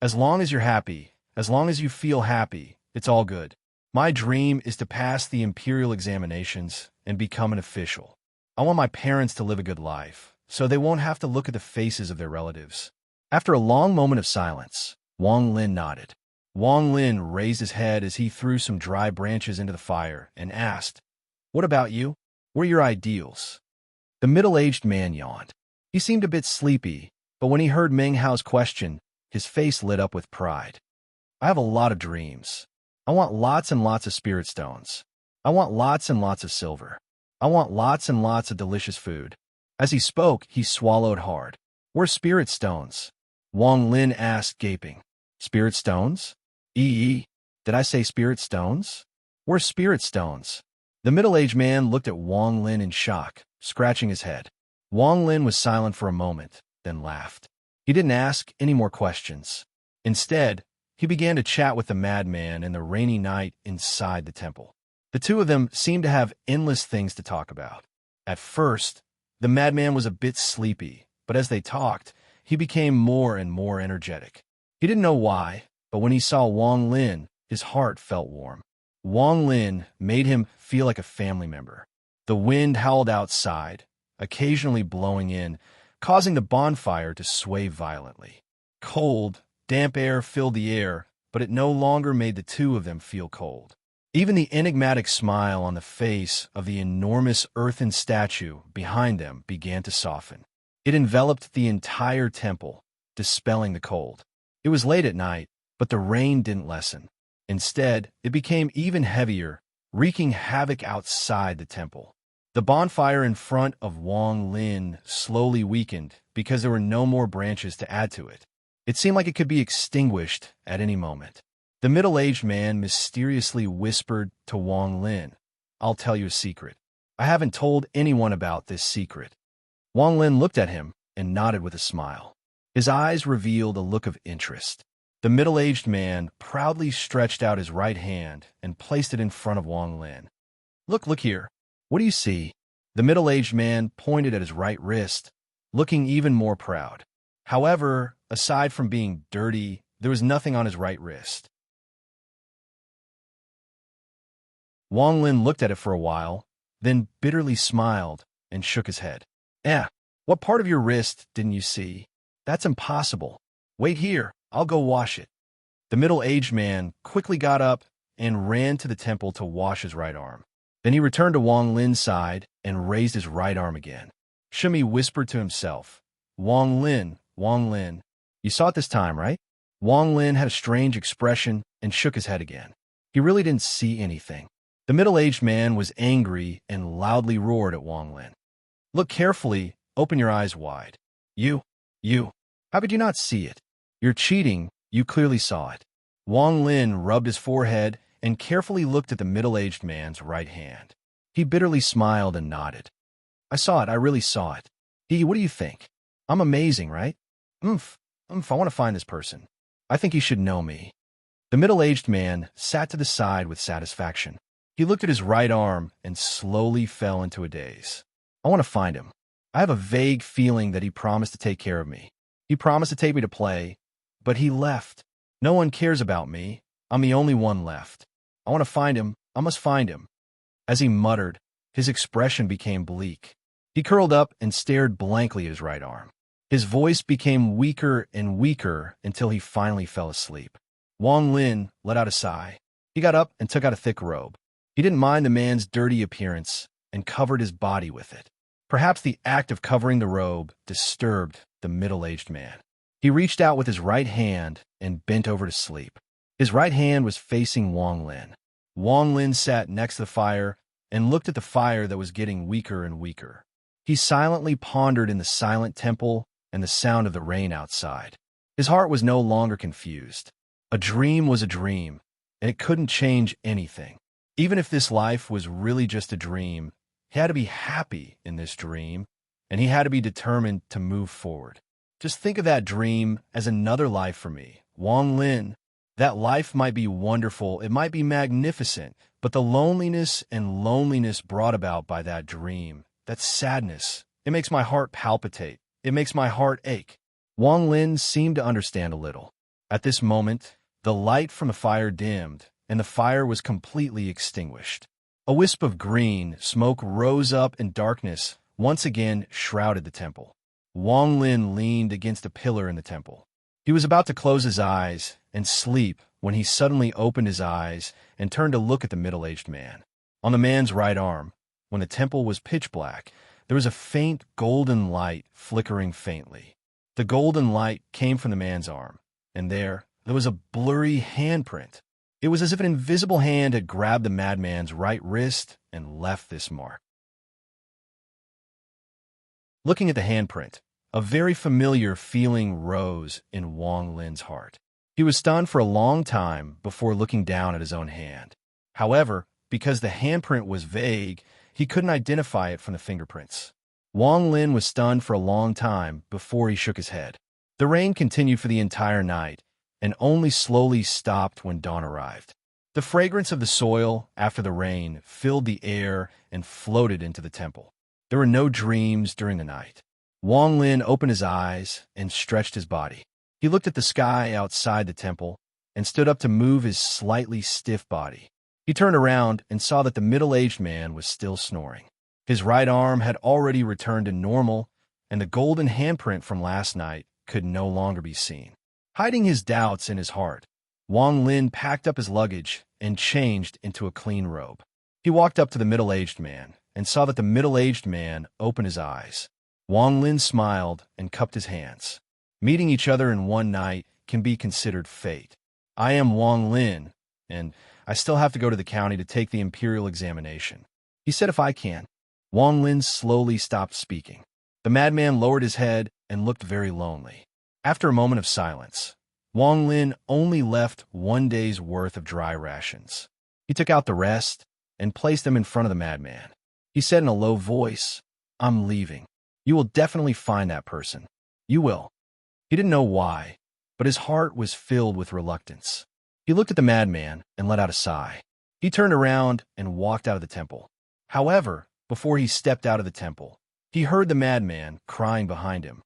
As long as you're happy, as long as you feel happy, it's all good. My dream is to pass the imperial examinations and become an official. I want my parents to live a good life, so they won't have to look at the faces of their relatives. After a long moment of silence, Wang Lin nodded. Wang Lin raised his head as he threw some dry branches into the fire and asked, "What about you? What are your ideals?" The middle-aged man yawned. He seemed a bit sleepy, but when he heard Meng Hao's question, his face lit up with pride. "I have a lot of dreams. I want lots and lots of spirit stones. I want lots and lots of silver. I want lots and lots of delicious food." As he spoke, he swallowed hard. "Where's spirit stones?" Wang Lin asked, gaping. "Spirit stones? Did I say spirit stones? Where's spirit stones?" The middle-aged man looked at Wang Lin in shock, scratching his head. Wang Lin was silent for a moment, then laughed. He didn't ask any more questions. Instead, he began to chat with the madman in the rainy night inside the temple. The two of them seemed to have endless things to talk about. At first, the madman was a bit sleepy, but as they talked, he became more and more energetic. He didn't know why, but when he saw Wang Lin, his heart felt warm. Wang Lin made him feel like a family member. The wind howled outside, occasionally blowing in, causing the bonfire to sway violently. Cold, damp air filled the air, but it no longer made the two of them feel cold. Even the enigmatic smile on the face of the enormous earthen statue behind them began to soften. It enveloped the entire temple, dispelling the cold. It was late at night, but the rain didn't lessen. Instead, it became even heavier, wreaking havoc outside the temple. The bonfire in front of Wang Lin slowly weakened because there were no more branches to add to it. It seemed like it could be extinguished at any moment. The middle-aged man mysteriously whispered to Wang Lin, "I'll tell you a secret. I haven't told anyone about this secret." Wang Lin looked at him and nodded with a smile. His eyes revealed a look of interest. The middle-aged man proudly stretched out his right hand and placed it in front of Wang Lin. Look here. What do you see?" The middle-aged man pointed at his right wrist, looking even more proud. However, aside from being dirty, there was nothing on his right wrist. Wang Lin looked at it for a while, then bitterly smiled and shook his head. What part of your wrist didn't you see? That's impossible. Wait here, I'll go wash it." The middle-aged man quickly got up and ran to the temple to wash his right arm. Then he returned to Wang Lin's side and raised his right arm again. Shimi whispered to himself, Wang Lin, you saw it this time, right?" Wang Lin had a strange expression and shook his head again. He really didn't see anything. The middle-aged man was angry and loudly roared at Wang Lin. "Look carefully, open your eyes wide. You, how could you not see it? You're cheating, you clearly saw it." Wang Lin rubbed his forehead and carefully looked at the middle-aged man's right hand. He bitterly smiled and nodded. "I saw it, I really saw it. What do you think? I'm amazing, right? I want to find this person. I think he should know me." The middle-aged man sat to the side with satisfaction. He looked at his right arm and slowly fell into a daze. "I want to find him. I have a vague feeling that he promised to take care of me. He promised to take me to play, but he left. No one cares about me. I'm the only one left. I want to find him. I must find him." As he muttered, his expression became bleak. He curled up and stared blankly at his right arm. His voice became weaker and weaker until he finally fell asleep. Wang Lin let out a sigh. He got up and took out a thick robe. He didn't mind the man's dirty appearance and covered his body with it. Perhaps the act of covering the robe disturbed the middle-aged man. He reached out with his right hand and bent over to sleep. His right hand was facing Wang Lin. Wang Lin sat next to the fire and looked at the fire that was getting weaker and weaker. He silently pondered in the silent temple and the sound of the rain outside. His heart was no longer confused. A dream was a dream, and it couldn't change anything. Even if this life was really just a dream, he had to be happy in this dream, and he had to be determined to move forward. Just think of that dream as another life for me, Wang Lin. That life might be wonderful, it might be magnificent, but the loneliness brought about by that dream, that sadness, it makes my heart palpitate. It makes my heart ache. Wang Lin seemed to understand a little. At this moment, the light from the fire dimmed, and the fire was completely extinguished. A wisp of green smoke rose up, and darkness once again shrouded the temple. Wang Lin leaned against a pillar in the temple. He was about to close his eyes and sleep when he suddenly opened his eyes and turned to look at the middle-aged man. On the man's right arm, when the temple was pitch black, there was a faint golden light flickering faintly. The golden light came from the man's arm, and there was a blurry handprint. It was as if an invisible hand had grabbed the madman's right wrist and left this mark. Looking at the handprint, a very familiar feeling rose in Wang Lin's heart. He was stunned for a long time before looking down at his own hand. However, because the handprint was vague, he couldn't identify it from the fingerprints. Wang Lin was stunned for a long time before he shook his head. The rain continued for the entire night and only slowly stopped when dawn arrived. The fragrance of the soil after the rain filled the air and floated into the temple. There were no dreams during the night. Wang Lin opened his eyes and stretched his body. He looked at the sky outside the temple and stood up to move his slightly stiff body. He turned around and saw that the middle-aged man was still snoring. His right arm had already returned to normal, and the golden handprint from last night could no longer be seen. Hiding his doubts in his heart, Wang Lin packed up his luggage and changed into a clean robe. He walked up to the middle-aged man and saw that the middle-aged man opened his eyes. Wang Lin smiled and cupped his hands. Meeting each other in one night can be considered fate. I am Wang Lin, and I still have to go to the county to take the imperial examination. He said if I can. Wang Lin slowly stopped speaking. The madman lowered his head and looked very lonely. After a moment of silence, Wang Lin only left 1 day's worth of dry rations. He took out the rest and placed them in front of the madman. He said in a low voice, I'm leaving. You will definitely find that person. You will. He didn't know why, but his heart was filled with reluctance. He looked at the madman and let out a sigh. He turned around and walked out of the temple. However, before he stepped out of the temple, he heard the madman crying behind him.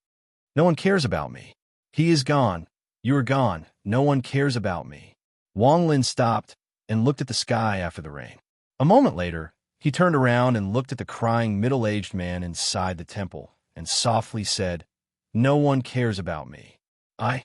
No one cares about me. He is gone. You are gone. No one cares about me. Wang Lin stopped and looked at the sky after the rain. A moment later, he turned around and looked at the crying middle-aged man inside the temple and softly said, No one cares about me. I'm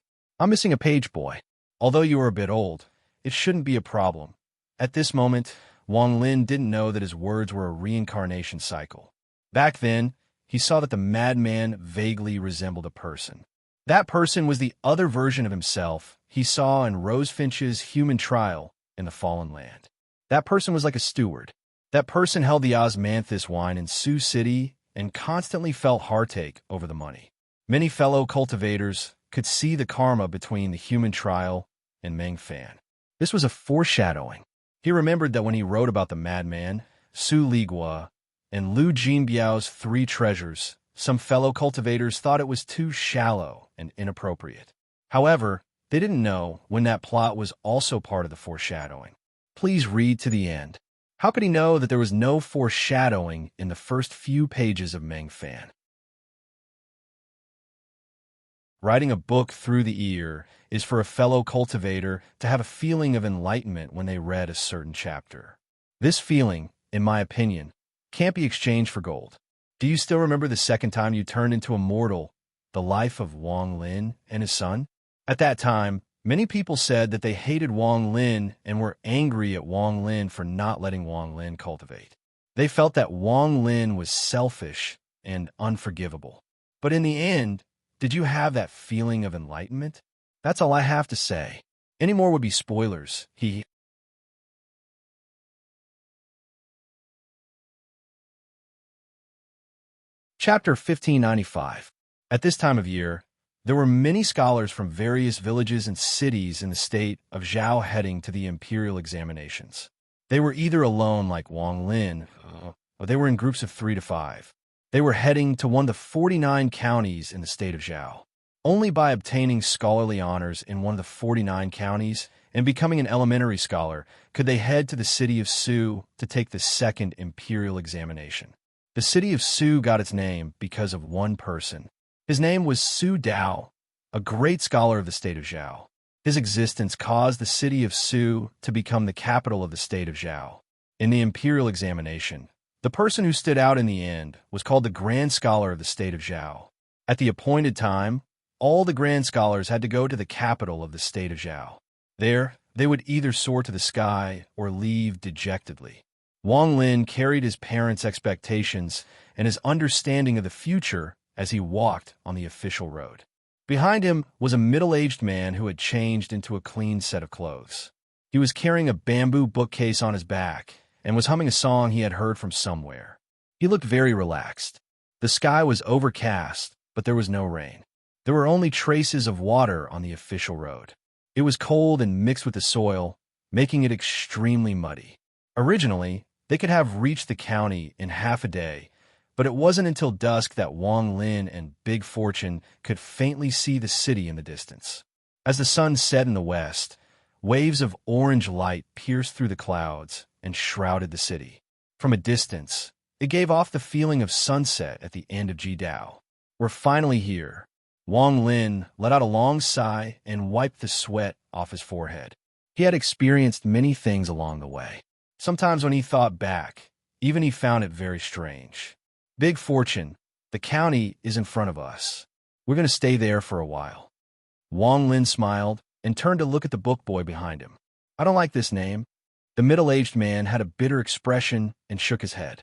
missing a page boy. Although you are a bit old, it shouldn't be a problem. At this moment, Wang Lin didn't know that his words were a reincarnation cycle. Back then, he saw that the madman vaguely resembled a person. That person was the other version of himself he saw in Rose Finch's human trial in the Fallen Land. That person was like a steward. That person held the osmanthus wine in Sioux City and constantly felt heartache over the money. Many fellow cultivators could see the karma between the human trial and Meng Fan. This was a foreshadowing. He remembered that when he wrote about the madman, Su Ligua, and Lu Jinbiao's 3 treasures, some fellow cultivators thought it was too shallow and inappropriate. However, they didn't know when that plot was also part of the foreshadowing. Please read to the end. How could he know that there was no foreshadowing in the first few pages of Meng Fan? Writing a book through the ear is for a fellow cultivator to have a feeling of enlightenment when they read a certain chapter. This feeling, in my opinion, can't be exchanged for gold. Do you still remember the second time you turned into a mortal, the life of Wang Lin and his son? At that time, many people said that they hated Wang Lin and were angry at Wang Lin for not letting Wang Lin cultivate. They felt that Wang Lin was selfish and unforgivable. But in the end, did you have that feeling of enlightenment? That's all I have to say. Any more would be spoilers. Chapter 1595. At this time of year, there were many scholars from various villages and cities in the state of Zhao heading to the imperial examinations. They were either alone like Wang Lin, or they were in groups of 3 to 5. They were heading to one of the 49 counties in the state of Zhao. Only by obtaining scholarly honors in one of the 49 counties and becoming an elementary scholar could they head to the city of Su to take the second imperial examination. The city of Su got its name because of one person. His name was Su Dao, a great scholar of the state of Zhao. His existence caused the city of Su to become the capital of the state of Zhao. In the imperial examination, the person who stood out in the end was called the Grand Scholar of the state of Zhao. At the appointed time, all the Grand Scholars had to go to the capital of the state of Zhao. There, they would either soar to the sky or leave dejectedly. Wang Lin carried his parents' expectations and his understanding of the future as he walked on the official road. Behind him was a middle-aged man who had changed into a clean set of clothes. He was carrying a bamboo bookcase on his back and was humming a song he had heard from somewhere. He looked very relaxed. The sky was overcast, but there was no rain. There were only traces of water on the official road. It was cold and mixed with the soil, making it extremely muddy. Originally, they could have reached the county in half a day, but it wasn't until dusk that Wang Lin and Big Fortune could faintly see the city in the distance. As the sun set in the west, waves of orange light pierced through the clouds and shrouded the city. From a distance, it gave off the feeling of sunset at the end of Jidao. We're finally here. Wang Lin let out a long sigh and wiped the sweat off his forehead. He had experienced many things along the way. Sometimes when he thought back, even he found it very strange. Big Fortune, the county is in front of us. We're going to stay there for a while. Wang Lin smiled and turned to look at the book boy behind him. I don't like this name. The middle-aged man had a bitter expression and shook his head.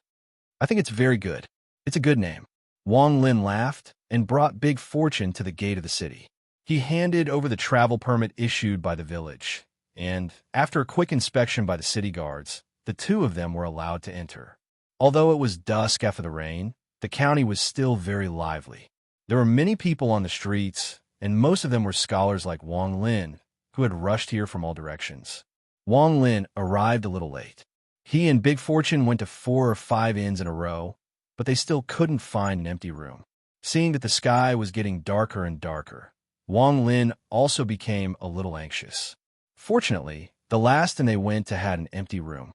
I think it's very good. It's a good name. Wang Lin laughed and brought Big Fortune to the gate of the city. He handed over the travel permit issued by the village, and after a quick inspection by the city guards, the two of them were allowed to enter. Although it was dusk after the rain, the county was still very lively. There were many people on the streets, and most of them were scholars like Wang Lin, who had rushed here from all directions. Wang Lin arrived a little late. He and Big Fortune went to 4 or 5 inns in a row, but they still couldn't find an empty room. Seeing that the sky was getting darker and darker, Wang Lin also became a little anxious. Fortunately, the last inn they went to had an empty room.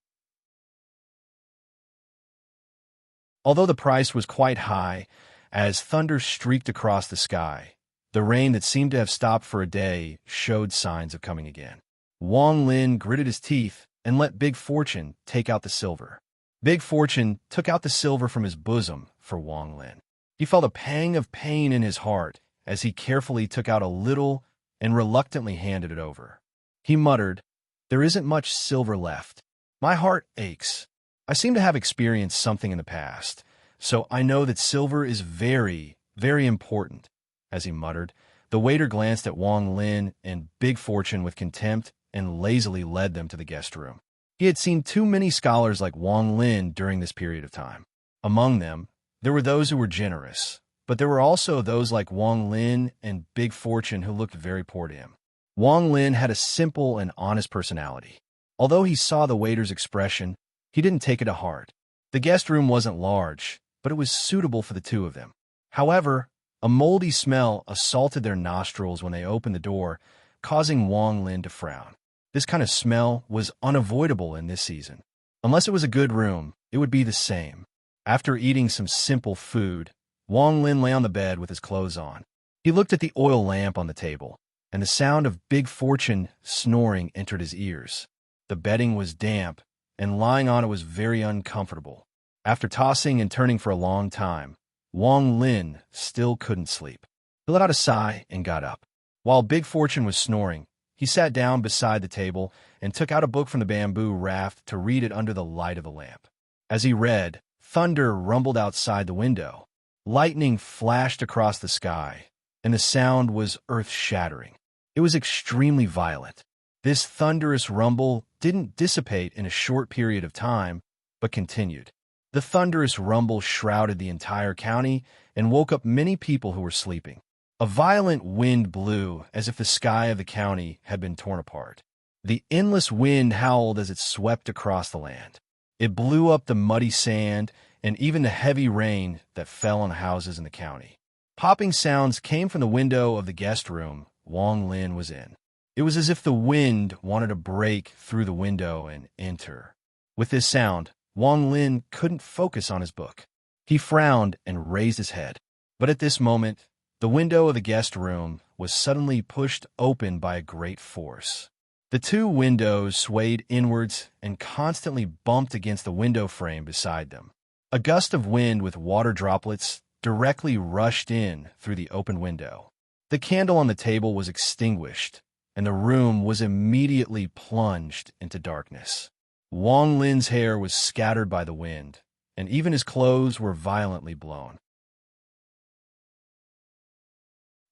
Although the price was quite high, as thunder streaked across the sky, the rain that seemed to have stopped for a day showed signs of coming again. Wang Lin gritted his teeth and let Big Fortune take out the silver. Big Fortune took out the silver from his bosom for Wang Lin. He felt a pang of pain in his heart as he carefully took out a little and reluctantly handed it over. He muttered, "There isn't much silver left. My heart aches. I seem to have experienced something in the past, so I know that silver is very, very important." As he muttered, the waiter glanced at Wang Lin and Big Fortune with contempt and lazily led them to the guest room. He had seen too many scholars like Wang Lin during this period of time. Among them, there were those who were generous, but there were also those like Wang Lin and Big Fortune who looked very poor to him. Wang Lin had a simple and honest personality. Although he saw the waiter's expression, he didn't take it to heart. The guest room wasn't large, but it was suitable for the two of them. However, a moldy smell assaulted their nostrils when they opened the door, causing Wang Lin to frown. This kind of smell was unavoidable in this season. Unless it was a good room, it would be the same. After eating some simple food, Wang Lin lay on the bed with his clothes on. He looked at the oil lamp on the table, and the sound of Big Fortune snoring entered his ears. The bedding was damp, and lying on it was very uncomfortable. After tossing and turning for a long time, Wang Lin still couldn't sleep. He let out a sigh and got up. While Big Fortune was snoring, he sat down beside the table and took out a book from the bamboo raft to read it under the light of the lamp. As he read, thunder rumbled outside the window. Lightning flashed across the sky, and the sound was earth-shattering. It was extremely violent. This thunderous rumble didn't dissipate in a short period of time, but continued. The thunderous rumble shrouded the entire county and woke up many people who were sleeping. A violent wind blew as if the sky of the county had been torn apart. The endless wind howled as it swept across the land. It blew up the muddy sand and even the heavy rain that fell on the houses in the county. Popping sounds came from the window of the guest room Wang Lin was in. It was as if the wind wanted to break through the window and enter. With this sound, Wang Lin couldn't focus on his book. He frowned and raised his head. But at this moment, the window of the guest room was suddenly pushed open by a great force. The two windows swayed inwards and constantly bumped against the window frame beside them. A gust of wind with water droplets directly rushed in through the open window. The candle on the table was extinguished, and the room was immediately plunged into darkness. Wang Lin's hair was scattered by the wind, and even his clothes were violently blown.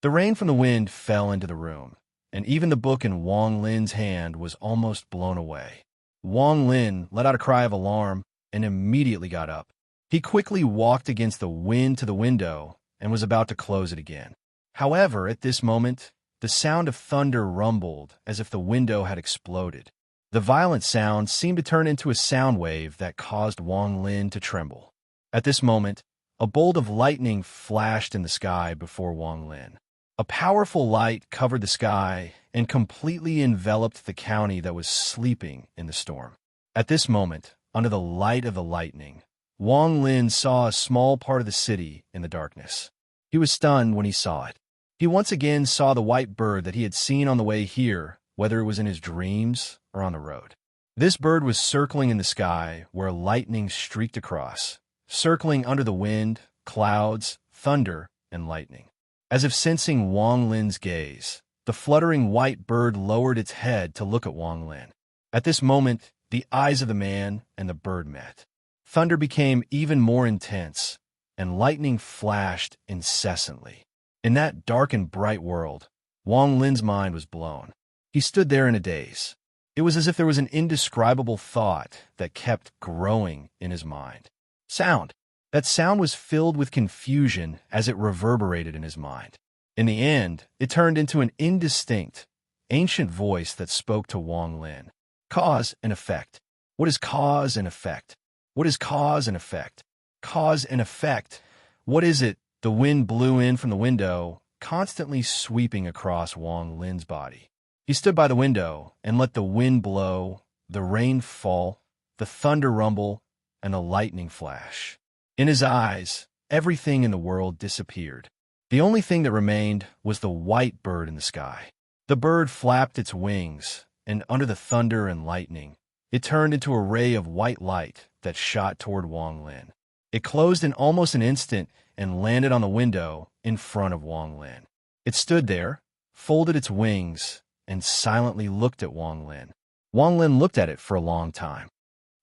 The rain from the wind fell into the room, and even the book in Wang Lin's hand was almost blown away. Wang Lin let out a cry of alarm and immediately got up. He quickly walked against the wind to the window and was about to close it again. However, at this moment, the sound of thunder rumbled as if the window had exploded. The violent sound seemed to turn into a sound wave that caused Wang Lin to tremble. At this moment, a bolt of lightning flashed in the sky before Wang Lin. A powerful light covered the sky and completely enveloped the county that was sleeping in the storm. At this moment, under the light of the lightning, Wang Lin saw a small part of the city in the darkness. He was stunned when he saw it. He once again saw the white bird that he had seen on the way here, whether it was in his dreams or on the road. This bird was circling in the sky where lightning streaked across, circling under the wind, clouds, thunder, and lightning. As if sensing Wang Lin's gaze, the fluttering white bird lowered its head to look at Wang Lin. At this moment, the eyes of the man and the bird met. Thunder became even more intense, and lightning flashed incessantly. In that dark and bright world, Wang Lin's mind was blown. He stood there in a daze. It was as if there was an indescribable thought that kept growing in his mind. Sound. That sound was filled with confusion as it reverberated in his mind. In the end, it turned into an indistinct, ancient voice that spoke to Wang Lin. Cause and effect. What is cause and effect? What is cause and effect? Cause and effect. What is it? The wind blew in from the window, constantly sweeping across Wang Lin's body. He stood by the window and let the wind blow, the rain fall, the thunder rumble, and the lightning flash. In his eyes, everything in the world disappeared. The only thing that remained was the white bird in the sky. The bird flapped its wings, and under the thunder and lightning, it turned into a ray of white light that shot toward Wang Lin. It closed in almost an instant and landed on the window in front of Wang Lin. It stood there, folded its wings, and silently looked at Wang Lin. Wang Lin looked at it for a long time.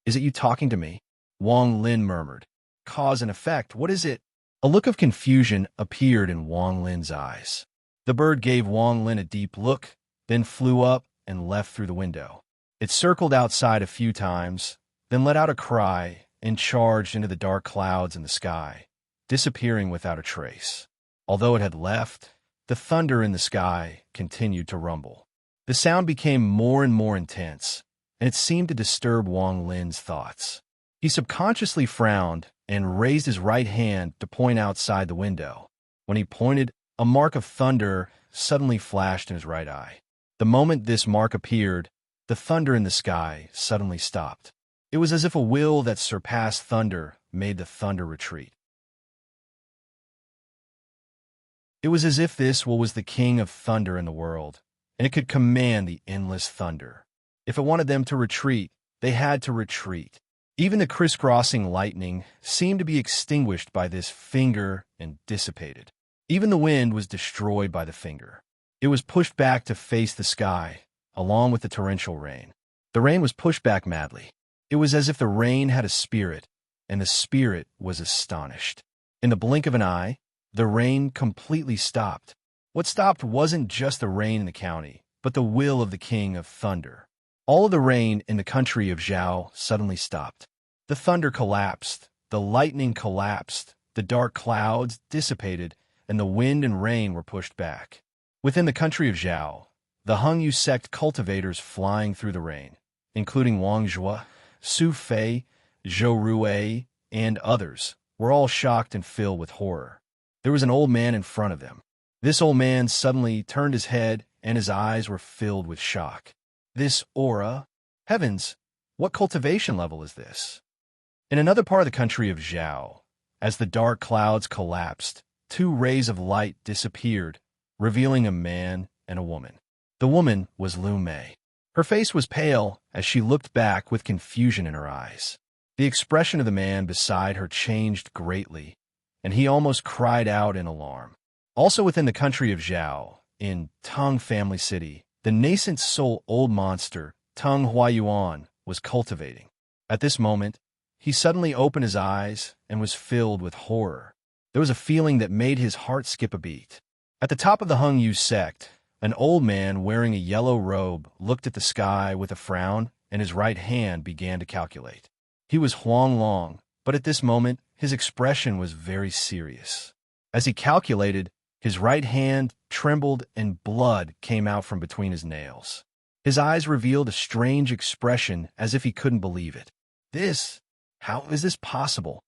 "Is it you talking to me?" Wang Lin murmured. "Cause and effect, what is it?" A look of confusion appeared in Wang Lin's eyes. The bird gave Wang Lin a deep look, then flew up and left through the window. It circled outside a few times, then let out a cry and charged into the dark clouds in the sky, disappearing without a trace. Although it had left, the thunder in the sky continued to rumble. The sound became more and more intense, and it seemed to disturb Wang Lin's thoughts. He subconsciously frowned and raised his right hand to point outside the window. When he pointed, a mark of thunder suddenly flashed in his right eye. The moment this mark appeared, the thunder in the sky suddenly stopped. It was as if a will that surpassed thunder made the thunder retreat. It was as if this will was the king of thunder in the world, and it could command the endless thunder. If it wanted them to retreat, they had to retreat. Even the crisscrossing lightning seemed to be extinguished by this finger and dissipated. Even the wind was destroyed by the finger. It was pushed back to face the sky, along with the torrential rain. The rain was pushed back madly. It was as if the rain had a spirit, and the spirit was astonished. In the blink of an eye, the rain completely stopped. What stopped wasn't just the rain in the county, but the will of the king of thunder. All of the rain in the country of Zhao suddenly stopped. The thunder collapsed, the lightning collapsed, the dark clouds dissipated, and the wind and rain were pushed back. Within the country of Zhao, the Hengyu sect cultivators flying through the rain, including Wang Zhua, Su Fei, Zhou Rui, and others, were all shocked and filled with horror. There was an old man in front of them. This old man suddenly turned his head, and his eyes were filled with shock. This aura? Heavens, what cultivation level is this? In another part of the country of Zhao, as the dark clouds collapsed, two rays of light disappeared, revealing a man and a woman. The woman was Lu Mei. Her face was pale as she looked back with confusion in her eyes. The expression of the man beside her changed greatly, and he almost cried out in alarm. Also within the country of Zhao, in Tang Family City, the nascent soul old monster, Tang Huayuan, was cultivating. At this moment, he suddenly opened his eyes and was filled with horror. There was a feeling that made his heart skip a beat. At the top of the Hengyu sect, an old man wearing a yellow robe looked at the sky with a frown, and his right hand began to calculate. He was Huang Long, but at this moment, his expression was very serious. As he calculated, his right hand trembled and blood came out from between his nails. His eyes revealed a strange expression as if he couldn't believe it. How is this possible?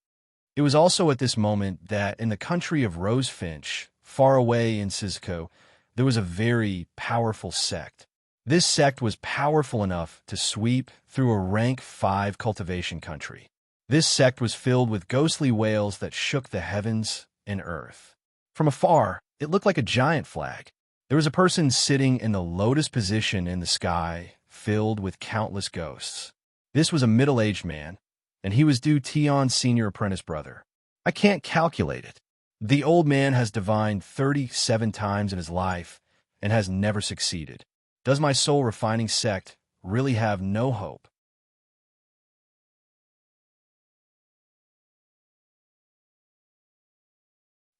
It was also at this moment that in the country of Rosefinch, far away in Sizco, there was a very powerful sect. This sect was powerful enough to sweep through a rank 5 cultivation country. This sect was filled with ghostly wails that shook the heavens and earth. From afar, it looked like a giant flag. There was a person sitting in the lotus position in the sky, filled with countless ghosts. This was a middle-aged man, and he was Du Tion's senior apprentice brother. I can't calculate it. The old man has divined 37 times in his life and has never succeeded. Does my soul-refining sect really have no hope?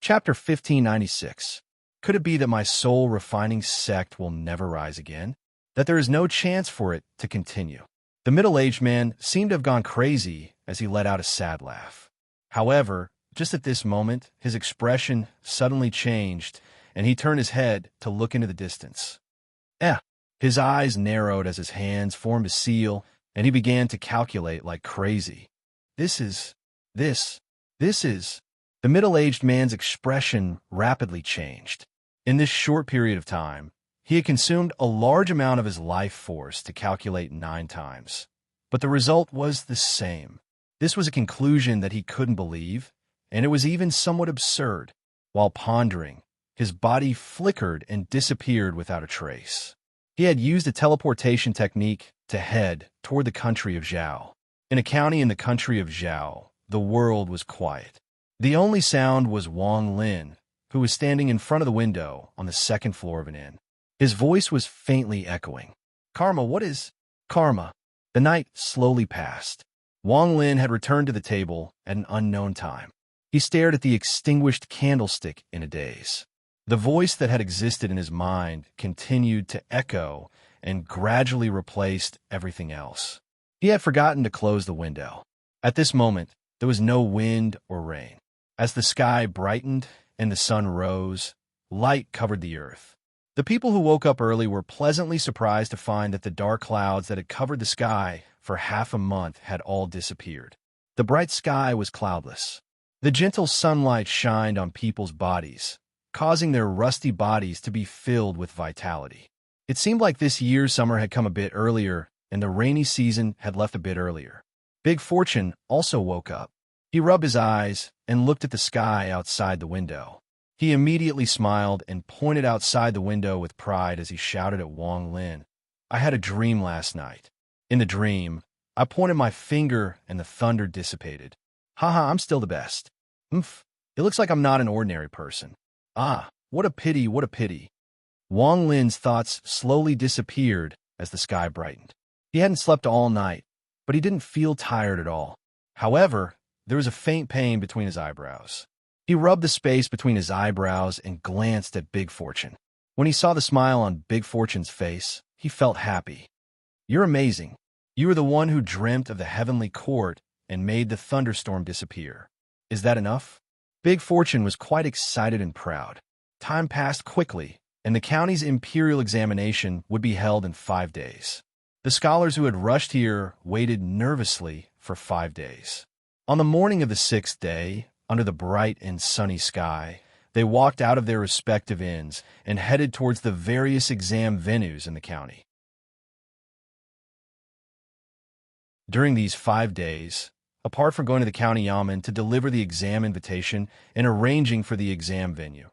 Chapter 1596. Could it be that my soul-refining sect will never rise again? That there is no chance for it to continue? The middle-aged man seemed to have gone crazy as he let out a sad laugh. However, just at this moment, his expression suddenly changed, and he turned his head to look into the distance. His eyes narrowed as his hands formed a seal, and he began to calculate like crazy. This is... The middle-aged man's expression rapidly changed. In this short period of time, he had consumed a large amount of his life force to calculate 9 times. But the result was the same. This was a conclusion that he couldn't believe, and it was even somewhat absurd. While pondering, his body flickered and disappeared without a trace. He had used a teleportation technique to head toward the country of Zhao. In a county in the country of Zhao, the world was quiet. The only sound was Wang Lin, who was standing in front of the window on the 2nd floor of an inn. His voice was faintly echoing. Karma, what is... Karma. The night slowly passed. Wang Lin had returned to the table at an unknown time. He stared at the extinguished candlestick in a daze. The voice that had existed in his mind continued to echo and gradually replaced everything else. He had forgotten to close the window. At this moment, there was no wind or rain. As the sky brightened and the sun rose, light covered the earth. The people who woke up early were pleasantly surprised to find that the dark clouds that had covered the sky for half a month had all disappeared. The bright sky was cloudless. The gentle sunlight shined on people's bodies, causing their rusty bodies to be filled with vitality. It seemed like this year's summer had come a bit earlier, and the rainy season had left a bit earlier. Big Fortune also woke up. He rubbed his eyes and looked at the sky outside the window. He immediately smiled and pointed outside the window with pride as he shouted at Wang Lin. I had a dream last night. In the dream, I pointed my finger and the thunder dissipated. Haha, I'm still the best. Oomph, it looks like I'm not an ordinary person. Ah, what a pity, what a pity. Wang Lin's thoughts slowly disappeared as the sky brightened. He hadn't slept all night, but he didn't feel tired at all. However, there was a faint pain between his eyebrows. He rubbed the space between his eyebrows and glanced at Big Fortune. When he saw the smile on Big Fortune's face, he felt happy. You're amazing. You are the one who dreamt of the heavenly court and made the thunderstorm disappear. Is that enough? Big Fortune was quite excited and proud. Time passed quickly, and the county's imperial examination would be held in 5 days. The scholars who had rushed here waited nervously for 5 days. On the morning of the 6th day, under the bright and sunny sky, they walked out of their respective inns and headed towards the various exam venues in the county. During these 5 days, apart from going to the county yamen to deliver the exam invitation and arranging for the exam venue,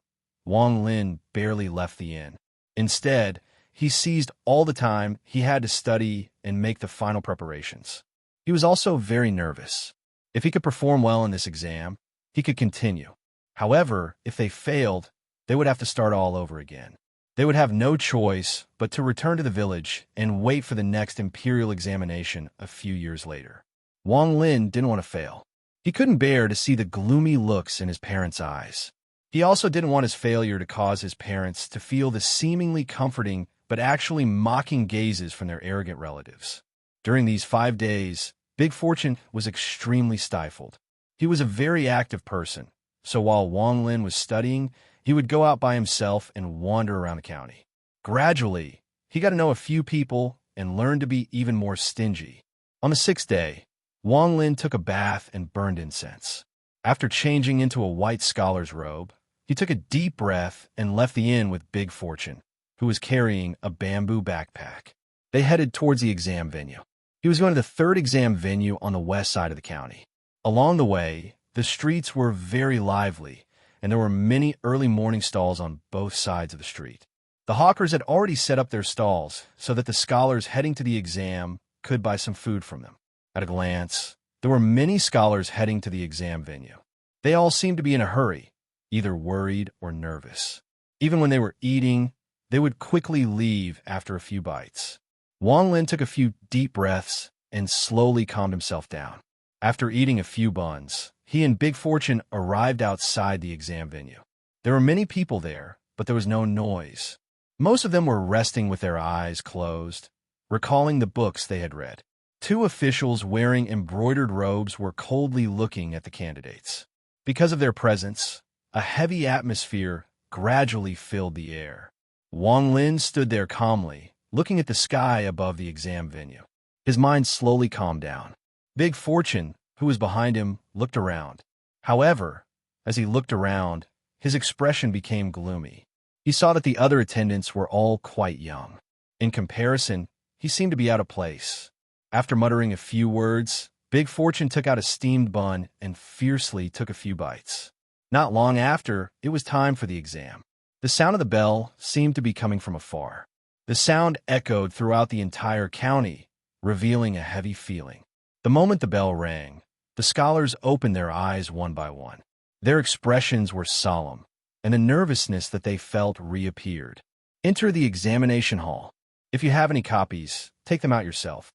Wang Lin barely left the inn. Instead, he seized all the time he had to study and make the final preparations. He was also very nervous. If he could perform well in this exam, he could continue. However, if they failed, they would have to start all over again. They would have no choice but to return to the village and wait for the next imperial examination a few years later. Wang Lin didn't want to fail. He couldn't bear to see the gloomy looks in his parents' eyes. He also didn't want his failure to cause his parents to feel the seemingly comforting but actually mocking gazes from their arrogant relatives. During these 5 days, Big Fortune was extremely stifled. He was a very active person, so while Wang Lin was studying, he would go out by himself and wander around the county. Gradually, he got to know a few people and learned to be even more stingy. On the 6th day, Wang Lin took a bath and burned incense. After changing into a white scholar's robe, he took a deep breath and left the inn with Big Fortune, who was carrying a bamboo backpack. They headed towards the exam venue. He was going to the 3rd exam venue on the west side of the county. Along the way, the streets were very lively, and there were many early morning stalls on both sides of the street. The hawkers had already set up their stalls so that the scholars heading to the exam could buy some food from them. At a glance, there were many scholars heading to the exam venue. They all seemed to be in a hurry, either worried or nervous. Even when they were eating, they would quickly leave after a few bites. Wang Lin took a few deep breaths and slowly calmed himself down. After eating a few buns, he and Big Fortune arrived outside the exam venue. There were many people there, but there was no noise. Most of them were resting with their eyes closed, recalling the books they had read. 2 officials wearing embroidered robes were coldly looking at the candidates. Because of their presence, a heavy atmosphere gradually filled the air. Wang Lin stood there calmly, looking at the sky above the exam venue. His mind slowly calmed down. Big Fortune, who was behind him, looked around. However, as he looked around, his expression became gloomy. He saw that the other attendants were all quite young. In comparison, he seemed to be out of place. After muttering a few words, Big Fortune took out a steamed bun and fiercely took a few bites. Not long after, it was time for the exam. The sound of the bell seemed to be coming from afar. The sound echoed throughout the entire county, revealing a heavy feeling. The moment the bell rang, the scholars opened their eyes one by one. Their expressions were solemn, and the nervousness that they felt reappeared. Enter the examination hall. If you have any copies, take them out yourself.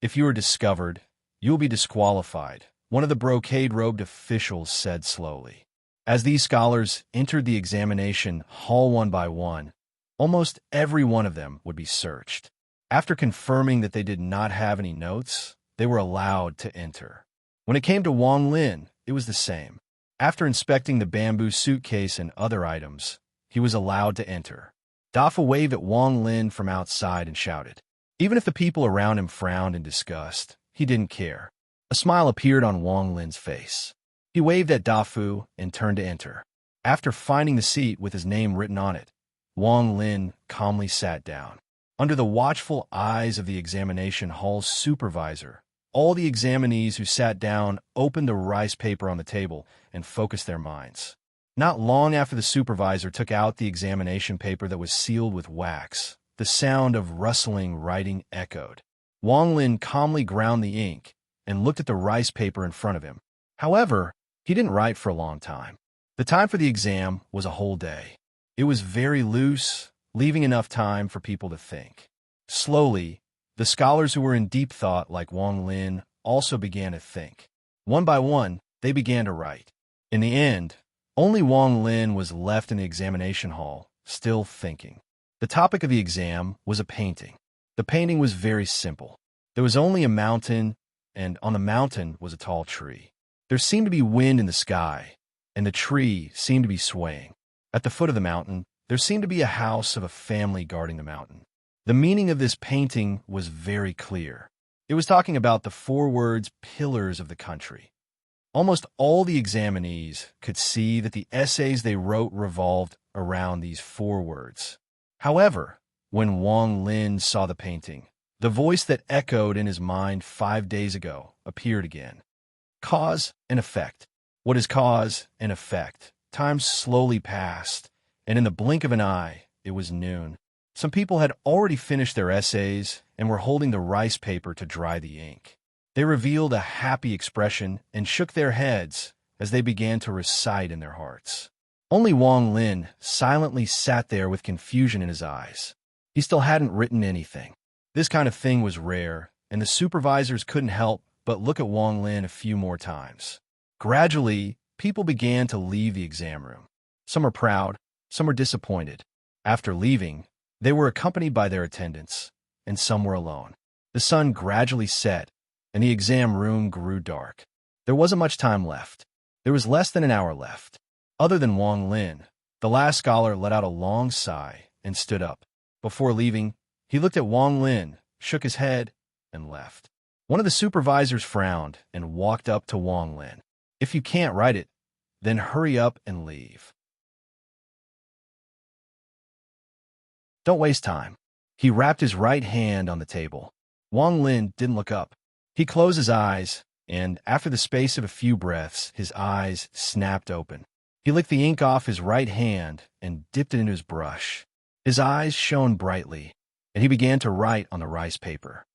If you are discovered, you will be disqualified, one of the brocade-robed officials said slowly. As these scholars entered the examination hall one by one, almost every one of them would be searched. After confirming that they did not have any notes, they were allowed to enter. When it came to Wang Lin, it was the same. After inspecting the bamboo suitcase and other items, he was allowed to enter. Dafa waved at Wang Lin from outside and shouted. Even if the people around him frowned in disgust, he didn't care. A smile appeared on Wang Lin's face. He waved at Dafu and turned to enter. After finding the seat with his name written on it, Wang Lin calmly sat down. Under the watchful eyes of the examination hall's supervisor, all the examinees who sat down opened the rice paper on the table and focused their minds. Not long after the supervisor took out the examination paper that was sealed with wax, the sound of rustling writing echoed. Wang Lin calmly ground the ink and looked at the rice paper in front of him. However, he didn't write for a long time. The time for the exam was a whole day. It was very loose, leaving enough time for people to think. Slowly, the scholars who were in deep thought like Wang Lin also began to think. One by one, they began to write. In the end, only Wang Lin was left in the examination hall, still thinking. The topic of the exam was a painting. The painting was very simple. There was only a mountain, and on the mountain was a tall tree. There seemed to be wind in the sky, and the tree seemed to be swaying. At the foot of the mountain, there seemed to be a house of a family guarding the mountain. The meaning of this painting was very clear. It was talking about the 4 words pillars of the country. Almost all the examinees could see that the essays they wrote revolved around these 4 words. However, when Wang Lin saw the painting, the voice that echoed in his mind 5 days ago appeared again. Cause and effect. What is cause and effect? Time slowly passed, and in the blink of an eye, it was noon. Some people had already finished their essays and were holding the rice paper to dry the ink. They revealed a happy expression and shook their heads as they began to recite in their hearts. Only Wang Lin silently sat there with confusion in his eyes. He still hadn't written anything. This kind of thing was rare, and the supervisors couldn't help but look at Wang Lin a few more times. Gradually, people began to leave the exam room. Some were proud, some were disappointed. After leaving, they were accompanied by their attendants, and some were alone. The sun gradually set, and the exam room grew dark. There wasn't much time left. There was less than an hour left. Other than Wang Lin, the last scholar let out a long sigh and stood up. Before leaving, he looked at Wang Lin, shook his head, and left. One of the supervisors frowned and walked up to Wang Lin. If you can't write it, then hurry up and leave. Don't waste time. He wrapped his right hand on the table. Wang Lin didn't look up. He closed his eyes, and after the space of a few breaths, his eyes snapped open. He licked the ink off his right hand and dipped it into his brush. His eyes shone brightly, and he began to write on the rice paper.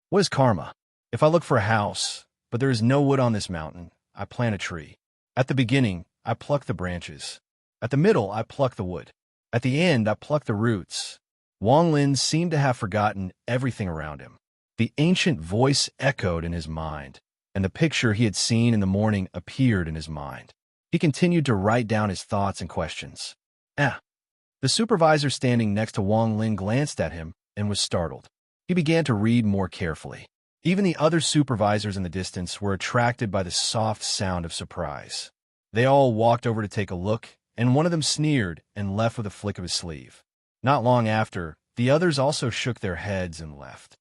What is karma? If I look for a house, but there is no wood on this mountain, I plant a tree. At the beginning, I pluck the branches. At the middle, I pluck the wood. At the end, I pluck the roots. Wang Lin seemed to have forgotten everything around him. The ancient voice echoed in his mind, and the picture he had seen in the morning appeared in his mind. He continued to write down his thoughts and questions. The supervisor standing next to Wang Lin glanced at him and was startled. He began to read more carefully. Even the other supervisors in the distance were attracted by the soft sound of surprise. They all walked over to take a look, and one of them sneered and left with a flick of his sleeve. Not long after, the others also shook their heads and left.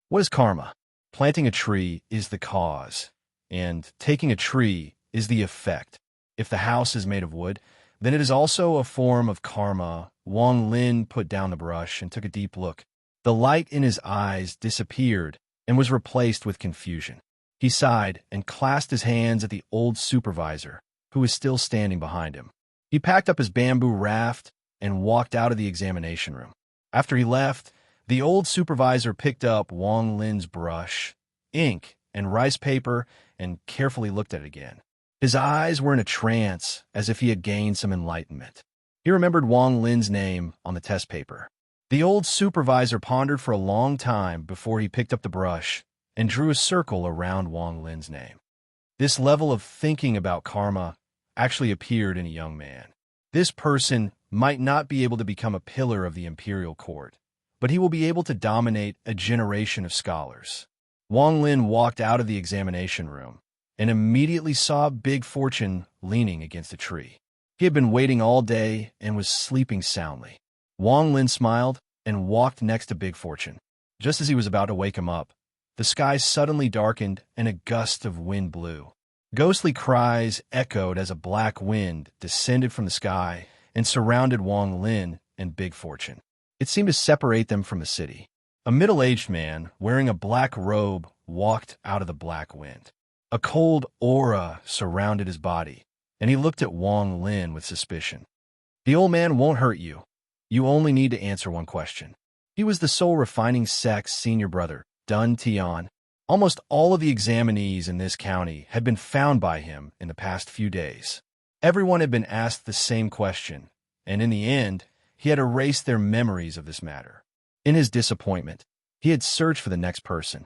What is karma? Planting a tree is the cause, and taking a tree is the effect. If the house is made of wood, then it is also a form of karma. Wang Lin put down the brush and took a deep look. The light in his eyes disappeared and was replaced with confusion. He sighed and clasped his hands at the old supervisor, who was still standing behind him. He packed up his bamboo raft and walked out of the examination room. After he left, the old supervisor picked up Wang Lin's brush, ink, and rice paper and carefully looked at it again. His eyes were in a trance, as if he had gained some enlightenment. He remembered Wang Lin's name on the test paper. The old supervisor pondered for a long time before he picked up the brush and drew a circle around Wang Lin's name. This level of thinking about karma actually appeared in a young man. This person might not be able to become a pillar of the imperial court, but he will be able to dominate a generation of scholars. Wang Lin walked out of the examination room and immediately saw Big Fortune leaning against a tree. He had been waiting all day and was sleeping soundly. Wang Lin smiled and walked next to Big Fortune. Just as he was about to wake him up, the sky suddenly darkened and a gust of wind blew. Ghostly cries echoed as a black wind descended from the sky and surrounded Wang Lin and Big Fortune. It seemed to separate them from the city. A middle-aged man wearing a black robe walked out of the black wind. A cold aura surrounded his body, and he looked at Wang Lin with suspicion. The old man won't hurt you. You only need to answer one question. He was the soul refining sect's senior brother, Dun Tian. Almost all of the examinees in this county had been found by him in the past few days. Everyone had been asked the same question, and in the end, he had erased their memories of this matter. In his disappointment, he had searched for the next person.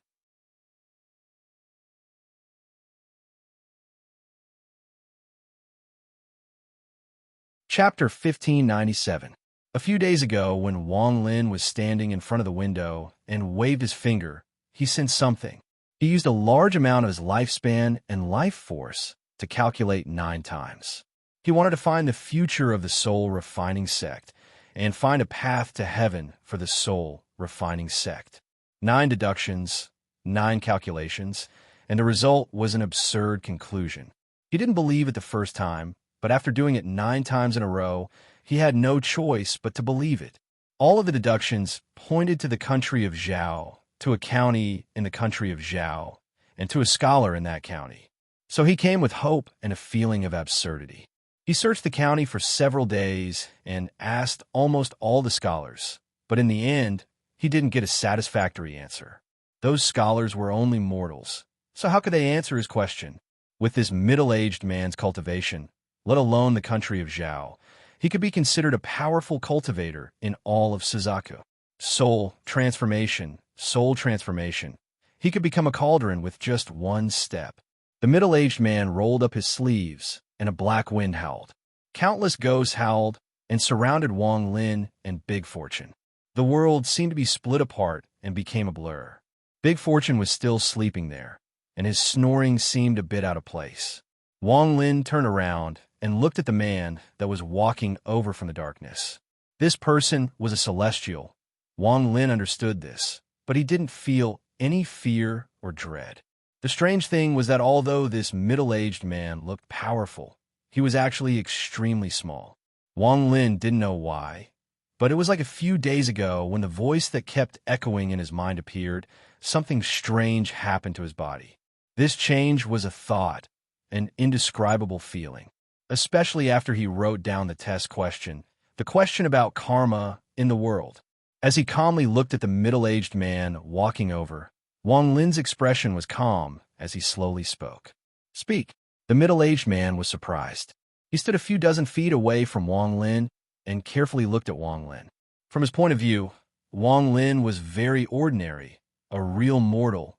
Chapter 1597. A few days ago, when Wang Lin was standing in front of the window and waved his finger, he sensed something. He used a large amount of his lifespan and life force to calculate 9 times. He wanted to find the future of the soul refining sect and find a path to heaven for the soul refining sect. 9 deductions, 9 calculations, and the result was an absurd conclusion. He didn't believe it the first time, but after doing it 9 times in a row, he had no choice but to believe it. All of the deductions pointed to the country of Zhao, to a county in the country of Zhao, and to a scholar in that county. So he came with hope and a feeling of absurdity. He searched the county for several days and asked almost all the scholars, but in the end, he didn't get a satisfactory answer. Those scholars were only mortals, so how could they answer his question? With this middle-aged man's cultivation, let alone the country of Zhao, he could be considered a powerful cultivator in all of Suzaku. Soul transformation. He could become a cauldron with just one step. The middle-aged man rolled up his sleeves, and a black wind howled. Countless ghosts howled and surrounded Wang Lin and Big Fortune. The world seemed to be split apart and became a blur. Big Fortune was still sleeping there, and his snoring seemed a bit out of place. Wang Lin turned around and looked at the man that was walking over from the darkness. This person was a celestial. Wang Lin understood this, but he didn't feel any fear or dread. The strange thing was that although this middle-aged man looked powerful, he was actually extremely small. Wang Lin didn't know why, but it was like a few days ago when the voice that kept echoing in his mind appeared, something strange happened to his body. This change was a thought, an indescribable feeling, especially after he wrote down the test question, the question about karma in the world. As he calmly looked at the middle-aged man walking over, Wang Lin's expression was calm as he slowly spoke. Speak. The middle-aged man was surprised. He stood a few dozen feet away from Wang Lin and carefully looked at Wang Lin. From his point of view, Wang Lin was very ordinary, a real mortal,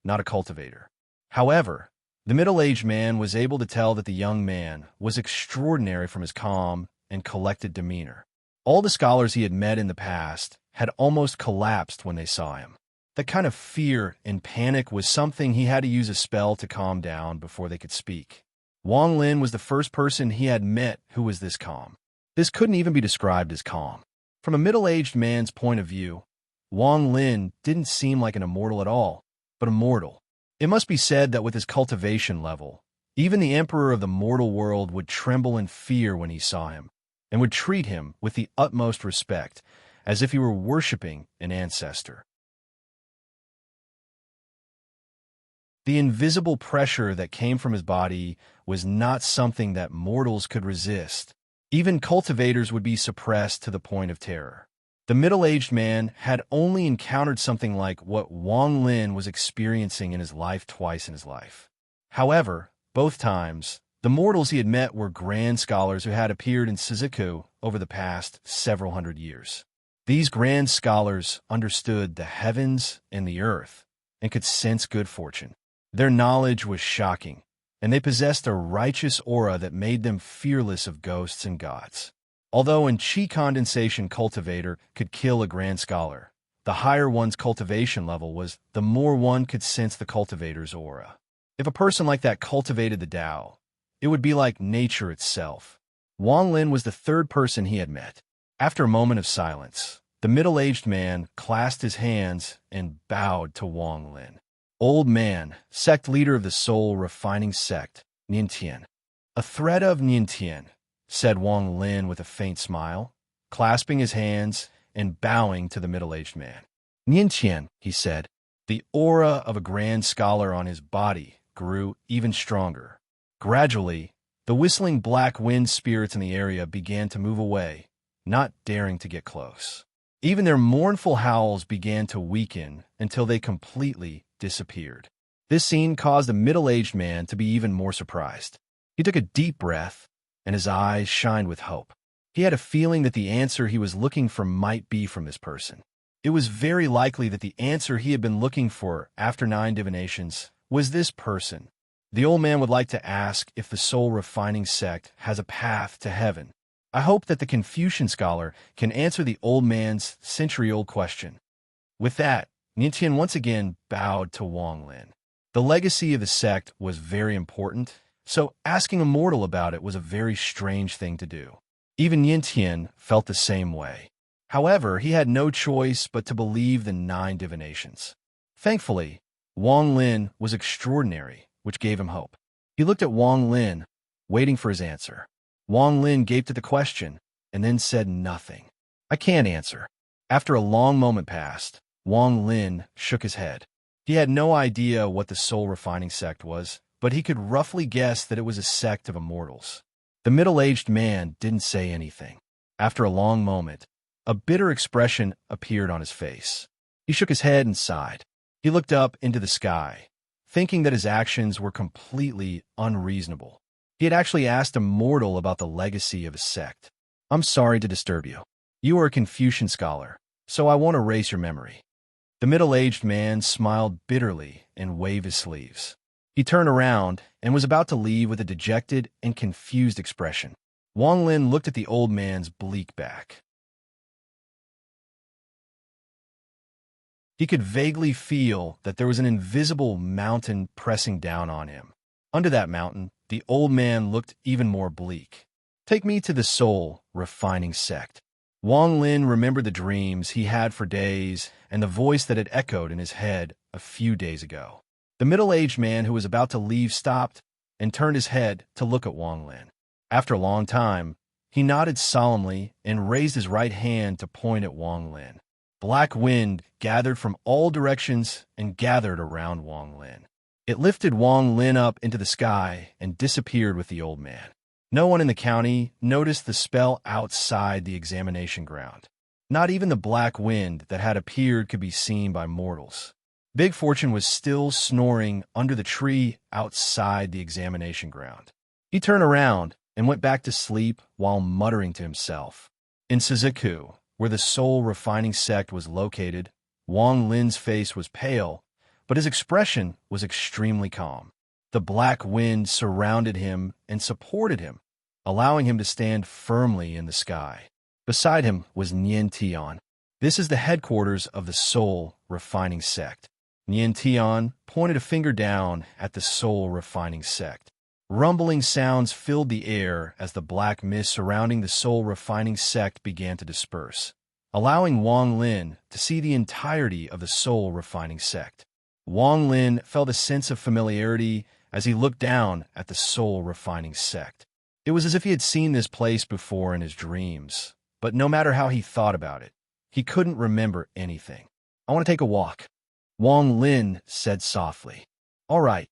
not a cultivator. However, the middle-aged man was able to tell that the young man was extraordinary from his calm and collected demeanor. All the scholars he had met in the past had almost collapsed when they saw him. That kind of fear and panic was something he had to use a spell to calm down before they could speak. Wang Lin was the first person he had met who was this calm. This couldn't even be described as calm. From a middle-aged man's point of view, Wang Lin didn't seem like an immortal at all, but a mortal. It must be said that with his cultivation level, even the emperor of the mortal world would tremble in fear when he saw him, and would treat him with the utmost respect, as if he were worshipping an ancestor. The invisible pressure that came from his body was not something that mortals could resist. Even cultivators would be suppressed to the point of terror. The middle-aged man had only encountered something like what Wang Lin was experiencing in his life twice in his life. However, both times, the mortals he had met were grand scholars who had appeared in Suzaku over the past several hundred years. These grand scholars understood the heavens and the earth and could sense good fortune. Their knowledge was shocking, and they possessed a righteous aura that made them fearless of ghosts and gods. Although a chi condensation cultivator could kill a grand scholar, the higher one's cultivation level was, the more one could sense the cultivator's aura. If a person like that cultivated the Tao, it would be like nature itself. Wang Lin was the third person he had met. After a moment of silence, the middle-aged man clasped his hands and bowed to Wang Lin. Old man, sect leader of the soul refining sect, Niantian. A thread of Niantian, said Wang Lin with a faint smile, clasping his hands and bowing to the middle-aged man. Niantian, he said. The aura of a grand scholar on his body grew even stronger. Gradually, the whistling black wind spirits in the area began to move away, not daring to get close. Even their mournful howls began to weaken until they completely disappeared. This scene caused the middle-aged man to be even more surprised. He took a deep breath, and his eyes shined with hope. He had a feeling that the answer he was looking for might be from this person. It was very likely that the answer he had been looking for after 9 divinations was this person. The old man would like to ask if the soul-refining sect has a path to heaven. I hope that the Confucian scholar can answer the old man's century-old question. With that, Niantian once again bowed to Wang Lin. The legacy of the sect was very important, so asking a mortal about it was a very strange thing to do. Even Niantian felt the same way. However, he had no choice but to believe the 9 divinations. Thankfully, Wang Lin was extraordinary, which gave him hope. He looked at Wang Lin, waiting for his answer. Wang Lin gaped at the question, and then said nothing. "I can't answer." After a long moment passed, Wang Lin shook his head. He had no idea what the soul-refining sect was, but he could roughly guess that it was a sect of immortals. The middle-aged man didn't say anything. After a long moment, a bitter expression appeared on his face. He shook his head and sighed. He looked up into the sky, thinking that his actions were completely unreasonable. He had actually asked a mortal about the legacy of his sect. "I'm sorry to disturb you. You are a Confucian scholar, so I won't erase your memory." The middle-aged man smiled bitterly and waved his sleeves. He turned around and was about to leave with a dejected and confused expression. Wang Lin looked at the old man's bleak back. He could vaguely feel that there was an invisible mountain pressing down on him. Under that mountain, the old man looked even more bleak. "Take me to the soul-refining sect." Wang Lin remembered the dreams he had for days and the voice that had echoed in his head a few days ago. The middle-aged man who was about to leave stopped and turned his head to look at Wang Lin. After a long time, he nodded solemnly and raised his right hand to point at Wang Lin. Black wind gathered from all directions and gathered around Wang Lin. It lifted Wang Lin up into the sky and disappeared with the old man. No one in the county noticed the spell outside the examination ground. Not even the black wind that had appeared could be seen by mortals. Big Fortune was still snoring under the tree outside the examination ground. He turned around and went back to sleep while muttering to himself. In Suzuku, where the soul-refining sect was located, Wang Lin's face was pale, but his expression was extremely calm. The black wind surrounded him and supported him, allowing him to stand firmly in the sky. Beside him was Niantian. This is the headquarters of the soul-refining sect. Niantian pointed a finger down at the soul-refining sect. Rumbling sounds filled the air as the black mist surrounding the soul-refining sect began to disperse, allowing Wang Lin to see the entirety of the soul-refining sect. Wang Lin felt a sense of familiarity as he looked down at the soul-refining sect. It was as if he had seen this place before in his dreams, but no matter how he thought about it, he couldn't remember anything. "I want to take a walk," Wang Lin said softly. "All right."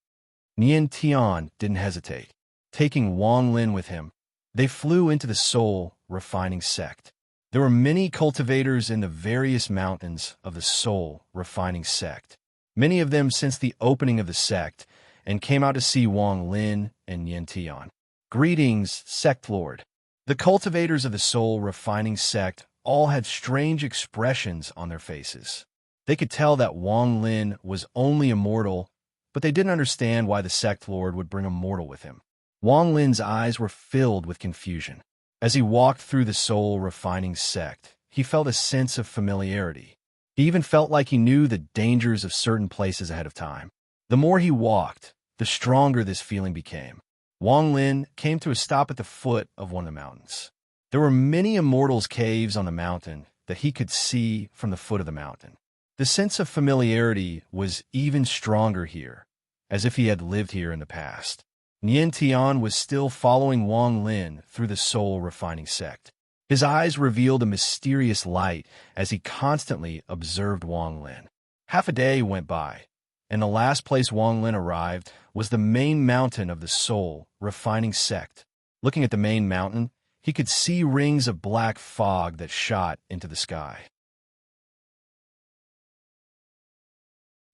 Niantian didn't hesitate. Taking Wang Lin with him, they flew into the soul-refining sect. There were many cultivators in the various mountains of the soul-refining sect, many of them since the opening of the sect, and came out to see Wang Lin and Niantian. "Greetings, sect lord." The cultivators of the soul-refining sect all had strange expressions on their faces. They could tell that Wang Lin was only a mortal, but they didn't understand why the sect lord would bring a mortal with him. Wang Lin's eyes were filled with confusion. As he walked through the soul-refining sect, he felt a sense of familiarity. He even felt like he knew the dangers of certain places ahead of time. The more he walked, the stronger this feeling became. Wang Lin came to a stop at the foot of one of the mountains. There were many immortals' caves on the mountain that he could see from the foot of the mountain. The sense of familiarity was even stronger here, as if he had lived here in the past. Niantian was still following Wang Lin through the soul-refining sect. His eyes revealed a mysterious light as he constantly observed Wang Lin. Half a day went by, and the last place Wang Lin arrived was the main mountain of the soul-refining sect. Looking at the main mountain, he could see rings of black fog that shot into the sky.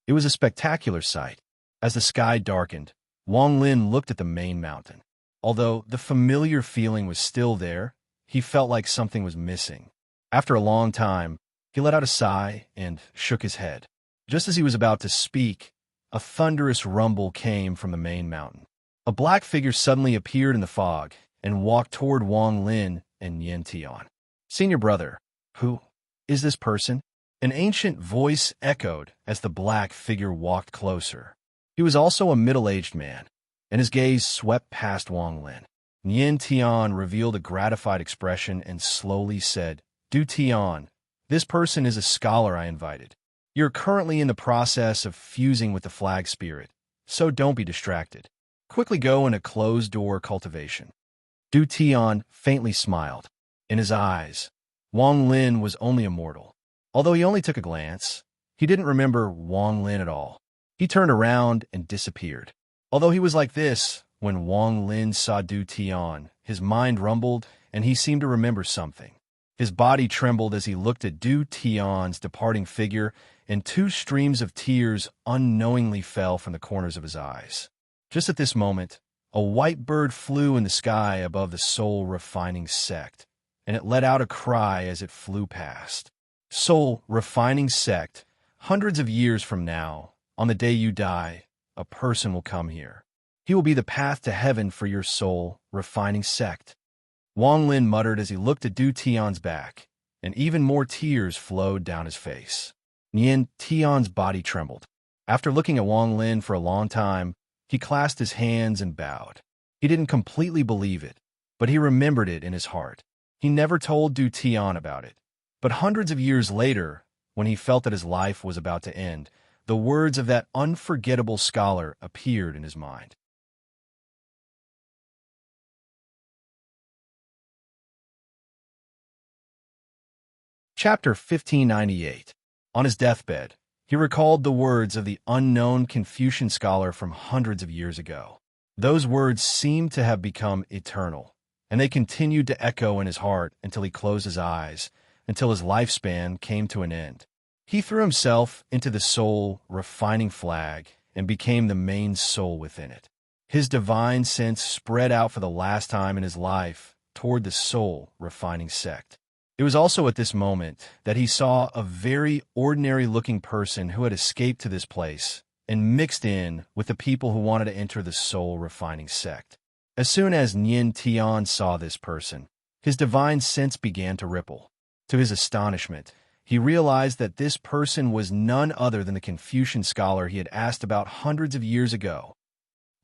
It was a spectacular sight. As the sky darkened, Wang Lin looked at the main mountain. Although the familiar feeling was still there, he felt like something was missing. After a long time, he let out a sigh and shook his head. Just as he was about to speak, a thunderous rumble came from the main mountain. A black figure suddenly appeared in the fog and walked toward Wang Lin and Yin Tian. "Senior brother, who is this person?" An ancient voice echoed as the black figure walked closer. He was also a middle-aged man, and his gaze swept past Wang Lin. Yin Tian revealed a gratified expression and slowly said, "Du Tian, this person is a scholar I invited. You're currently in the process of fusing with the flag spirit, so don't be distracted. Quickly go in a closed-door cultivation." Du Tian faintly smiled. In his eyes, Wang Lin was only a mortal. Although he only took a glance, he didn't remember Wang Lin at all. He turned around and disappeared. Although he was like this, when Wang Lin saw Du Tian, his mind rumbled and he seemed to remember something. His body trembled as he looked at Du Tian's departing figure, and two streams of tears unknowingly fell from the corners of his eyes. Just at this moment, a white bird flew in the sky above the soul-refining sect, and it let out a cry as it flew past. Soul-refining sect, hundreds of years from now, on the day you die, a person will come here. He will be the path to heaven for your soul-refining sect. Wang Lin muttered as he looked at Du Tian's back, and even more tears flowed down his face. Yin Tian's body trembled. After looking at Wang Lin for a long time, he clasped his hands and bowed. He didn't completely believe it, but he remembered it in his heart. He never told Du Tian about it. But hundreds of years later, when he felt that his life was about to end, the words of that unforgettable scholar appeared in his mind. Chapter 1598. On his deathbed, he recalled the words of the unknown Confucian scholar from hundreds of years ago. Those words seemed to have become eternal, and they continued to echo in his heart until he closed his eyes, until his lifespan came to an end. He threw himself into the soul-refining flag and became the main soul within it. His divine sense spread out for the last time in his life toward the soul-refining sect. It was also at this moment that he saw a very ordinary-looking person who had escaped to this place and mixed in with the people who wanted to enter the soul-refining sect. As soon as Yin Tian saw this person, his divine sense began to ripple. To his astonishment, he realized that this person was none other than the Confucian scholar he had asked about hundreds of years ago.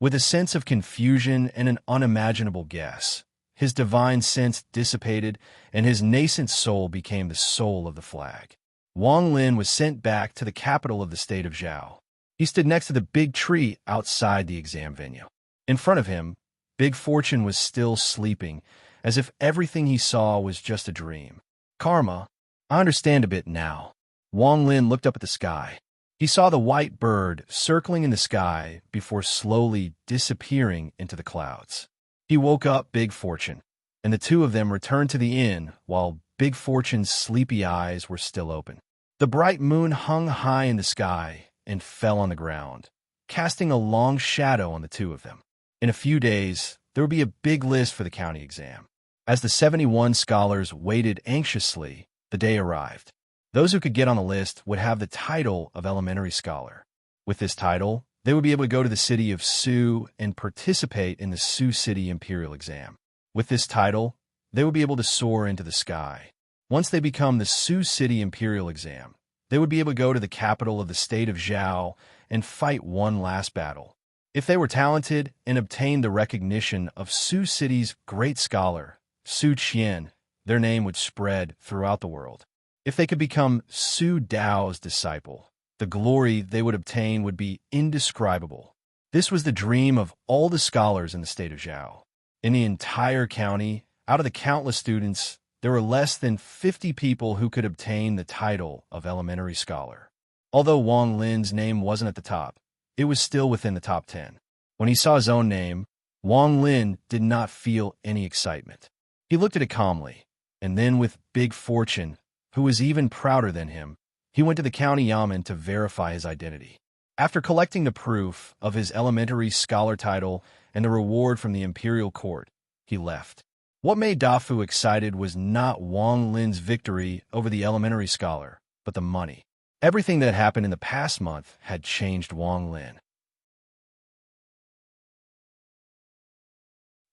With a sense of confusion and an unimaginable guess, his divine sense dissipated, and his nascent soul became the soul of the flag. Wang Lin was sent back to the capital of the state of Zhao. He stood next to the big tree outside the exam venue. In front of him, Big Fortune was still sleeping, as if everything he saw was just a dream. "Karma, I understand a bit now." Wang Lin looked up at the sky. He saw the white bird circling in the sky before slowly disappearing into the clouds. He woke up Big Fortune, and the two of them returned to the inn while Big Fortune's sleepy eyes were still open. The bright moon hung high in the sky and fell on the ground, casting a long shadow on the two of them. In a few days, there would be a big list for the county exam. As the 71 scholars waited anxiously, the day arrived. Those who could get on the list would have the title of elementary scholar. With this title, they would be able to go to the city of Su and participate in the Sioux City Imperial exam. With this title, they would be able to soar into the sky. Once they become the Sioux City Imperial exam, they would be able to go to the capital of the state of Zhao and fight one last battle. If they were talented and obtained the recognition of Sioux City's great scholar, Su Qian, their name would spread throughout the world. If they could become Su Dao's disciple, the glory they would obtain would be indescribable. This was the dream of all the scholars in the state of Zhao. In the entire county, out of the countless students, there were less than 50 people who could obtain the title of elementary scholar. Although Wang Lin's name wasn't at the top, it was still within the top 10. When he saw his own name, Wang Lin did not feel any excitement. He looked at it calmly, and then with Big Fortune, who was even prouder than him, he went to the county yamen to verify his identity. After collecting the proof of his elementary scholar title and the reward from the imperial court, he left. What made Dafu excited was not Wang Lin's victory over the elementary scholar, but the money. Everything that happened in the past month had changed Wang Lin.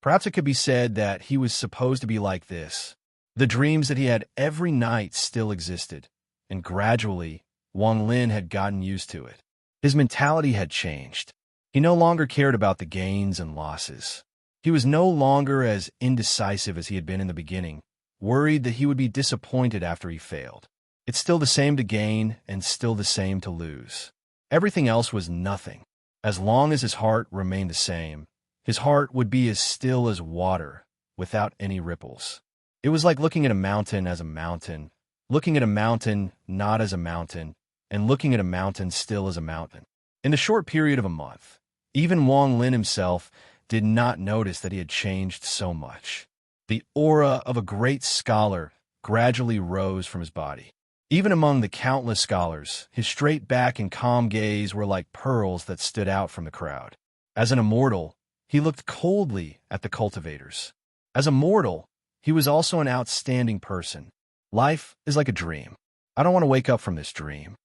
Perhaps it could be said that he was supposed to be like this. The dreams that he had every night still existed, and gradually, Wang Lin had gotten used to it. His mentality had changed. He no longer cared about the gains and losses. He was no longer as indecisive as he had been in the beginning, worried that he would be disappointed after he failed. It's still the same to gain and still the same to lose. Everything else was nothing. As long as his heart remained the same, his heart would be as still as water, without any ripples. It was like looking at a mountain as a mountain, looking at a mountain not as a mountain, and looking at a mountain still as a mountain. In the short period of a month, even Wang Lin himself did not notice that he had changed so much. The aura of a great scholar gradually rose from his body. Even among the countless scholars, his straight back and calm gaze were like pearls that stood out from the crowd. As an immortal, he looked coldly at the cultivators. As a mortal, he was also an outstanding person. Life is like a dream. I don't want to wake up from this dream.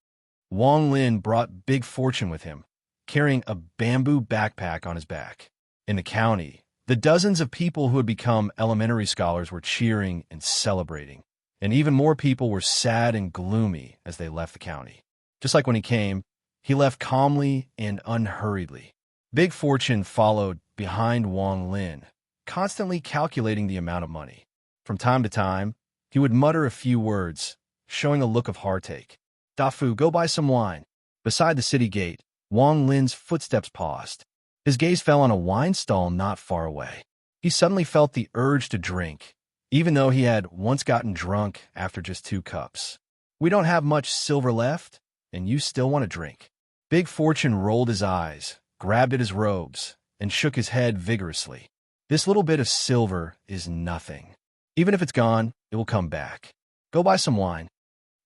Wang Lin brought big fortune with him, carrying a bamboo backpack on his back. In the county, the dozens of people who had become elementary scholars were cheering and celebrating, and even more people were sad and gloomy as they left the county. Just like when he came, he left calmly and unhurriedly. Big fortune followed behind Wang Lin, constantly calculating the amount of money. From time to time, he would mutter a few words, showing a look of heartache. Dafu, go buy some wine. Beside the city gate, Wang Lin's footsteps paused. His gaze fell on a wine stall not far away. He suddenly felt the urge to drink, even though he had once gotten drunk after just 2 cups. We don't have much silver left, and you still want to drink. Big Fortune rolled his eyes, grabbed at his robes, and shook his head vigorously. This little bit of silver is nothing. Even if it's gone, it will come back. Go buy some wine.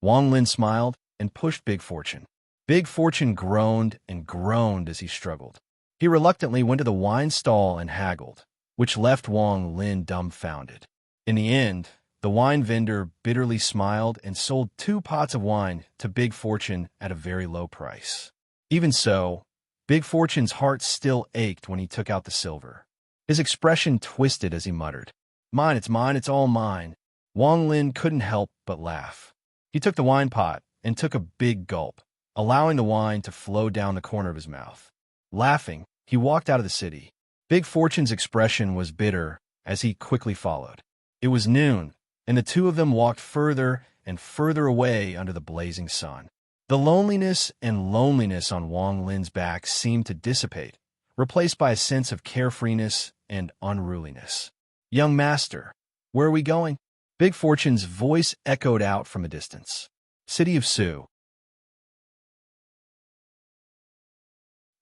Wang Lin smiled and pushed Big Fortune. Big Fortune groaned and groaned as he struggled. He reluctantly went to the wine stall and haggled, which left Wang Lin dumbfounded. In the end, the wine vendor bitterly smiled and sold 2 pots of wine to Big Fortune at a very low price. Even so, Big Fortune's heart still ached when he took out the silver. His expression twisted as he muttered, "Mine, it's all mine." Wang Lin couldn't help but laugh. He took the wine pot and took a big gulp, allowing the wine to flow down the corner of his mouth. Laughing, he walked out of the city. Big Fortune's expression was bitter as he quickly followed. It was noon, and the two of them walked further and further away under the blazing sun. The loneliness and loneliness on Wang Lin's back seemed to dissipate, replaced by a sense of carefreeness and unruliness. "Young master, where are we going?" Big Fortune's voice echoed out from a distance. "City of Su."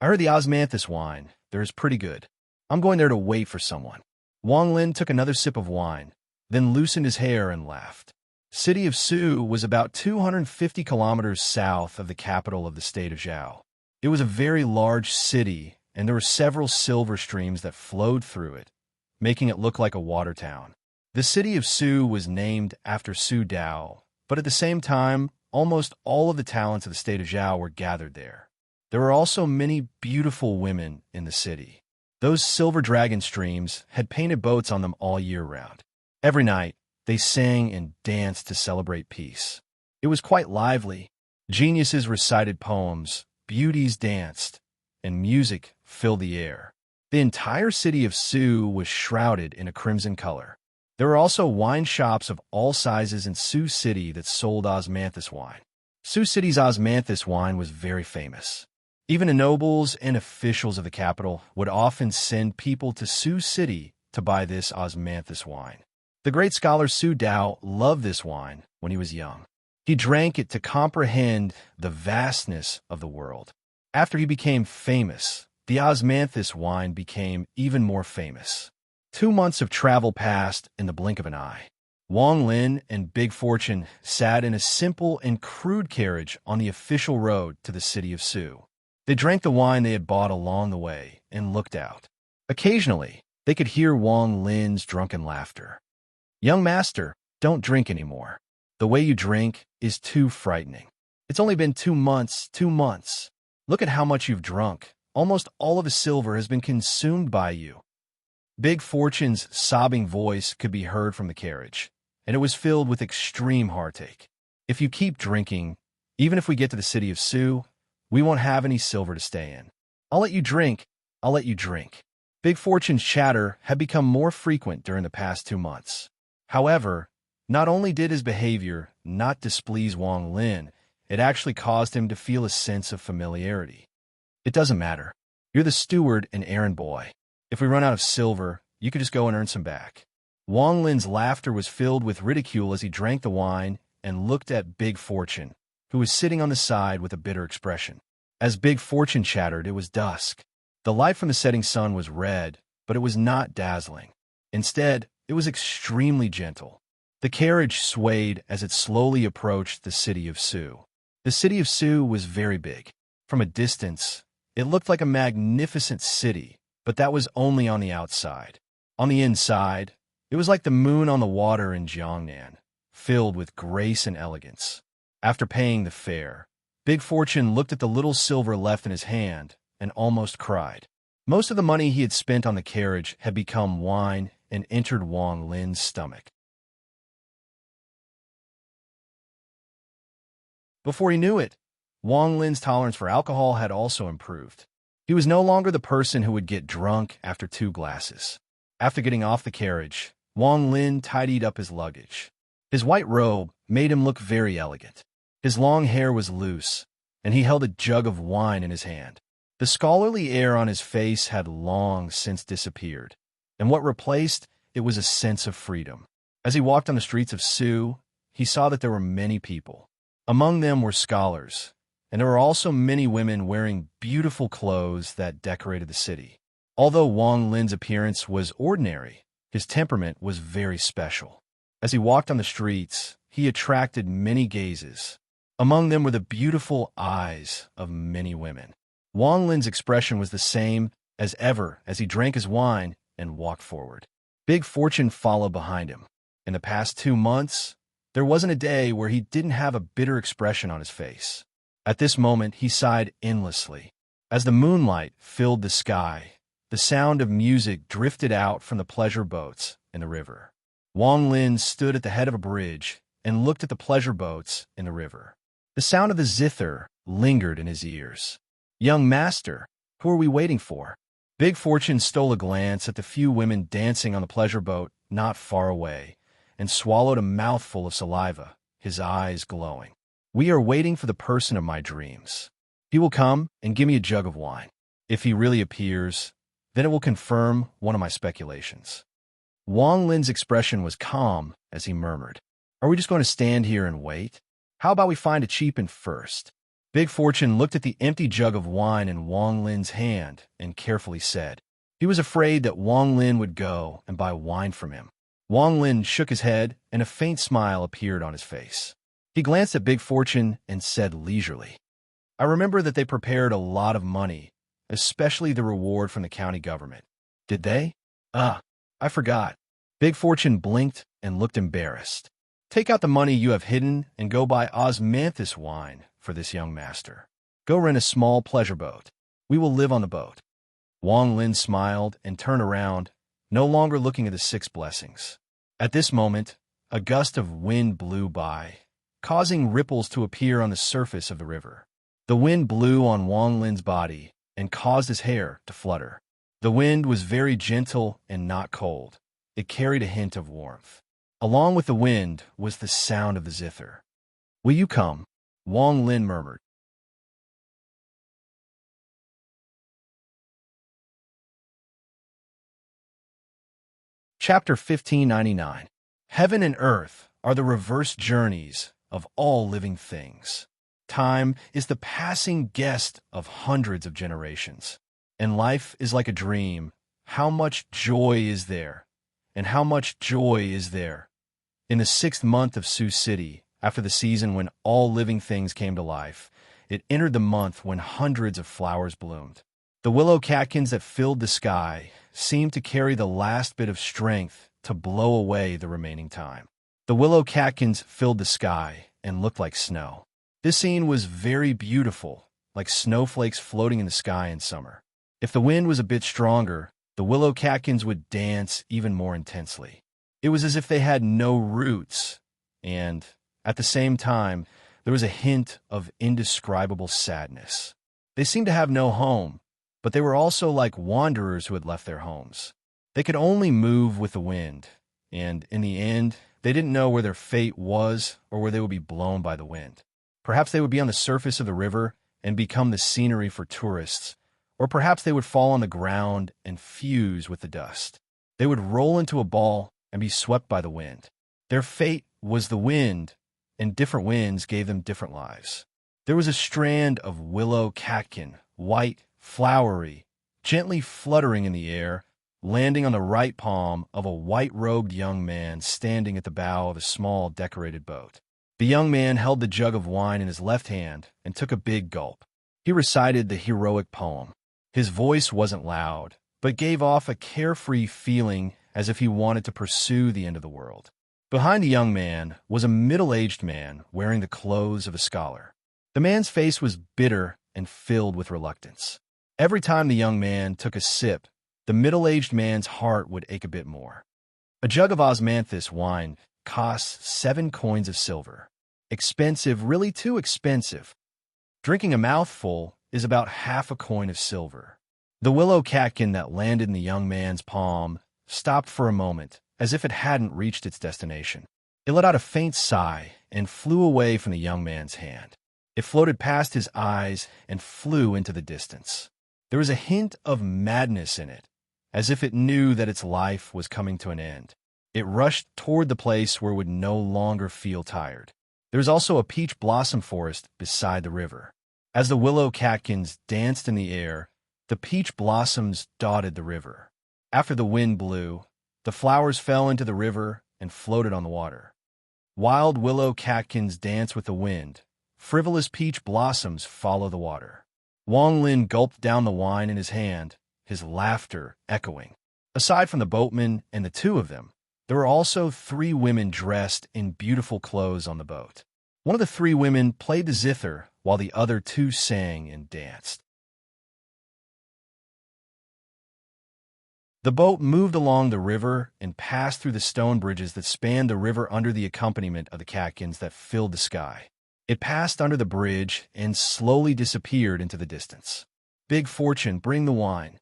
"I heard the osmanthus wine. There is pretty good. I'm going there to wait for someone." Wang Lin took another sip of wine, then loosened his hair and laughed. City of Su was about 250 kilometers south of the capital of the state of Zhao. It was a very large city, and there were several silver streams that flowed through it, making it look like a water town. The city of Su was named after Su Dao, but at the same time, almost all of the talents of the state of Zhao were gathered there. There were also many beautiful women in the city. Those silver dragon streams had painted boats on them all year round. Every night, they sang and danced to celebrate peace. It was quite lively. Geniuses recited poems, beauties danced, and music filled the air. The entire city of Su was shrouded in a crimson color. There were also wine shops of all sizes in Su City that sold osmanthus wine. Su City's osmanthus wine was very famous. Even the nobles and officials of the capital would often send people to Su City to buy this osmanthus wine. The great scholar Su Dao loved this wine when he was young. He drank it to comprehend the vastness of the world. After he became famous, the osmanthus wine became even more famous. 2 months of travel passed in the blink of an eye. Wang Lin and Big Fortune sat in a simple and crude carriage on the official road to the city of Su. They drank the wine they had bought along the way and looked out. Occasionally, they could hear Wang Lin's drunken laughter. "Young master, don't drink anymore. The way you drink is too frightening. It's only been 2 months, 2 months. Look at how much you've drunk. Almost all of his silver has been consumed by you." Big Fortune's sobbing voice could be heard from the carriage, and it was filled with extreme heartache. "If you keep drinking, even if we get to the city of Su, we won't have any silver to stay in. I'll let you drink. I'll let you drink." Big Fortune's chatter had become more frequent during the past 2 months. However, not only did his behavior not displease Wang Lin, it actually caused him to feel a sense of familiarity. "It doesn't matter. You're the steward and errand boy. If we run out of silver, you could just go and earn some back." Wang Lin's laughter was filled with ridicule as he drank the wine and looked at Big Fortune, who was sitting on the side with a bitter expression. As Big Fortune chattered, it was dusk. The light from the setting sun was red, but it was not dazzling. Instead, it was extremely gentle. The carriage swayed as it slowly approached the city of Su. The city of Su was very big. From a distance, it looked like a magnificent city, but that was only on the outside. On the inside, it was like the moon on the water in Jiangnan, filled with grace and elegance. After paying the fare, Big Fortune looked at the little silver left in his hand and almost cried. Most of the money he had spent on the carriage had become wine and entered Wang Lin's stomach. Before he knew it, Wang Lin's tolerance for alcohol had also improved. He was no longer the person who would get drunk after 2 glasses. After getting off the carriage, Wang Lin tidied up his luggage. His white robe made him look very elegant. His long hair was loose, and he held a jug of wine in his hand. The scholarly air on his face had long since disappeared, and what replaced it was a sense of freedom. As he walked on the streets of Su, he saw that there were many people. Among them were scholars, and there were also many women wearing beautiful clothes that decorated the city. Although Wang Lin's appearance was ordinary, his temperament was very special. As he walked on the streets, he attracted many gazes. Among them were the beautiful eyes of many women. Wang Lin's expression was the same as ever as he drank his wine and walked forward. Big Fortune followed behind him. In the past 2 months, there wasn't a day where he didn't have a bitter expression on his face. At this moment, he sighed endlessly. As the moonlight filled the sky, the sound of music drifted out from the pleasure boats in the river. Wang Lin stood at the head of a bridge and looked at the pleasure boats in the river. The sound of the zither lingered in his ears. "Young master, who are we waiting for?" Big Fortune stole a glance at the few women dancing on the pleasure boat not far away and swallowed a mouthful of saliva, his eyes glowing. "We are waiting for the person of my dreams. He will come and give me a jug of wine. If he really appears, then it will confirm one of my speculations." Wang Lin's expression was calm as he murmured, "Are we just going to stand here and wait? How about we find a cheap-in first?" Big Fortune looked at the empty jug of wine in Wang Lin's hand and carefully said. He was afraid that Wang Lin would go and buy wine from him. Wang Lin shook his head, and a faint smile appeared on his face. He glanced at Big Fortune and said leisurely, "I remember that they prepared a lot of money, especially the reward from the county government." "Did they? I forgot." Big Fortune blinked and looked embarrassed. "Take out the money you have hidden and go buy osmanthus wine for this young master. Go rent a small pleasure boat. We will live on the boat." Wang Lin smiled and turned around, no longer looking at the 6 blessings. At this moment, a gust of wind blew by, causing ripples to appear on the surface of the river. The wind blew on Wang Lin's body and caused his hair to flutter. The wind was very gentle and not cold. It carried a hint of warmth. Along with the wind was the sound of the zither. "Will you come?" Wang Lin murmured. Chapter 1599. Heaven and earth are the reverse journeys of all living things. Time is the passing guest of hundreds of generations. And life is like a dream. How much joy is there? And how much joy is there? In the 6th month of Sioux City, after the season when all living things came to life, it entered the month when hundreds of flowers bloomed. The willow catkins that filled the sky seemed to carry the last bit of strength to blow away the remaining time. The willow catkins filled the sky and looked like snow. This scene was very beautiful, like snowflakes floating in the sky in summer. If the wind was a bit stronger, the willow catkins would dance even more intensely. It was as if they had no roots, and, at the same time, there was a hint of indescribable sadness. They seemed to have no home, but they were also like wanderers who had left their homes. They could only move with the wind, and in the end, they didn't know where their fate was or where they would be blown by the wind. Perhaps they would be on the surface of the river and become the scenery for tourists, or perhaps they would fall on the ground and fuse with the dust. They would roll into a ball and be swept by the wind. Their fate was the wind, and different winds gave them different lives. There was a strand of willow catkin, white, flowery, gently fluttering in the air, landing on the right palm of a white-robed young man standing at the bow of a small decorated boat. The young man held the jug of wine in his left hand and took a big gulp. He recited the heroic poem. His voice wasn't loud, but gave off a carefree feeling as if he wanted to pursue the end of the world. Behind the young man was a middle-aged man wearing the clothes of a scholar. The man's face was bitter and filled with reluctance. Every time the young man took a sip, the middle-aged man's heart would ache a bit more. A jug of osmanthus wine costs 7 coins of silver. Expensive, really too expensive. Drinking a mouthful is about half a coin of silver. The willow catkin that landed in the young man's palm stopped for a moment, as if it hadn't reached its destination. It let out a faint sigh and flew away from the young man's hand. It floated past his eyes and flew into the distance. There was a hint of madness in it, as if it knew that its life was coming to an end. It rushed toward the place where it would no longer feel tired. There was also a peach blossom forest beside the river. As the willow catkins danced in the air, the peach blossoms dotted the river. After the wind blew, the flowers fell into the river and floated on the water. Wild willow catkins dance with the wind. Frivolous peach blossoms follow the water. Wang Lin gulped down the wine in his hand, his laughter echoing. Aside from the boatman and the two of them, there were also 3 women dressed in beautiful clothes on the boat. One of the 3 women played the zither while the other 2 sang and danced. The boat moved along the river and passed through the stone bridges that spanned the river under the accompaniment of the catkins that filled the sky. It passed under the bridge and slowly disappeared into the distance. Big Fortune, bring the wine.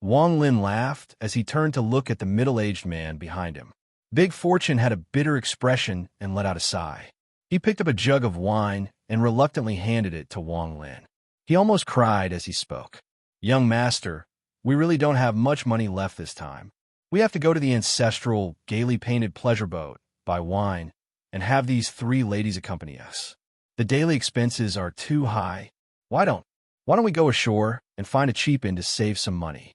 Wang Lin laughed as he turned to look at the middle-aged man behind him. Big Fortune had a bitter expression and let out a sigh. He picked up a jug of wine and reluctantly handed it to Wang Lin. He almost cried as he spoke. Young master, we really don't have much money left this time. We have to go to the ancestral, gaily painted pleasure boat, buy wine, and have these 3 ladies accompany us. The daily expenses are too high. Why don't we go ashore and find a cheap inn to save some money?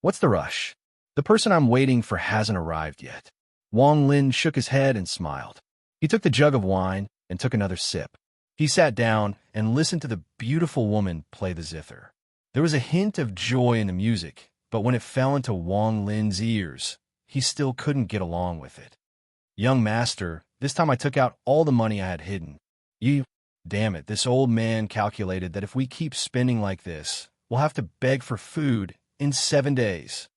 What's the rush? The person I'm waiting for hasn't arrived yet. Wang Lin shook his head and smiled. He took the jug of wine and took another sip. He sat down and listened to the beautiful woman play the zither. There was a hint of joy in the music, but when it fell into Wang Lin's ears, he still couldn't get along with it. Young master, this time I took out all the money I had hidden. Damn it, this old man calculated that if we keep spending like this, we'll have to beg for food in 7 days.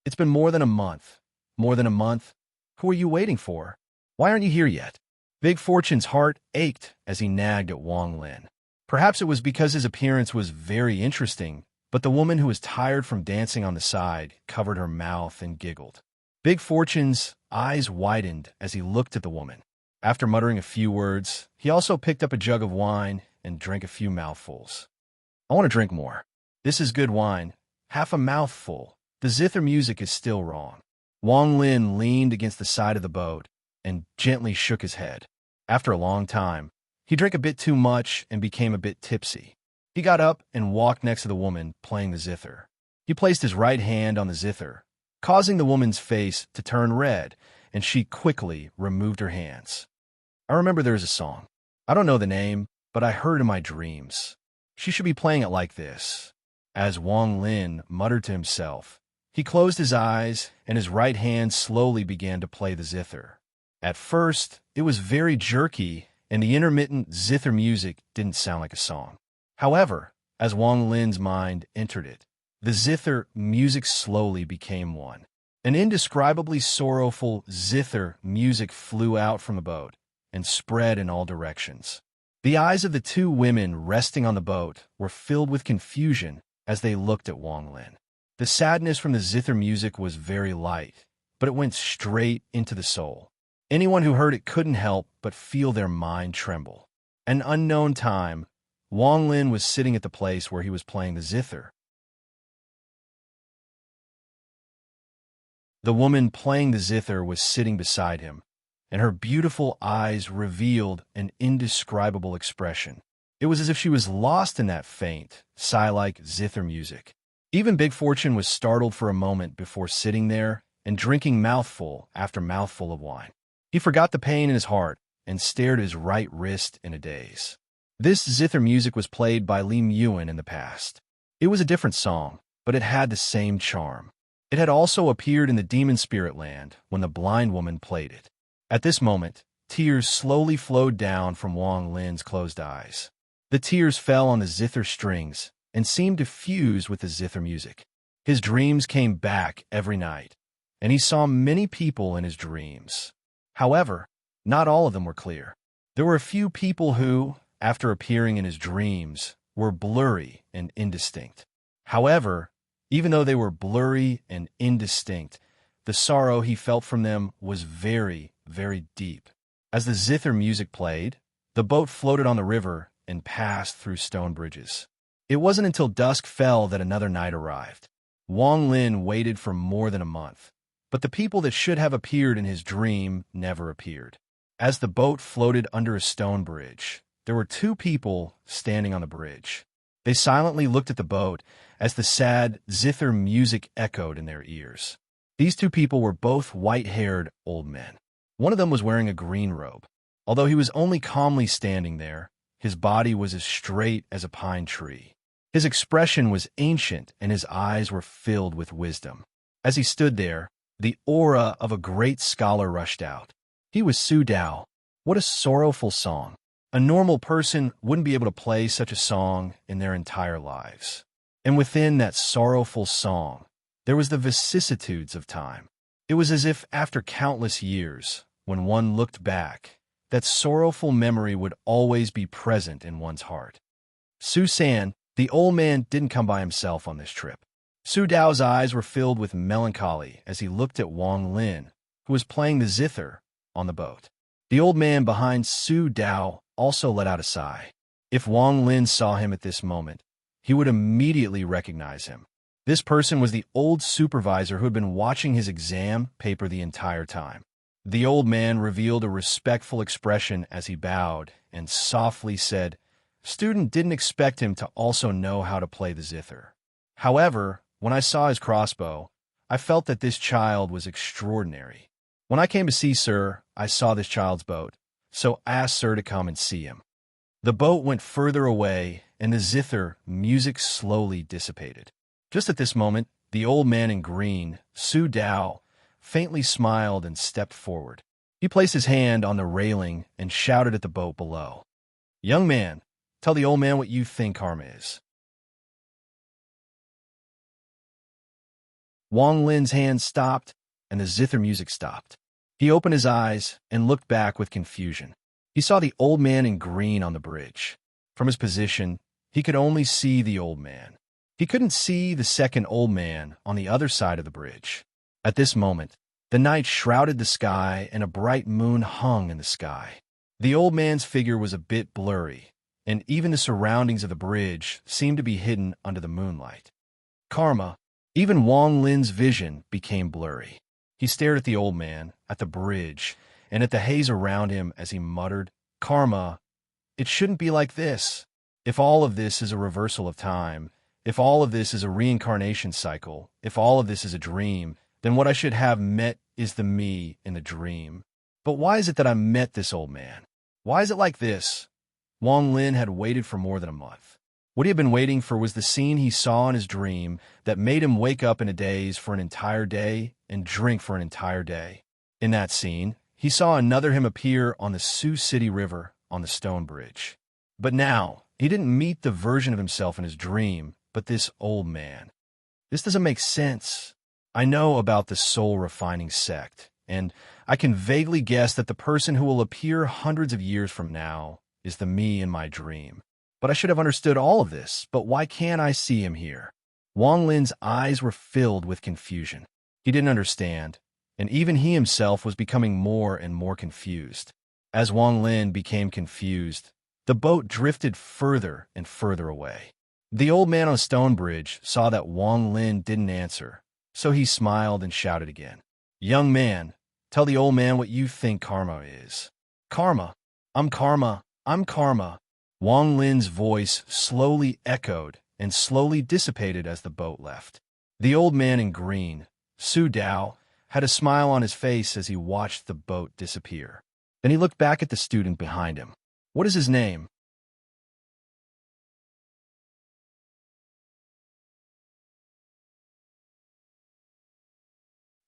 It's been more than a month. More than a month? Who are you waiting for? Why aren't you here yet? Big Fortune's heart ached as he nagged at Wang Lin. Perhaps it was because his appearance was very interesting, but the woman who was tired from dancing on the side covered her mouth and giggled. Big Fortune's eyes widened as he looked at the woman. After muttering a few words, he also picked up a jug of wine and drank a few mouthfuls. I want to drink more. This is good wine. Half a mouthful. The zither music is still wrong. Wang Lin leaned against the side of the boat and gently shook his head. After a long time, he drank a bit too much and became a bit tipsy. He got up and walked next to the woman playing the zither. He placed his right hand on the zither, causing the woman's face to turn red, and she quickly removed her hands. I remember there is a song. I don't know the name, but I heard it in my dreams. She should be playing it like this. As Wang Lin muttered to himself, he closed his eyes and his right hand slowly began to play the zither. At first, it was very jerky, and the intermittent zither music didn't sound like a song. However, as Wang Lin's mind entered it, the zither music slowly became one. An indescribably sorrowful zither music flew out from the boat and spread in all directions. The eyes of the two women resting on the boat were filled with confusion as they looked at Wang Lin. The sadness from the zither music was very light, but it went straight into the soul. Anyone who heard it couldn't help but feel their mind tremble. An unknown time, Wang Lin was sitting at the place where he was playing the zither. The woman playing the zither was sitting beside him, and her beautiful eyes revealed an indescribable expression. It was as if she was lost in that faint, sigh-like zither music. Even Big Fortune was startled for a moment before sitting there and drinking mouthful after mouthful of wine. He forgot the pain in his heart and stared at his right wrist in a daze. This zither music was played by Li Muan in the past. It was a different song, but it had the same charm. It had also appeared in the demon spirit land when the blind woman played it. At this moment, tears slowly flowed down from Wang Lin's closed eyes. The tears fell on the zither strings and seemed to fuse with the zither music. His dreams came back every night, and he saw many people in his dreams. However, not all of them were clear. There were a few people who, after appearing in his dreams, were blurry and indistinct. However, even though they were blurry and indistinct, the sorrow he felt from them was very, very deep. As the zither music played, the boat floated on the river and passed through stone bridges. It wasn't until dusk fell that another night arrived. Wang Lin waited for more than a month, but the people that should have appeared in his dream never appeared. As the boat floated under a stone bridge, there were two people standing on the bridge. They silently looked at the boat as the sad zither music echoed in their ears. These two people were both white-haired old men. One of them was wearing a green robe. Although he was only calmly standing there, his body was as straight as a pine tree. His expression was ancient and his eyes were filled with wisdom. As he stood there, the aura of a great scholar rushed out. He was Su Dao. What a sorrowful song. A normal person wouldn't be able to play such a song in their entire lives. And within that sorrowful song, there was the vicissitudes of time. It was as if after countless years, when one looked back, that sorrowful memory would always be present in one's heart. Su San, the old man, didn't come by himself on this trip. Su Dao's eyes were filled with melancholy as he looked at Wang Lin, who was playing the zither on the boat. The old man behind Su Dao also let out a sigh. If Wang Lin saw him at this moment, he would immediately recognize him. This person was the old supervisor who had been watching his exam paper the entire time. The old man revealed a respectful expression as he bowed and softly said, "Student didn't expect him to also know how to play the zither. However, when I saw his crossbow, I felt that this child was extraordinary. When I came to see Sir, I saw this child's boat, so asked Sir to come and see him." The boat went further away, and the zither music slowly dissipated. Just at this moment, the old man in green, Su Dao, faintly smiled and stepped forward. He placed his hand on the railing and shouted at the boat below, "Young man, tell the old man what you think karma is." Wang Lin's hand stopped, and the zither music stopped. He opened his eyes and looked back with confusion. He saw the old man in green on the bridge. From his position, he could only see the old man. He couldn't see the second old man on the other side of the bridge. At this moment, the night shrouded the sky and a bright moon hung in the sky. The old man's figure was a bit blurry, and even the surroundings of the bridge seemed to be hidden under the moonlight. Karma, even Wang Lin's vision became blurry. He stared at the old man, at the bridge, and at the haze around him as he muttered, "Karma, it shouldn't be like this. If all of this is a reversal of time, if all of this is a reincarnation cycle, if all of this is a dream, then what I should have met is the me in the dream. But why is it that I met this old man? Why is it like this?" Wang Lin had waited for more than a month. What he had been waiting for was the scene he saw in his dream that made him wake up in a daze for an entire day and drink for an entire day. In that scene, he saw another him appear on the Sioux City River on the stone bridge. But now, he didn't meet the version of himself in his dream, but this old man. This doesn't make sense. I know about the soul-refining sect, and I can vaguely guess that the person who will appear hundreds of years from now is the me in my dream. But I should have understood all of this, but why can't I see him here? Wang Lin's eyes were filled with confusion. He didn't understand, and even he himself was becoming more and more confused. As Wang Lin became confused, the boat drifted further and further away. The old man on the stone bridge saw that Wang Lin didn't answer, so he smiled and shouted again. Young man, tell the old man what you think karma is. Karma. I'm karma. I'm karma. Wang Lin's voice slowly echoed and slowly dissipated as the boat left. The old man in green, Su Dao, had a smile on his face as he watched the boat disappear. Then he looked back at the student behind him. What is his name?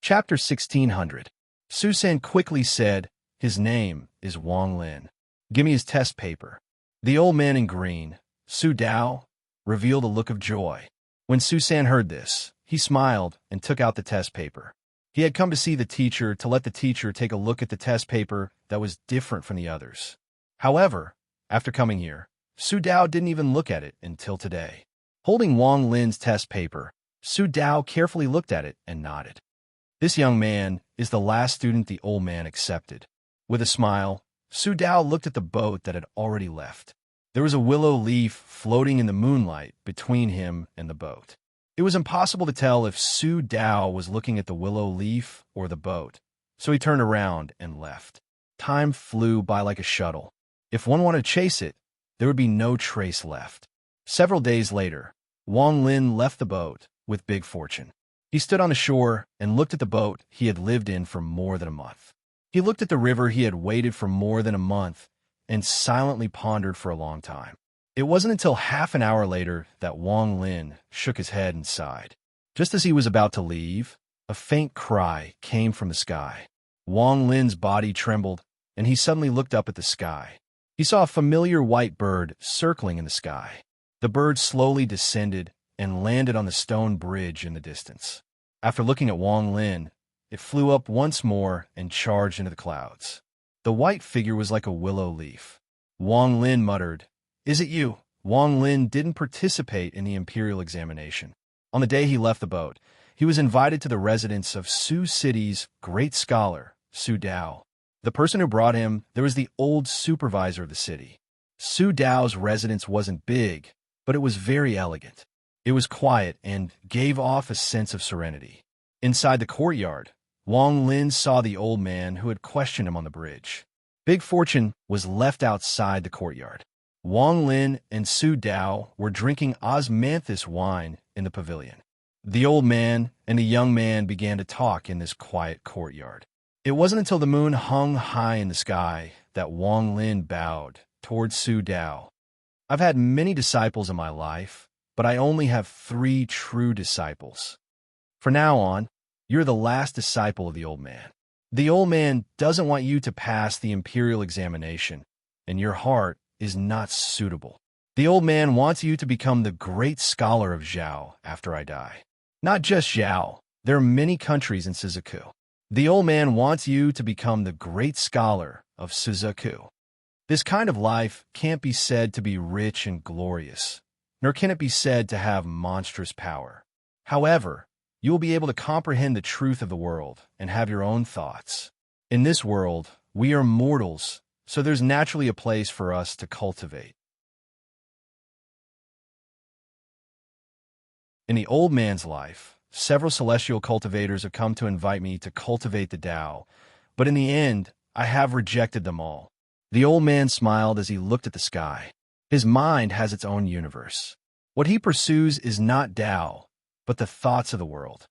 Chapter 1600. Susan quickly said, his name is Wang Lin. Give me his test paper. The old man in green, Su Dao, revealed a look of joy. When Susan heard this, he smiled and took out the test paper. He had come to see the teacher to let the teacher take a look at the test paper that was different from the others. However, after coming here, Su Dao didn't even look at it until today. Holding Wang Lin's test paper, Su Dao carefully looked at it and nodded. This young man is the last student the old man accepted. With a smile, Su Dao looked at the boat that had already left. There was a willow leaf floating in the moonlight between him and the boat. It was impossible to tell if Su Dao was looking at the willow leaf or the boat, so he turned around and left. Time flew by like a shuttle. If one wanted to chase it, there would be no trace left. Several days later, Wang Lin left the boat with big fortune. He stood on the shore and looked at the boat he had lived in for more than a month. He looked at the river he had waited for more than a month and silently pondered for a long time. It wasn't until half an hour later that Wang Lin shook his head and sighed. Just as he was about to leave, a faint cry came from the sky. Wang Lin's body trembled, and he suddenly looked up at the sky. He saw a familiar white bird circling in the sky. The bird slowly descended and landed on the stone bridge in the distance. After looking at Wang Lin, it flew up once more and charged into the clouds. The white figure was like a willow leaf. Wang Lin muttered, "Is it you?" Wang Lin didn't participate in the imperial examination. On the day he left the boat, he was invited to the residence of Sioux City's great scholar, Su Dao. The person who brought him, there was the old supervisor of the city. Su Dao's residence wasn't big, but it was very elegant. It was quiet and gave off a sense of serenity. Inside the courtyard, Wang Lin saw the old man who had questioned him on the bridge. Big Fortune was left outside the courtyard. Wang Lin and Su Dao were drinking osmanthus wine in the pavilion. The old man and the young man began to talk in this quiet courtyard. It wasn't until the moon hung high in the sky that Wang Lin bowed towards Su Dao. I've had many disciples in my life, but I only have 3 true disciples. From now on, you're the last disciple of the old man. The old man doesn't want you to pass the imperial examination, and your heart is not suitable. The old man wants you to become the great scholar of Zhao after I die. Not just Zhao, there are many countries in Suzaku. The old man wants you to become the great scholar of Suzaku. This kind of life can't be said to be rich and glorious, nor can it be said to have monstrous power. However, you will be able to comprehend the truth of the world and have your own thoughts. In this world, we are mortals, so there's naturally a place for us to cultivate. In the old man's life, several celestial cultivators have come to invite me to cultivate the Tao, but in the end, I have rejected them all. The old man smiled as he looked at the sky. His mind has its own universe. What he pursues is not Tao, but the thoughts of the world.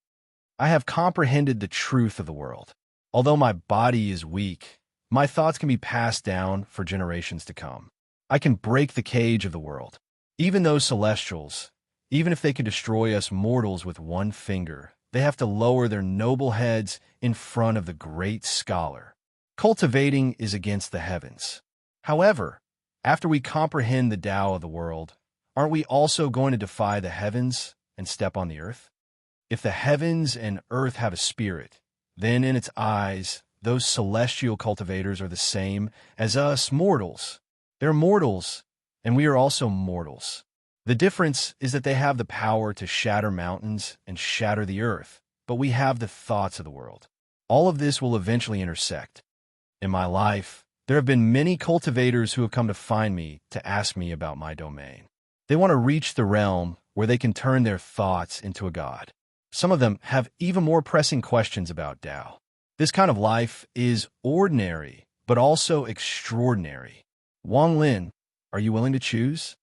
I have comprehended the truth of the world. Although my body is weak, my thoughts can be passed down for generations to come. I can break the cage of the world. Even those celestials, even if they could destroy us mortals with one finger, they have to lower their noble heads in front of the great scholar. Cultivating is against the heavens. However, after we comprehend the Tao of the world, aren't we also going to defy the heavens and step on the earth? If the heavens and earth have a spirit, then in its eyes, those celestial cultivators are the same as us mortals. They're mortals, and we are also mortals. The difference is that they have the power to shatter mountains and shatter the earth, but we have the thoughts of the world. All of this will eventually intersect. In my life, there have been many cultivators who have come to find me to ask me about my domain. They want to reach the realm where they can turn their thoughts into a god. Some of them have even more pressing questions about Tao. This kind of life is ordinary, but also extraordinary. Wang Lin, are you willing to choose?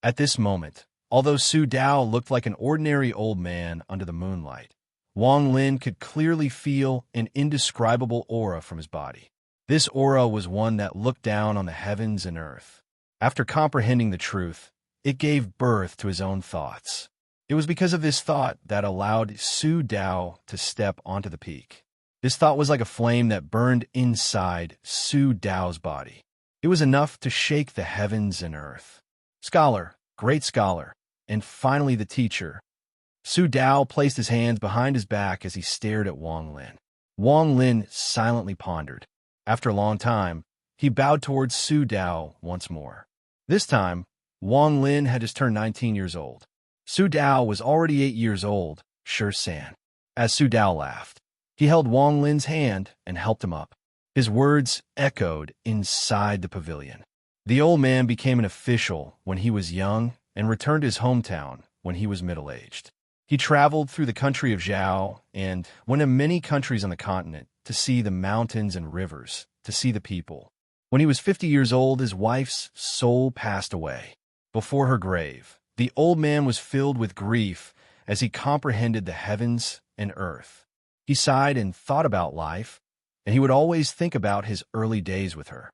At this moment, although Su Dao looked like an ordinary old man under the moonlight, Wang Lin could clearly feel an indescribable aura from his body. This aura was one that looked down on the heavens and earth. After comprehending the truth, it gave birth to his own thoughts. It was because of this thought that allowed Su Dao to step onto the peak. This thought was like a flame that burned inside Su Dao's body. It was enough to shake the heavens and earth. Scholar, great scholar, and finally the teacher. Su Dao placed his hands behind his back as he stared at Wang Lin. Wang Lin silently pondered. After a long time, he bowed towards Su Dao once more. This time, Wang Lin had just turned 19 years old. Su Dao was already 8 years old, sure san. As Su Dao laughed, he held Wang Lin's hand and helped him up. His words echoed inside the pavilion. The old man became an official when he was young and returned to his hometown when he was middle-aged. He traveled through the country of Zhao and went to many countries on the continent to see the mountains and rivers, to see the people. When he was 50 years old, his wife's soul passed away. Before her grave, the old man was filled with grief as he comprehended the heavens and earth. He sighed and thought about life, and he would always think about his early days with her.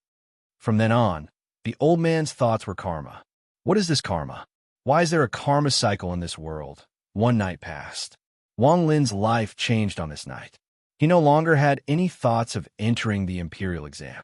From then on, the old man's thoughts were karma. What is this karma? Why is there a karma cycle in this world? One night passed. Wang Lin's life changed on this night. He no longer had any thoughts of entering the imperial exam.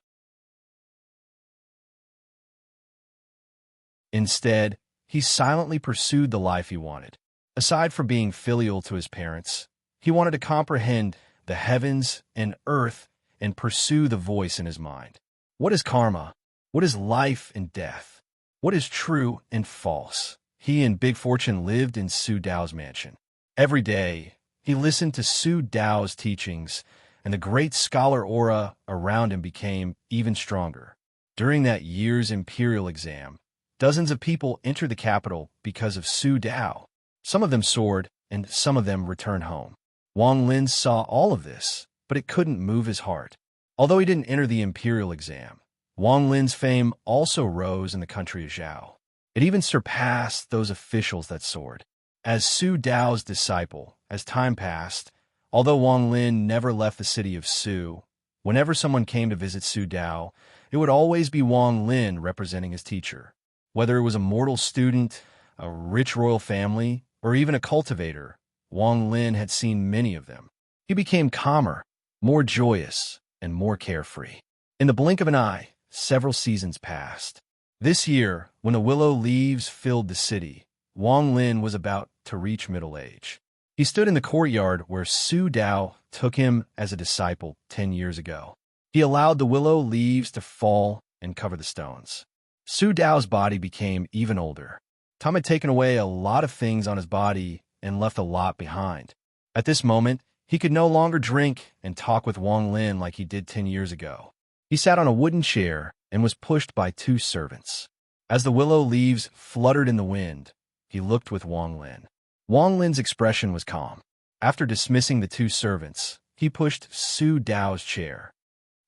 Instead, he silently pursued the life he wanted. Aside from being filial to his parents, he wanted to comprehend the heavens and earth and pursue the voice in his mind. What is karma? What is life and death? What is true and false? He and Big Fortune lived in Su Dao's mansion. Every day, he listened to Su Dao's teachings, and the great scholar aura around him became even stronger. During that year's imperial exam, dozens of people entered the capital because of Su Dao. Some of them soared, and some of them returned home. Wang Lin saw all of this, but it couldn't move his heart. Although he didn't enter the imperial exam, Wang Lin's fame also rose in the country of Zhao. It even surpassed those officials that soared. As Su Dao's disciple, as time passed, although Wang Lin never left the city of Su, whenever someone came to visit Su Dao, it would always be Wang Lin representing his teacher. Whether it was a mortal student, a rich royal family, or even a cultivator, Wang Lin had seen many of them. He became calmer, more joyous, and more carefree. In the blink of an eye, several seasons passed. This year, when the willow leaves filled the city, Wang Lin was about to reach middle age. He stood in the courtyard where Su Dao took him as a disciple 10 years ago. He allowed the willow leaves to fall and cover the stones. Su Dao's body became even older. Time had taken away a lot of things on his body and left a lot behind. At this moment, he could no longer drink and talk with Wang Lin like he did 10 years ago. He sat on a wooden chair and was pushed by 2 servants. As the willow leaves fluttered in the wind, he looked with Wang Lin. Wang Lin's expression was calm. After dismissing the 2 servants, he pushed Su Dao's chair.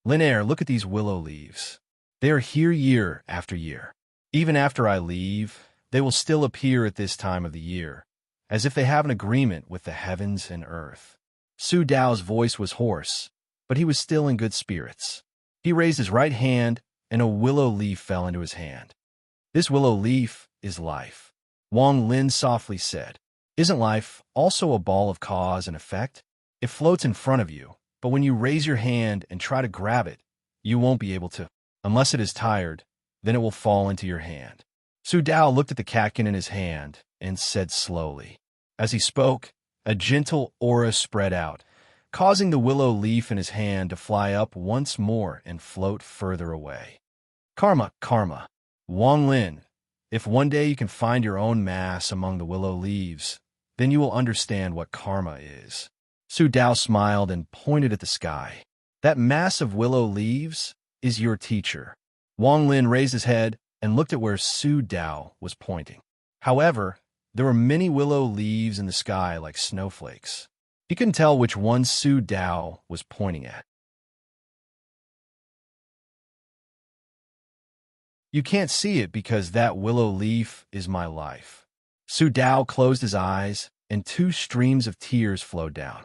Linaire, look at these willow leaves. They are here year after year. Even after I leave, they will still appear at this time of the year, as if they have an agreement with the heavens and earth. Su Dao's voice was hoarse, but he was still in good spirits. He raised his right hand, and a willow leaf fell into his hand. This willow leaf is life. Wang Lin softly said. Isn't life also a ball of cause and effect? It floats in front of you, but when you raise your hand and try to grab it, you won't be able to. Unless it is tired, then it will fall into your hand. Su Dao looked at the catkin in his hand and said slowly. As he spoke, a gentle aura spread out, causing the willow leaf in his hand to fly up once more and float further away. Karma, karma. Wang Lin, if one day you can find your own mass among the willow leaves, then you will understand what karma is. Su Dao smiled and pointed at the sky. That mass of willow leaves is your teacher. Wang Lin raised his head and looked at where Su Dao was pointing. However, there were many willow leaves in the sky like snowflakes. He couldn't tell which one Su Dao was pointing at. You can't see it because that willow leaf is my life. Su Dao closed his eyes, and 2 streams of tears flowed down.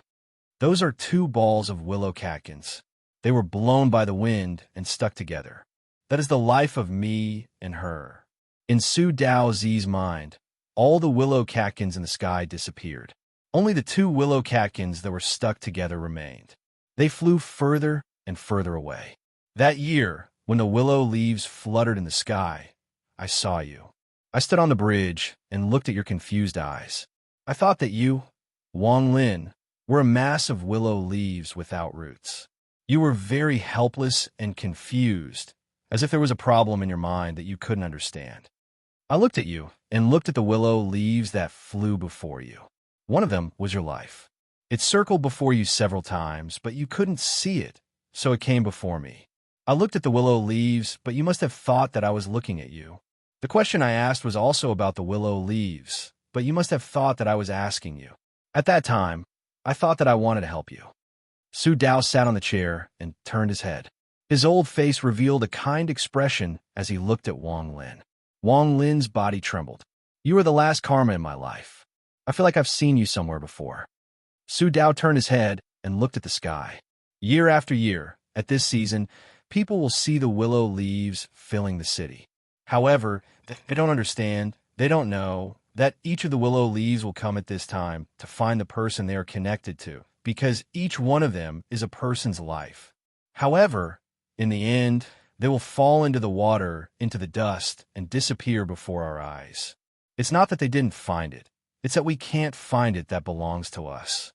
Those are 2 balls of willow catkins. They were blown by the wind and stuck together. That is the life of me and her. In Su Dao Zi's mind, all the willow catkins in the sky disappeared. Only the 2 willow catkins that were stuck together remained. They flew further and further away. That year, when the willow leaves fluttered in the sky, I saw you. I stood on the bridge and looked at your confused eyes. I thought that you, Wang Lin, were a mass of willow leaves without roots. You were very helpless and confused, as if there was a problem in your mind that you couldn't understand. I looked at you and looked at the willow leaves that flew before you. One of them was your life. It circled before you several times, but you couldn't see it, so it came before me. I looked at the willow leaves, but you must have thought that I was looking at you. The question I asked was also about the willow leaves, but you must have thought that I was asking you. At that time, I thought that I wanted to help you. Su Dao sat on the chair and turned his head. His old face revealed a kind expression as he looked at Wang Lin. Wang Lin's body trembled. You are the last karma in my life. I feel like I've seen you somewhere before. Su Dao turned his head and looked at the sky. Year after year, at this season, people will see the willow leaves filling the city. However, they don't understand, they don't know, that each of the willow leaves will come at this time to find the person they are connected to, because each one of them is a person's life. However, in the end, they will fall into the water, into the dust, and disappear before our eyes. It's not that they didn't find it, it's that we can't find it that belongs to us.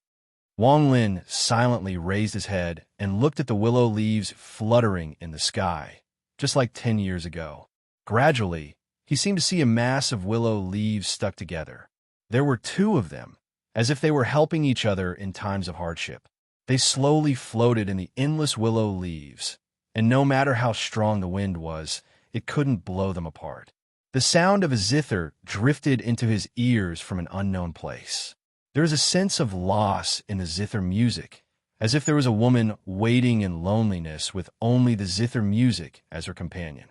Wang Lin silently raised his head and looked at the willow leaves fluttering in the sky, just like 10 years ago. Gradually, he seemed to see a mass of willow leaves stuck together. There were 2 of them, as if they were helping each other in times of hardship. They slowly floated in the endless willow leaves, and no matter how strong the wind was, it couldn't blow them apart. The sound of a zither drifted into his ears from an unknown place. There is a sense of loss in the zither music, as if there was a woman waiting in loneliness with only the zither music as her companion.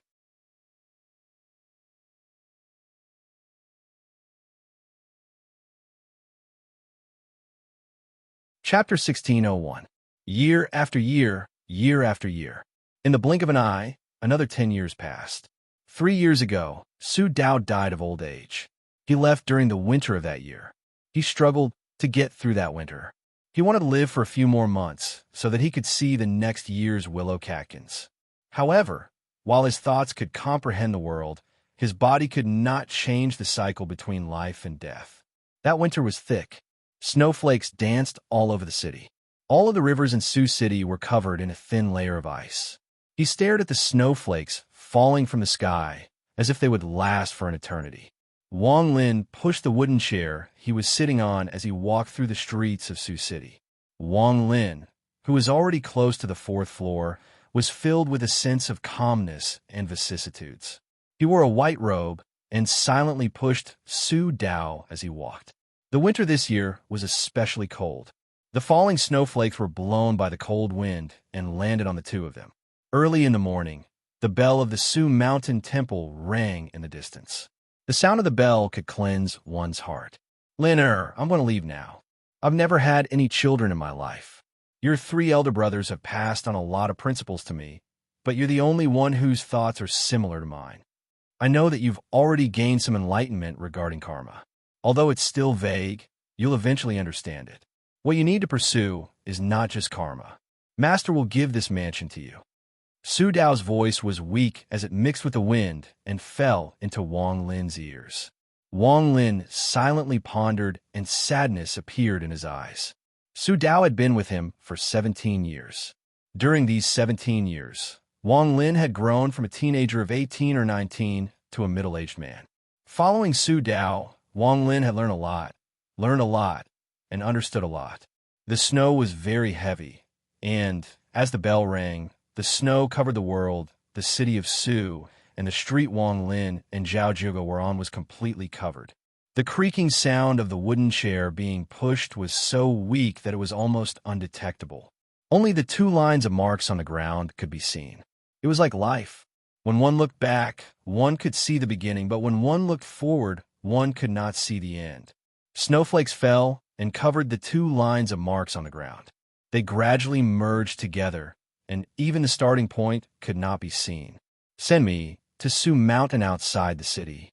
Chapter 1601. Year after year, year after year. In the blink of an eye, another 10 years passed. 3 years ago, Su Dao died of old age. He left during the winter of that year. He struggled to get through that winter. He wanted to live for a few more months so that he could see the next year's willow catkins. However, while his thoughts could comprehend the world, his body could not change the cycle between life and death. That winter was thick. Snowflakes danced all over the city. All of the rivers in Sioux City were covered in a thin layer of ice. He stared at the snowflakes falling from the sky as if they would last for an eternity. Wang Lin pushed the wooden chair he was sitting on as he walked through the streets of Sioux City. Wang Lin, who was already close to the 4th floor, was filled with a sense of calmness and vicissitudes. He wore a white robe and silently pushed Su Dao as he walked. The winter this year was especially cold. The falling snowflakes were blown by the cold wind and landed on the 2 of them. Early in the morning, the bell of the Sioux Mountain Temple rang in the distance. The sound of the bell could cleanse one's heart. Liner, I'm going to leave now. I've never had any children in my life. Your 3 elder brothers have passed on a lot of principles to me, but you're the only one whose thoughts are similar to mine. I know that you've already gained some enlightenment regarding karma. Although it's still vague, you'll eventually understand it. What you need to pursue is not just karma. Master will give this mansion to you. Su Dao's voice was weak as it mixed with the wind and fell into Wang Lin's ears. Wang Lin silently pondered, and sadness appeared in his eyes. Su Dao had been with him for 17 years. During these 17 years, Wang Lin had grown from a teenager of 18 or 19 to a middle-aged man. Following Su Dao, Wang Lin had learned a lot, and understood a lot. The snow was very heavy, and, as the bell rang, the snow covered the world, the city of Su, and the street Wang Lin and Zhao Zhuge were on was completely covered. The creaking sound of the wooden chair being pushed was so weak that it was almost undetectable. Only the 2 lines of marks on the ground could be seen. It was like life. When one looked back, one could see the beginning, but when one looked forward, one could not see the end. Snowflakes fell and covered the 2 lines of marks on the ground. They gradually merged together, and even the starting point could not be seen. Send me to Su Mountain outside the city.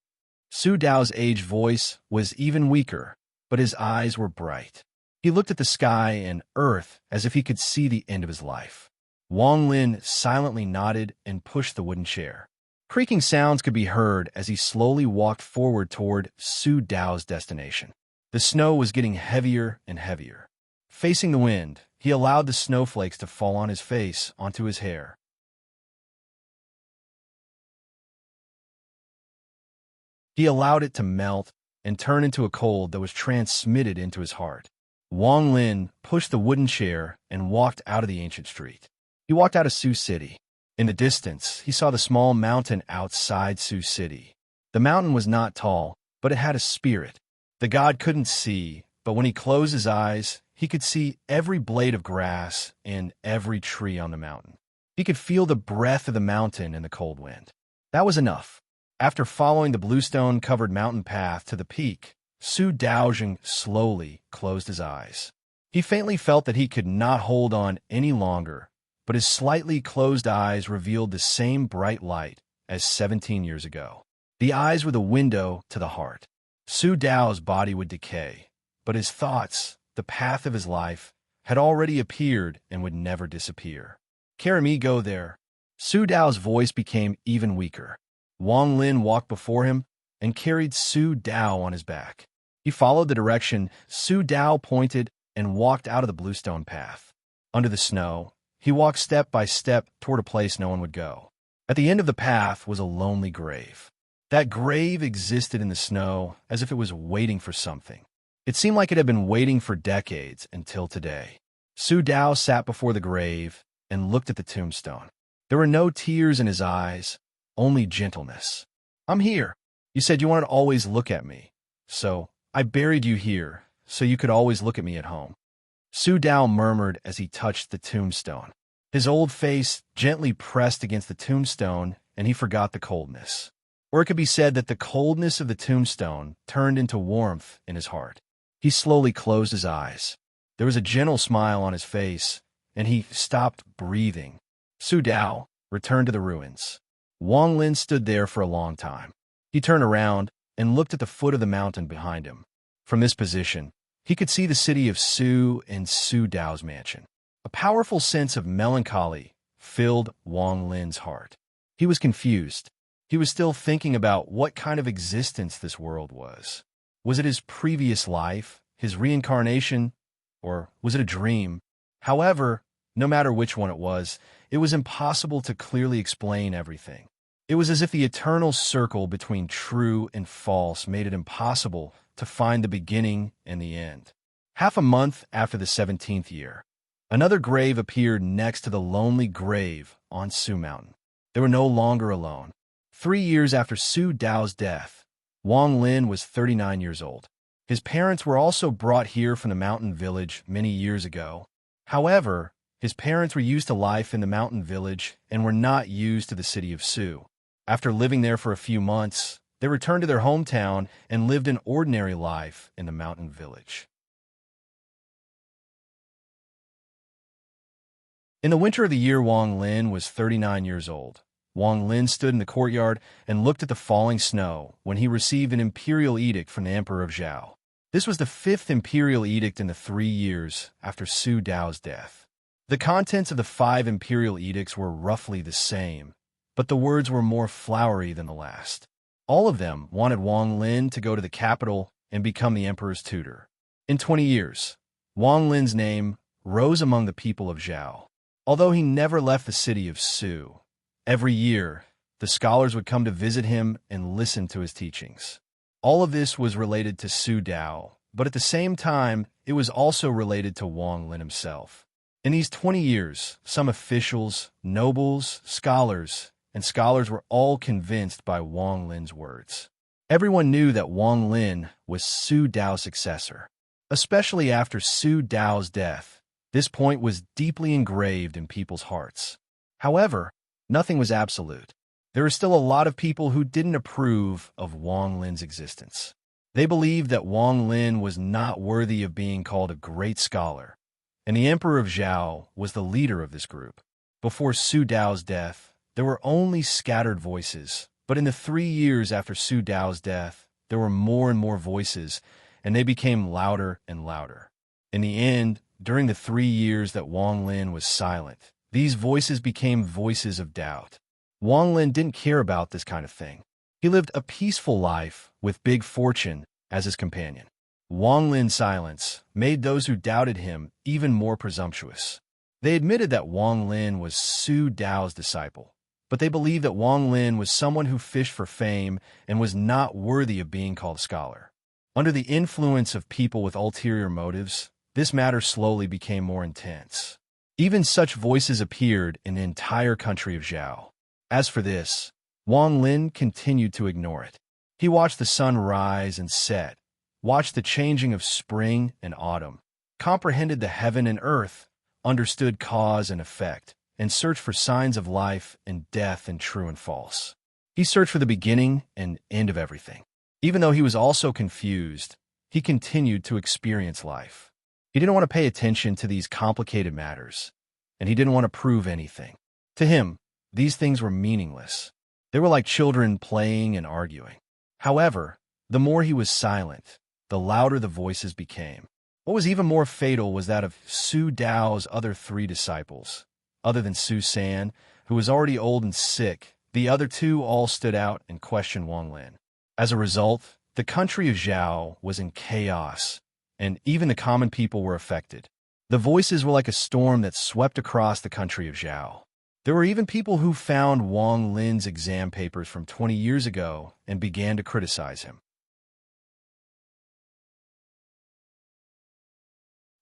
Su Dao's aged voice was even weaker, but his eyes were bright. He looked at the sky and earth as if he could see the end of his life. Wang Lin silently nodded and pushed the wooden chair. Creaking sounds could be heard as he slowly walked forward toward Su Dao's destination. The snow was getting heavier and heavier. Facing the wind, he allowed the snowflakes to fall on his face, onto his hair. He allowed it to melt and turn into a cold that was transmitted into his heart. Wang Lin pushed the wooden chair and walked out of the ancient street. He walked out of Su City. In the distance, he saw the small mountain outside Su City. The mountain was not tall, but it had a spirit. The god couldn't see, but when he closed his eyes, he could see every blade of grass and every tree on the mountain. He could feel the breath of the mountain in the cold wind. That was enough. After following the bluestone-covered mountain path to the peak, Su Daojing slowly closed his eyes. He faintly felt that he could not hold on any longer, but his slightly closed eyes revealed the same bright light as 17 years ago. The eyes were the window to the heart. Su Dao's body would decay, but his thoughts, the path of his life, had already appeared and would never disappear. Carry me, go there. Su Dao's voice became even weaker. Wang Lin walked before him and carried Su Dao on his back. He followed the direction Su Dao pointed and walked out of the bluestone path. Under the snow, he walked step by step toward a place no one would go. At the end of the path was a lonely grave. That grave existed in the snow as if it was waiting for something. It seemed like it had been waiting for decades until today. Su Dao sat before the grave and looked at the tombstone. There were no tears in his eyes, only gentleness. I'm here. You said you wanted to always look at me. So I buried you here, so you could always look at me at home. Su Dao murmured as he touched the tombstone. His old face gently pressed against the tombstone, and he forgot the coldness. Or it could be said that the coldness of the tombstone turned into warmth in his heart. He slowly closed his eyes. There was a gentle smile on his face, and he stopped breathing. Su Dao returned to the ruins. Wang Lin stood there for a long time. He turned around and looked at the foot of the mountain behind him. From this position, he could see the city of Su and Su Dao's mansion. A powerful sense of melancholy filled Wang Lin's heart. He was confused. He was still thinking about what kind of existence this world was. Was it his previous life, his reincarnation, or was it a dream? However, no matter which one it was impossible to clearly explain everything. It was as if the eternal circle between true and false made it impossible to find the beginning and the end. Half a month after the 17th year, another grave appeared next to the lonely grave on Su Mountain. They were no longer alone. 3 years after Su Dao's death, Wang Lin was 39 years old. His parents were also brought here from the mountain village many years ago. However, his parents were used to life in the mountain village and were not used to the city of Su. After living there for a few months, they returned to their hometown and lived an ordinary life in the mountain village. In the winter of the year Wang Lin was 39 years old. Wang Lin stood in the courtyard and looked at the falling snow when he received an imperial edict from the Emperor of Zhao. This was the 5th imperial edict in the 3 years after Su Dao's death. The contents of the 5 imperial edicts were roughly the same, but the words were more flowery than the last. All of them wanted Wang Lin to go to the capital and become the emperor's tutor. In 20 years, Wang Lin's name rose among the people of Zhao. Although he never left the city of Su, every year, the scholars would come to visit him and listen to his teachings. All of this was related to Su Dao, but at the same time, it was also related to Wang Lin himself. In these 20 years, some officials, nobles, scholars were all convinced by Wang Lin's words. Everyone knew that Wang Lin was Su Dao's successor. Especially after Su Dao's death, this point was deeply engraved in people's hearts. However, nothing was absolute. There were still a lot of people who didn't approve of Wang Lin's existence. They believed that Wang Lin was not worthy of being called a great scholar, and the Emperor of Zhao was the leader of this group. Before Su Dao's death, there were only scattered voices, but in the 3 years after Su Dao's death, there were more and more voices, and they became louder and louder. In the end, during the 3 years that Wang Lin was silent, these voices became voices of doubt. Wang Lin didn't care about this kind of thing. He lived a peaceful life with big fortune as his companion. Wang Lin's silence made those who doubted him even more presumptuous. They admitted that Wang Lin was Su Dao's disciple, but they believed that Wang Lin was someone who fished for fame and was not worthy of being called scholar. Under the influence of people with ulterior motives, this matter slowly became more intense. Even such voices appeared in the entire country of Zhao. As for this, Wang Lin continued to ignore it. He watched the sun rise and set, watched the changing of spring and autumn, comprehended the heaven and earth, understood cause and effect, and searched for signs of life and death and true and false. He searched for the beginning and end of everything. Even though he was also confused, he continued to experience life. He didn't want to pay attention to these complicated matters, and he didn't want to prove anything. To him, these things were meaningless. They were like children playing and arguing. However, the more he was silent, the louder the voices became. What was even more fatal was that of Su Dao's other 3 disciples. Other than Su San, who was already old and sick, the other 2 all stood out and questioned Wang Lin. As a result, the country of Zhao was in chaos, and even the common people were affected. The voices were like a storm that swept across the country of Zhao. There were even people who found Wang Lin's exam papers from 20 years ago and began to criticize him.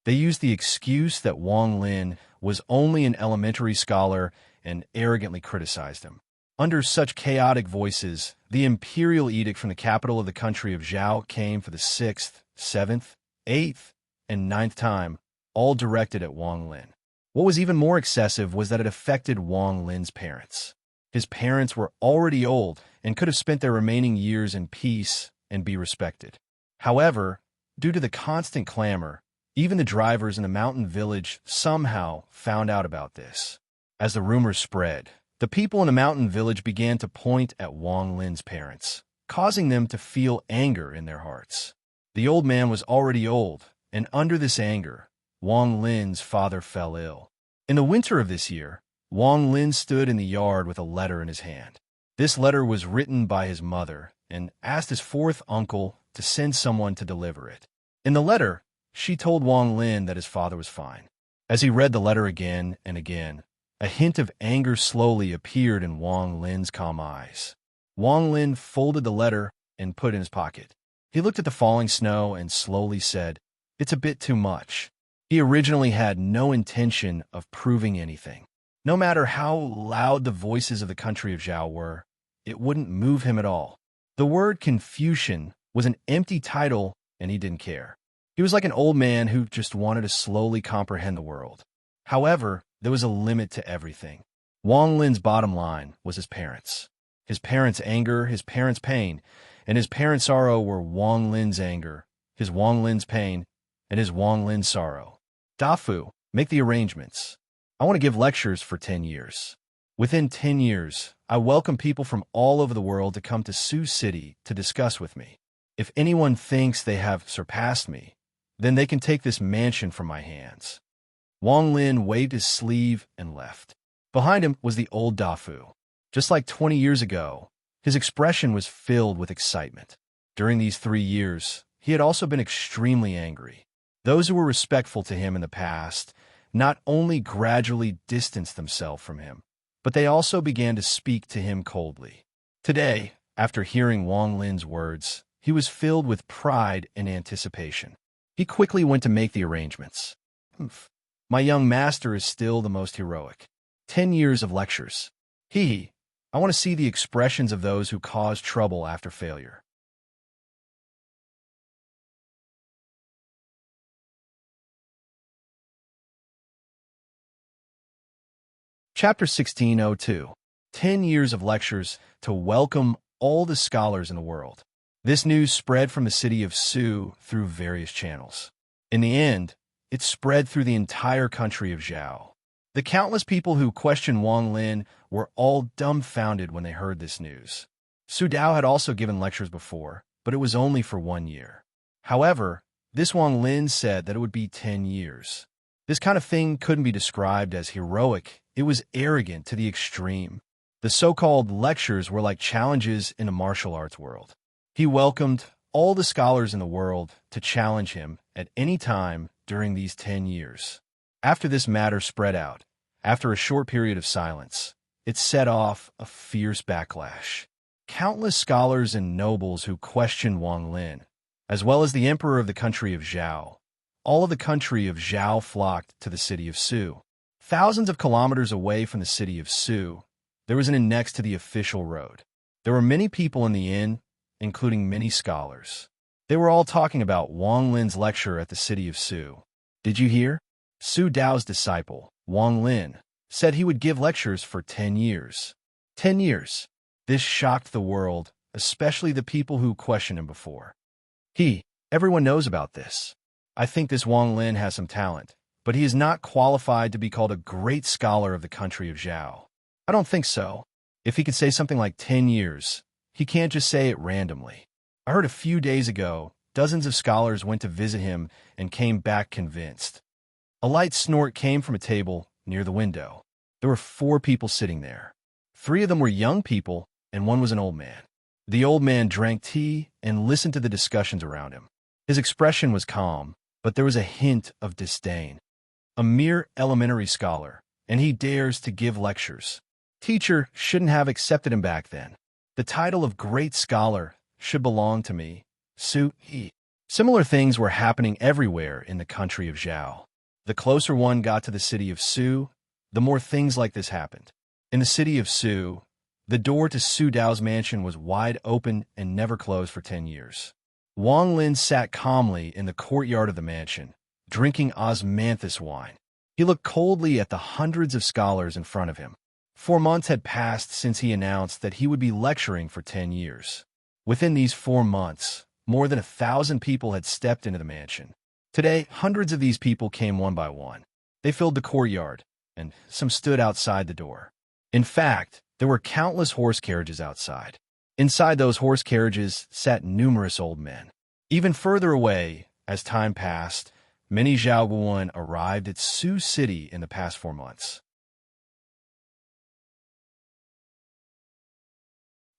They used the excuse that Wang Lin was only an elementary scholar and arrogantly criticized him. Under such chaotic voices, the imperial edict from the capital of the country of Zhao came for the 6th, 7th, 8th, and 9th time, all directed at Wang Lin. What was even more excessive was that it affected Wang Lin's parents. His parents were already old and could have spent their remaining years in peace and be respected. However, due to the constant clamor, even the drivers in the mountain village somehow found out about this. As the rumors spread, the people in the mountain village began to point at Wang Lin's parents, causing them to feel anger in their hearts. The old man was already old, and under this anger, Wang Lin's father fell ill. In the winter of this year, Wang Lin stood in the yard with a letter in his hand. This letter was written by his mother and asked his 4th uncle to send someone to deliver it. In the letter, she told Wang Lin that his father was fine. As he read the letter again and again, a hint of anger slowly appeared in Wang Lin's calm eyes. Wang Lin folded the letter and put it in his pocket. He looked at the falling snow and slowly said, "It's a bit too much." He originally had no intention of proving anything. No matter how loud the voices of the country of Zhao were, it wouldn't move him at all. The word Confucian was an empty title, and he didn't care. He was like an old man who just wanted to slowly comprehend the world. However, there was a limit to everything. Wang Lin's bottom line was his parents. His parents' anger, his parents' pain, and his parents' sorrow were Wang Lin's anger, his Wang Lin's pain, and his Wang Lin's sorrow. Dafu, make the arrangements. I want to give lectures for 10 years. Within 10 years, I welcome people from all over the world to come to Sioux City to discuss with me. If anyone thinks they have surpassed me, then they can take this mansion from my hands." Wang Lin waved his sleeve and left. Behind him was the old Dafu. Just like 20 years ago, his expression was filled with excitement. During these 3 years, he had also been extremely angry. Those who were respectful to him in the past not only gradually distanced themselves from him, but they also began to speak to him coldly. Today, after hearing Wang Lin's words, he was filled with pride and anticipation. He quickly went to make the arrangements. My young master is still the most heroic. 10 years of lectures. I want to see the expressions of those who cause trouble after failure. Chapter 1602. 10 years of lectures to welcome all the scholars in the world. This news spread from the city of Sioux through various channels. In the end, it spread through the entire country of Zhao. The countless people who questioned Wang Lin were all dumbfounded when they heard this news. Su Dao had also given lectures before, but it was only for 1 year. However, this Wang Lin said that it would be 10 years. This kind of thing couldn't be described as heroic. It was arrogant to the extreme. The so-called lectures were like challenges in a martial arts world. He welcomed all the scholars in the world to challenge him at any time during these 10 years. After this matter spread out, after a short period of silence, it set off a fierce backlash. Countless scholars and nobles who questioned Wang Lin, as well as the emperor of the country of Zhao, all of the country of Zhao flocked to the city of Sioux. Thousands of kilometers away from the city of Sioux, there was an inn next to the official road. There were many people in the inn, including many scholars. They were all talking about Wang Lin's lecture at the city of Sioux. Did you hear? Su Dao's disciple, Wang Lin, said he would give lectures for 10 years. 10 years. This shocked the world, especially the people who questioned him before. Everyone knows about this. I think this Wang Lin has some talent, but he is not qualified to be called a great scholar of the country of Zhao. I don't think so. If he could say something like 10 years, he can't just say it randomly. I heard a few days ago, dozens of scholars went to visit him and came back convinced. A light snort came from a table near the window. There were 4 people sitting there. 3 of them were young people, and 1 was an old man. The old man drank tea and listened to the discussions around him. His expression was calm, but there was a hint of disdain. A mere elementary scholar, and he dares to give lectures. Teacher shouldn't have accepted him back then. The title of great scholar should belong to me. Similar things were happening everywhere in the country of Zhao. The closer one got to the city of Sioux, the more things like this happened. In the city of Sioux, the door to Su Dao's mansion was wide open and never closed for 10 years. Wang Lin sat calmly in the courtyard of the mansion, drinking osmanthus wine. He looked coldly at the hundreds of scholars in front of him. 4 months had passed since he announced that he would be lecturing for 10 years. Within these 4 months, more than 1,000 people had stepped into the mansion. Today, hundreds of these people came one by one. They filled the courtyard, and some stood outside the door. In fact, there were countless horse carriages outside. Inside those horse carriages sat numerous old men. Even further away, as time passed, many Zhaoguan arrived at Sioux City in the past 4 months.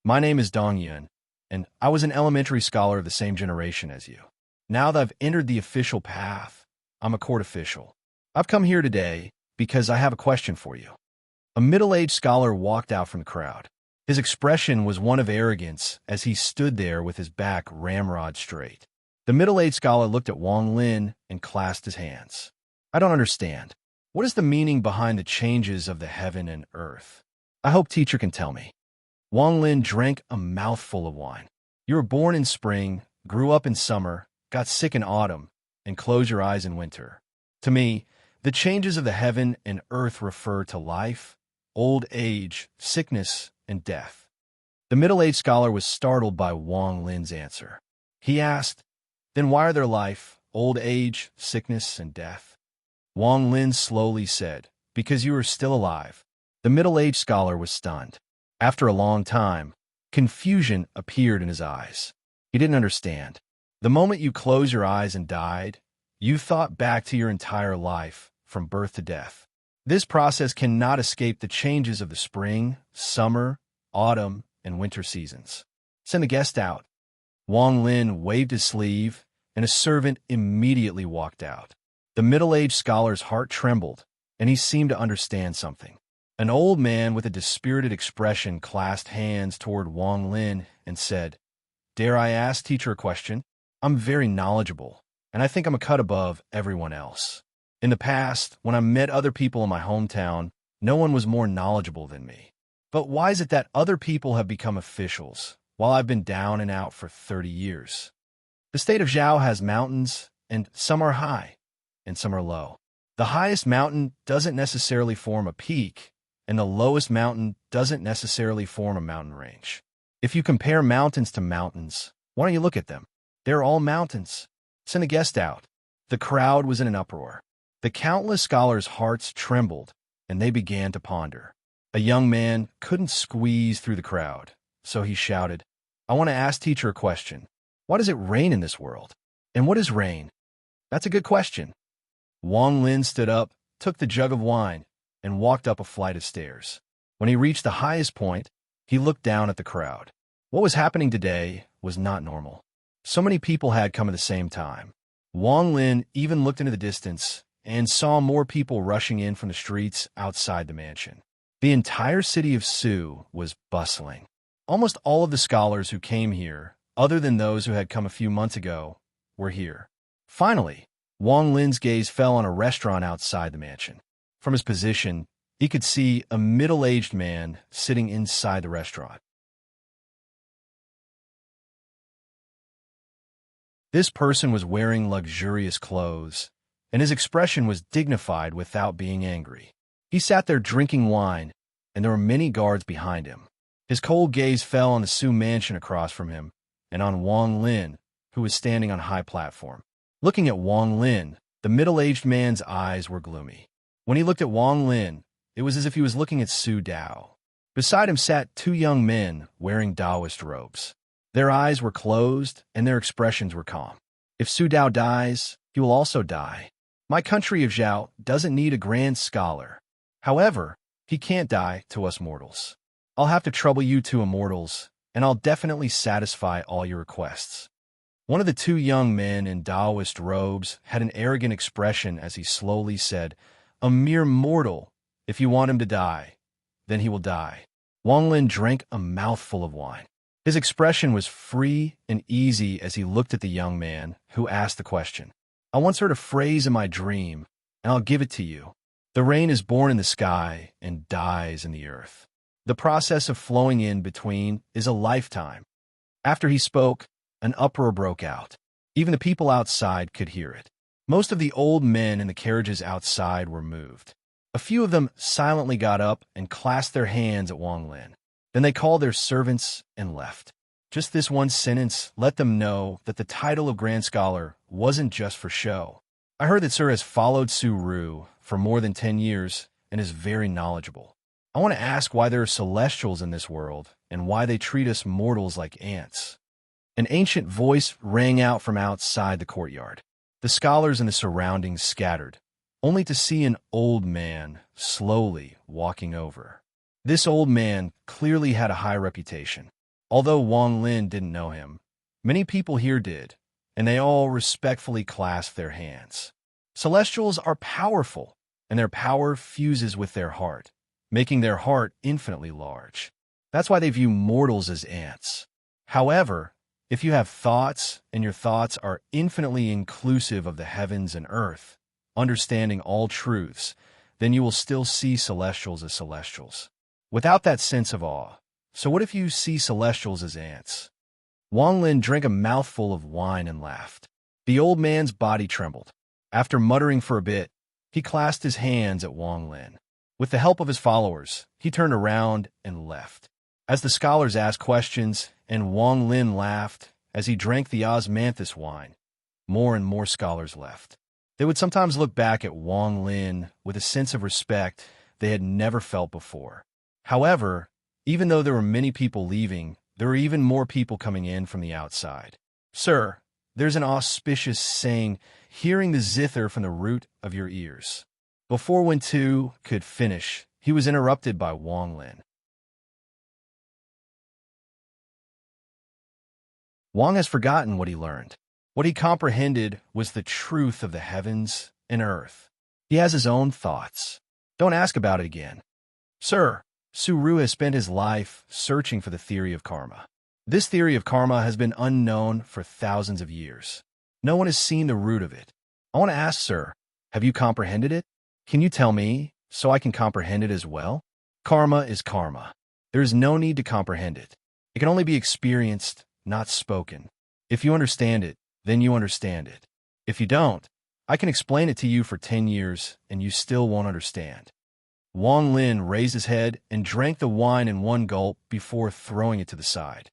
My name is Dong Yun, and I was an elementary scholar of the same generation as you. Now that I've entered the official path, I'm a court official. I've come here today because I have a question for you. A middle-aged scholar walked out from the crowd. His expression was one of arrogance as he stood there with his back ramrod straight. The middle-aged scholar looked at Wang Lin and clasped his hands. I don't understand. What is the meaning behind the changes of the heaven and earth? I hope teacher can tell me. Wang Lin drank a mouthful of wine. You were born in spring, grew up in summer, got sick in autumn, and closed your eyes in winter. To me, the changes of the heaven and earth refer to life, old age, sickness, and death. The middle-aged scholar was startled by Wang Lin's answer. He asked, then why are there life, old age, sickness, and death? Wang Lin slowly said, because you are still alive. The middle-aged scholar was stunned. After a long time, confusion appeared in his eyes. He didn't understand. The moment you close your eyes and died, you thought back to your entire life, from birth to death. This process cannot escape the changes of the spring, summer, autumn, and winter seasons. Send the guest out. Wang Lin waved his sleeve, and a servant immediately walked out. The middle-aged scholar's heart trembled, and he seemed to understand something. An old man with a dispirited expression clasped hands toward Wang Lin and said, "Dare I ask, teacher, a question? I'm very knowledgeable, and I think I'm a cut above everyone else. In the past, when I met other people in my hometown, no one was more knowledgeable than me. But why is it that other people have become officials, while I've been down and out for 30 years? The state of Zhao has mountains, and some are high, and some are low. The highest mountain doesn't necessarily form a peak, and the lowest mountain doesn't necessarily form a mountain range. If you compare mountains to mountains, why don't you look at them? They're all mountains. Send a guest out." The crowd was in an uproar. The countless scholars' hearts trembled, and they began to ponder. A young man couldn't squeeze through the crowd, so he shouted, "I want to ask teacher a question. Why does it rain in this world? And what is rain?" "That's a good question." Wang Lin stood up, took the jug of wine, and walked up a flight of stairs. When he reached the highest point, he looked down at the crowd. What was happening today was not normal. So many people had come at the same time. Wang Lin even looked into the distance and saw more people rushing in from the streets outside the mansion. The entire city of Su was bustling. Almost all of the scholars who came here, other than those who had come a few months ago, were here. Finally, Wang Lin's gaze fell on a restaurant outside the mansion. From his position, he could see a middle-aged man sitting inside the restaurant. This person was wearing luxurious clothes, and his expression was dignified without being angry. He sat there drinking wine, and there were many guards behind him. His cold gaze fell on the Su mansion across from him, and on Wang Lin, who was standing on a high platform. Looking at Wang Lin, the middle-aged man's eyes were gloomy. When he looked at Wang Lin, it was as if he was looking at Su Dao. Beside him sat two young men wearing Taoist robes. Their eyes were closed, and their expressions were calm. If Su Dao dies, he will also die. My country of Zhao doesn't need a grand scholar. However, he can't die to us mortals. I'll have to trouble you two immortals, and I'll definitely satisfy all your requests." One of the two young men in Taoist robes had an arrogant expression as he slowly said, "A mere mortal. If you want him to die, then he will die." Wang Lin drank a mouthful of wine. His expression was free and easy as he looked at the young man who asked the question. "I once heard a phrase in my dream, and I'll give it to you. The rain is born in the sky and dies in the earth. The process of flowing in between is a lifetime." After he spoke, an uproar broke out. Even the people outside could hear it. Most of the old men in the carriages outside were moved. A few of them silently got up and clasped their hands at Wang Lin. Then they called their servants and left. Just this one sentence let them know that the title of Grand Scholar wasn't just for show. "I heard that Sir has followed Su Ru for more than 10 years and is very knowledgeable. I want to ask why there are celestials in this world and why they treat us mortals like ants." An ancient voice rang out from outside the courtyard. The scholars in the surroundings scattered, only to see an old man slowly walking over. This old man clearly had a high reputation. Although Wang Lin didn't know him, many people here did, and they all respectfully clasped their hands. Celestials are powerful, and their power fuses with their heart, making their heart infinitely large. That's why they view mortals as ants. However, if you have thoughts, and your thoughts are infinitely inclusive of the heavens and earth, understanding all truths, then you will still see celestials as celestials, without that sense of awe. So what if you see celestials as ants? Wang Lin drank a mouthful of wine and laughed. The old man's body trembled. After muttering for a bit, he clasped his hands at Wang Lin. With the help of his followers, he turned around and left. As the scholars asked questions, and Wang Lin laughed as he drank the osmanthus wine, more and more scholars left. They would sometimes look back at Wang Lin with a sense of respect they had never felt before. However, even though there were many people leaving, there were even more people coming in from the outside. "Sir, there's an auspicious saying, hearing the zither from the root of your ears." Before Wen Tu could finish, he was interrupted by Wang Lin. Wang has forgotten what he learned. What he comprehended was the truth of the heavens and earth. He has his own thoughts. Don't ask about it again. "Sir, Suru has spent his life searching for the theory of karma. This theory of karma has been unknown for thousands of years. No one has seen the root of it. I want to ask, sir, have you comprehended it? Can you tell me so I can comprehend it as well?" Karma is karma. There is no need to comprehend it. It can only be experienced, not spoken. If you understand it, then you understand it. If you don't, I can explain it to you for 10 years and you still won't understand. Wang Lin raised his head and drank the wine in one gulp before throwing it to the side.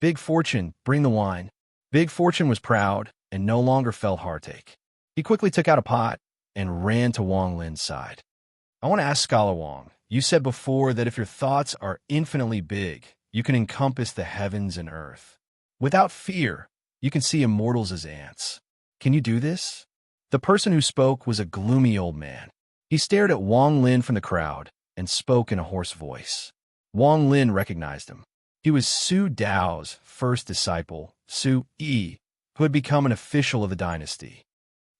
"Big Fortune, bring the wine." Big Fortune was proud and no longer felt heartache. He quickly took out a pot and ran to Wang Lin's side. "I want to ask Scholar Wang, you said before that if your thoughts are infinitely big, you can encompass the heavens and earth. Without fear, you can see immortals as ants. Can you do this?" The person who spoke was a gloomy old man. He stared at Wang Lin from the crowd and spoke in a hoarse voice. Wang Lin recognized him. He was Su Dao's first disciple, Su Yi, who had become an official of the dynasty.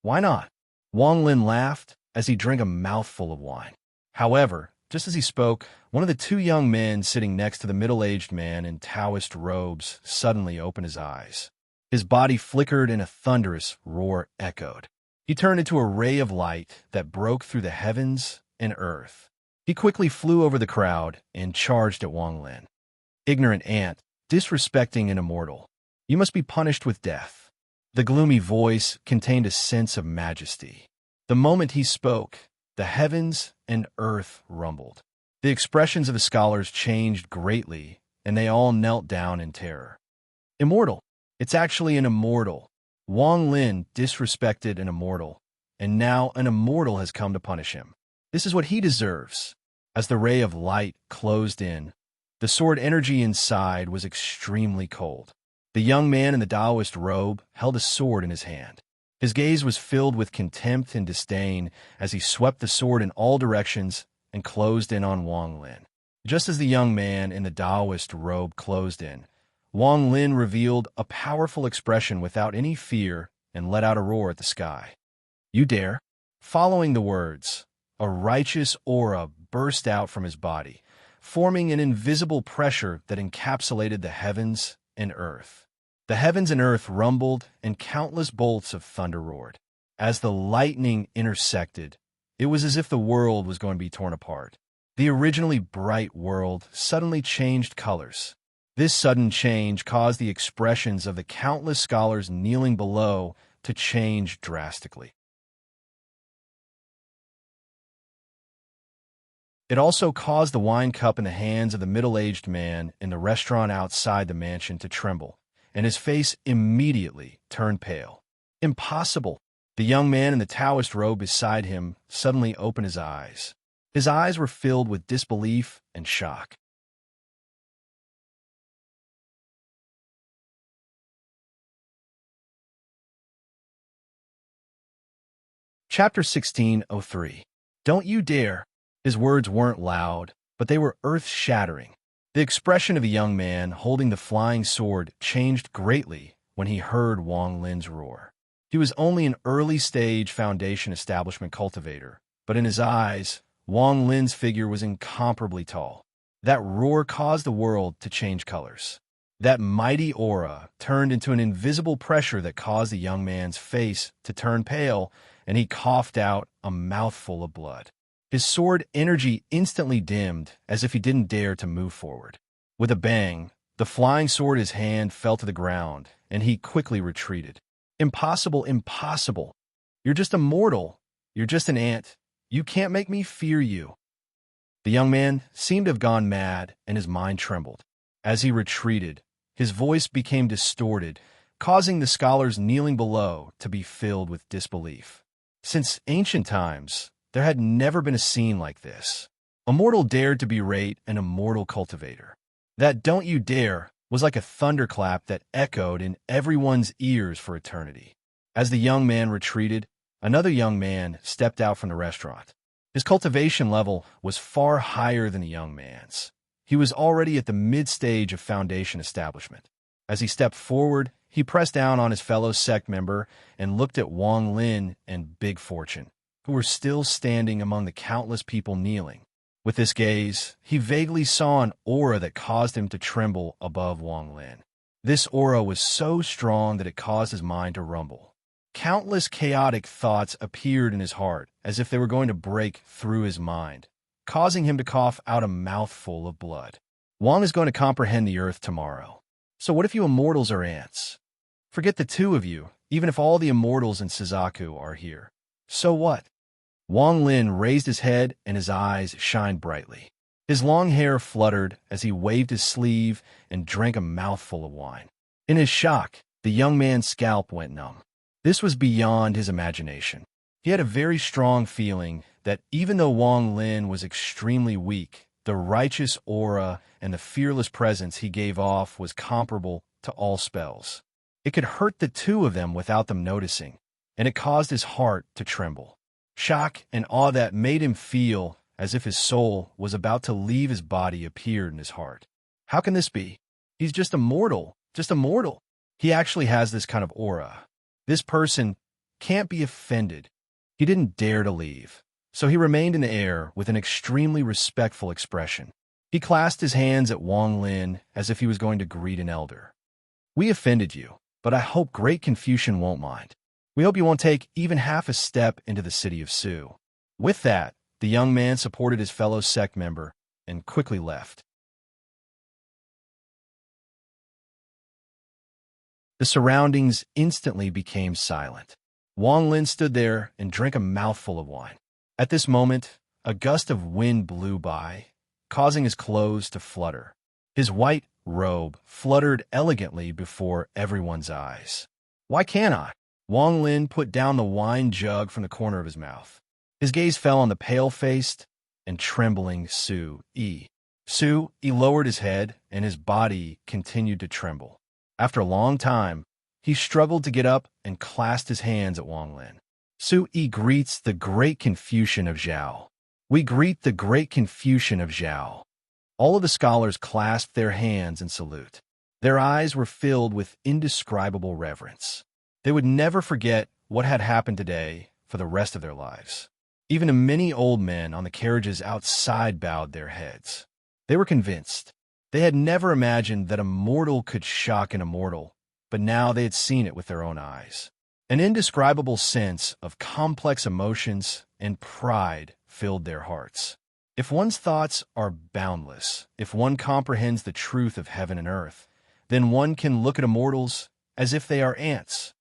"Why not?" Wang Lin laughed as he drank a mouthful of wine. However, just as he spoke, one of the two young men sitting next to the middle-aged man in Taoist robes suddenly opened his eyes. His body flickered and a thunderous roar echoed. He turned into a ray of light that broke through the heavens and earth. He quickly flew over the crowd and charged at Wang Lin. "Ignorant ant, disrespecting an immortal. You must be punished with death." The gloomy voice contained a sense of majesty. The moment he spoke, the heavens and earth rumbled. The expressions of the scholars changed greatly, and they all knelt down in terror. "Immortal. It's actually an immortal. Wang Lin disrespected an immortal, and now an immortal has come to punish him. This is what he deserves." As the ray of light closed in, the sword energy inside was extremely cold. The young man in the Taoist robe held a sword in his hand. His gaze was filled with contempt and disdain as he swept the sword in all directions and closed in on Wang Lin. Just as the young man in the Taoist robe closed in, Wang Lin revealed a powerful expression without any fear and let out a roar at the sky. "You dare?" Following the words, a righteous aura burst out from his body, forming an invisible pressure that encapsulated the heavens and earth. The heavens and earth rumbled, and countless bolts of thunder roared. As the lightning intersected, it was as if the world was going to be torn apart. The originally bright world suddenly changed colors. This sudden change caused the expressions of the countless scholars kneeling below to change drastically. It also caused the wine cup in the hands of the middle-aged man in the restaurant outside the mansion to tremble, and his face immediately turned pale. "Impossible!" The young man in the Taoist robe beside him suddenly opened his eyes. His eyes were filled with disbelief and shock. Chapter 1603. "Don't you dare." His words weren't loud, but they were earth-shattering. The expression of a young man holding the flying sword changed greatly when he heard Wang Lin's roar. He was only an early-stage foundation establishment cultivator, but in his eyes, Wang Lin's figure was incomparably tall. That roar caused the world to change colors. That mighty aura turned into an invisible pressure that caused the young man's face to turn pale, and he coughed out a mouthful of blood. His sword energy instantly dimmed as if he didn't dare to move forward. With a bang, the flying sword in his hand fell to the ground, and he quickly retreated. "Impossible, impossible. You're just a mortal. You're just an ant. You can't make me fear you." The young man seemed to have gone mad, and his mind trembled. As he retreated, his voice became distorted, causing the scholars kneeling below to be filled with disbelief. Since ancient times, there had never been a scene like this. A mortal dared to berate an immortal cultivator. That "don't you dare" was like a thunderclap that echoed in everyone's ears for eternity. As the young man retreated, another young man stepped out from the restaurant. His cultivation level was far higher than the young man's. He was already at the mid-stage of foundation establishment. As he stepped forward, he pressed down on his fellow sect member and looked at Wang Lin and Big Fortune, who were still standing among the countless people kneeling. With this gaze, he vaguely saw an aura that caused him to tremble above Wang Lin. This aura was so strong that it caused his mind to rumble. Countless chaotic thoughts appeared in his heart as if they were going to break through his mind, causing him to cough out a mouthful of blood. Wang is going to comprehend the earth tomorrow. So what if you immortals are ants? Forget the two of you, even if all the immortals in Suzaku are here. So what? Wang Lin raised his head and his eyes shined brightly. His long hair fluttered as he waved his sleeve and drank a mouthful of wine. In his shock, the young man's scalp went numb. This was beyond his imagination. He had a very strong feeling that even though Wang Lin was extremely weak, the righteous aura and the fearless presence he gave off was comparable to all spells. It could hurt the two of them without them noticing, and it caused his heart to tremble. Shock and awe that made him feel as if his soul was about to leave his body appeared in his heart. How can this be? He's just a mortal, just a mortal. He actually has this kind of aura. This person can't be offended. He didn't dare to leave, so he remained in the air with an extremely respectful expression. He clasped his hands at Wang Lin as if he was going to greet an elder. We offended you, but I hope Great Confucian won't mind. We hope you won't take even half a step into the city of Su. With that, the young man supported his fellow sect member and quickly left. The surroundings instantly became silent. Wang Lin stood there and drank a mouthful of wine. At this moment, a gust of wind blew by, causing his clothes to flutter. His white robe fluttered elegantly before everyone's eyes. Why can't I? Wang Lin put down the wine jug from the corner of his mouth. His gaze fell on the pale-faced and trembling Su-yi. Su-yi lowered his head, and his body continued to tremble. After a long time, he struggled to get up and clasped his hands at Wang Lin. Su-yi greets the Great Confucian of Zhao. We greet the Great Confucian of Zhao. All of the scholars clasped their hands in salute. Their eyes were filled with indescribable reverence. They would never forget what had happened today for the rest of their lives. Even the many old men on the carriages outside bowed their heads. They were convinced. They had never imagined that a mortal could shock an immortal, but now they had seen it with their own eyes. An indescribable sense of complex emotions and pride filled their hearts. If one's thoughts are boundless, if one comprehends the truth of heaven and earth, then one can look at immortals as if they are ants.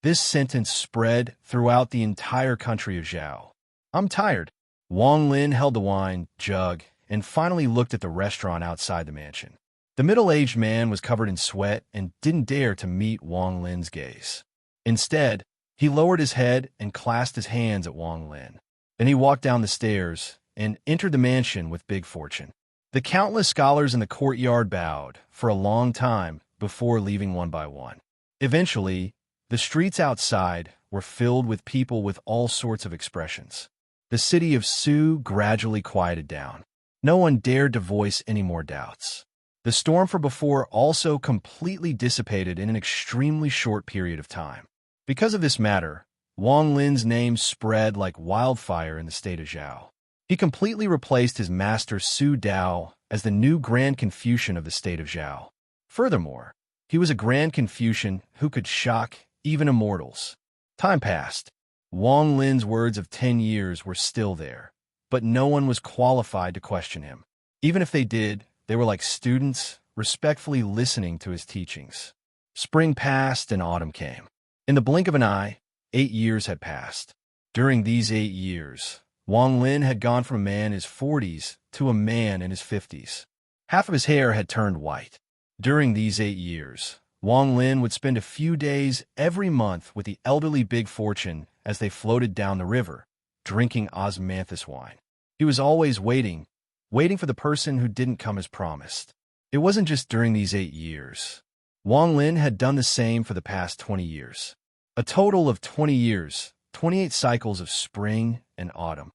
This sentence spread throughout the entire country of Zhao. I'm tired. Wang Lin held the wine jug and finally looked at the restaurant outside the mansion. The middle-aged man was covered in sweat and didn't dare to meet Wang Lin's gaze. Instead, he lowered his head and clasped his hands at Wang Lin. Then he walked down the stairs and entered the mansion with Big Fortune. The countless scholars in the courtyard bowed for a long time before leaving one by one. Eventually, the streets outside were filled with people with all sorts of expressions. The city of Su gradually quieted down. No one dared to voice any more doubts. The storm from before also completely dissipated in an extremely short period of time. Because of this matter, Wang Lin's name spread like wildfire in the state of Zhao. He completely replaced his master Su Dao as the new Grand Confucian of the state of Zhao. Furthermore, he was a Grand Confucian who could shock even immortals. Time passed. Wang Lin's words of 10 years were still there, but no one was qualified to question him. Even if they did, they were like students, respectfully listening to his teachings. Spring passed and autumn came. In the blink of an eye, 8 years had passed. During these 8 years, Wang Lin had gone from a man in his 40s to a man in his 50s. Half of his hair had turned white. During these 8 years, Wang Lin would spend a few days every month with the elderly Big Fortune as they floated down the river, drinking osmanthus wine. He was always waiting, waiting for the person who didn't come as promised. It wasn't just during these 8 years. Wang Lin had done the same for the past 20 years. A total of 20 years, 28 cycles of spring and autumn.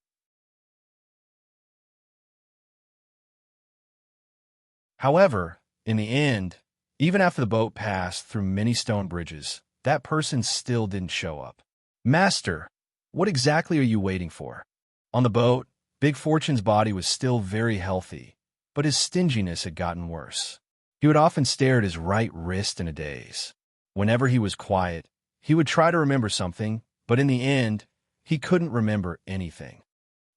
However, in the end, even after the boat passed through many stone bridges, that person still didn't show up. Master, what exactly are you waiting for? On the boat, Big Fortune's body was still very healthy, but his stinginess had gotten worse. He would often stare at his right wrist in a daze. Whenever he was quiet, he would try to remember something, but in the end, he couldn't remember anything.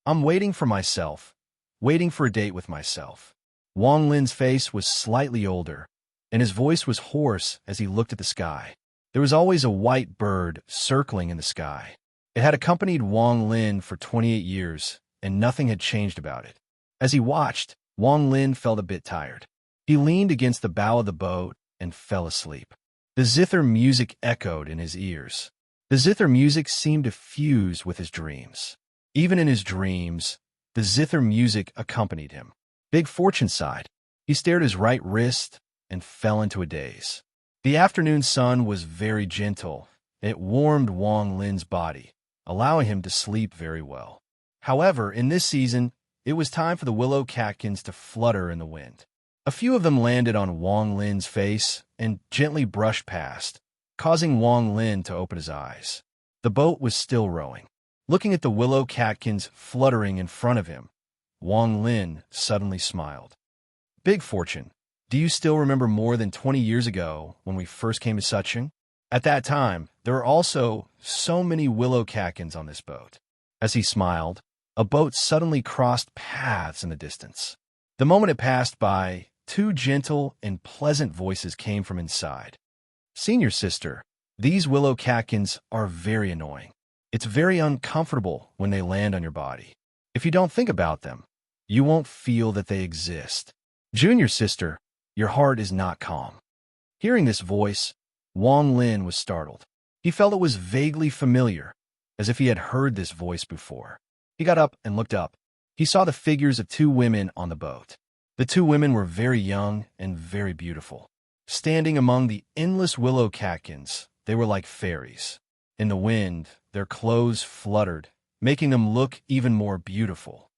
I'm waiting for myself, waiting for a date with myself. Wang Lin's face was slightly older, and his voice was hoarse as he looked at the sky. There was always a white bird circling in the sky. It had accompanied Wang Lin for 28 years, and nothing had changed about it. As he watched, Wang Lin felt a bit tired. He leaned against the bow of the boat and fell asleep. The zither music echoed in his ears. The zither music seemed to fuse with his dreams. Even in his dreams, the zither music accompanied him. Big Fortune sighed. He stared at his right wrist and fell into a daze. The afternoon sun was very gentle. It warmed Wang Lin's body, allowing him to sleep very well. However, in this season, it was time for the willow catkins to flutter in the wind. A few of them landed on Wang Lin's face and gently brushed past, causing Wang Lin to open his eyes. The boat was still rowing. Looking at the willow catkins fluttering in front of him, Wang Lin suddenly smiled. Big Fortune, do you still remember more than 20 years ago when we first came to Sucheng? At that time, there were also so many willow catkins on this boat. As he smiled, a boat suddenly crossed paths in the distance. The moment it passed by, 2 gentle and pleasant voices came from inside. Senior sister, these willow catkins are very annoying. It's very uncomfortable when they land on your body. If you don't think about them, you won't feel that they exist. Junior sister, your heart is not calm. Hearing this voice, Wang Lin was startled. He felt it was vaguely familiar, as if he had heard this voice before. He got up and looked up. He saw the figures of 2 women on the boat. The 2 women were very young and very beautiful. Standing among the endless willow catkins, they were like fairies. In the wind, their clothes fluttered, making them look even more beautiful.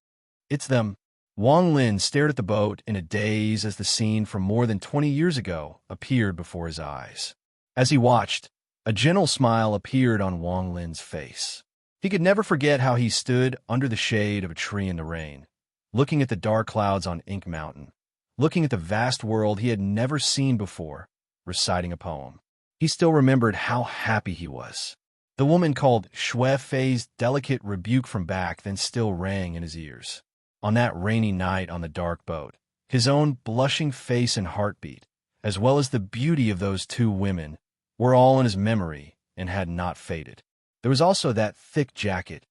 It's them. Wang Lin stared at the boat in a daze as the scene from more than 20 years ago appeared before his eyes. As he watched, a gentle smile appeared on Wang Lin's face. He could never forget how he stood under the shade of a tree in the rain, looking at the dark clouds on Ink Mountain, looking at the vast world he had never seen before, reciting a poem. He still remembered how happy he was. The woman called Shui Fei's delicate rebuke from back then still rang in his ears. On that rainy night on the dark boat, his own blushing face and heartbeat, as well as the beauty of those 2 women, were all in his memory and had not faded. There was also that thick jacket.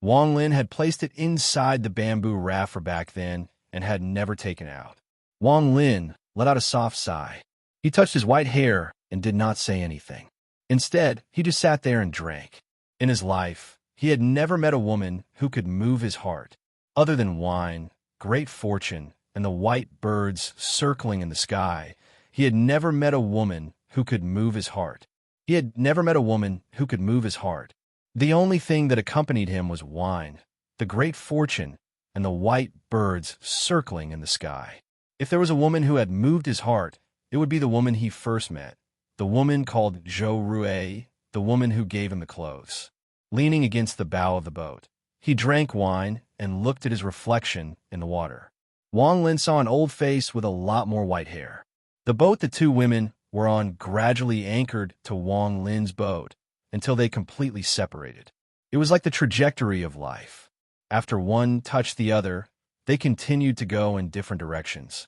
Wang Lin had placed it inside the bamboo raft for back then and had never taken it out. Wang Lin let out a soft sigh. He touched his white hair and did not say anything. Instead, he just sat there and drank. In his life, he had never met a woman who could move his heart. Other than wine, great fortune, and the white birds circling in the sky, he had never met a woman who could move his heart. He had never met a woman who could move his heart. The only thing that accompanied him was wine, the great fortune, and the white birds circling in the sky. If there was a woman who had moved his heart, it would be the woman he first met, the woman called Zhou Rui, the woman who gave him the clothes. Leaning against the bow of the boat, he drank wine and looked at his reflection in the water. Wang Lin saw an old face with a lot more white hair. The boat the 2 women were on gradually anchored to Wang Lin's boat until they completely separated. It was like the trajectory of life. After one touched the other, they continued to go in different directions.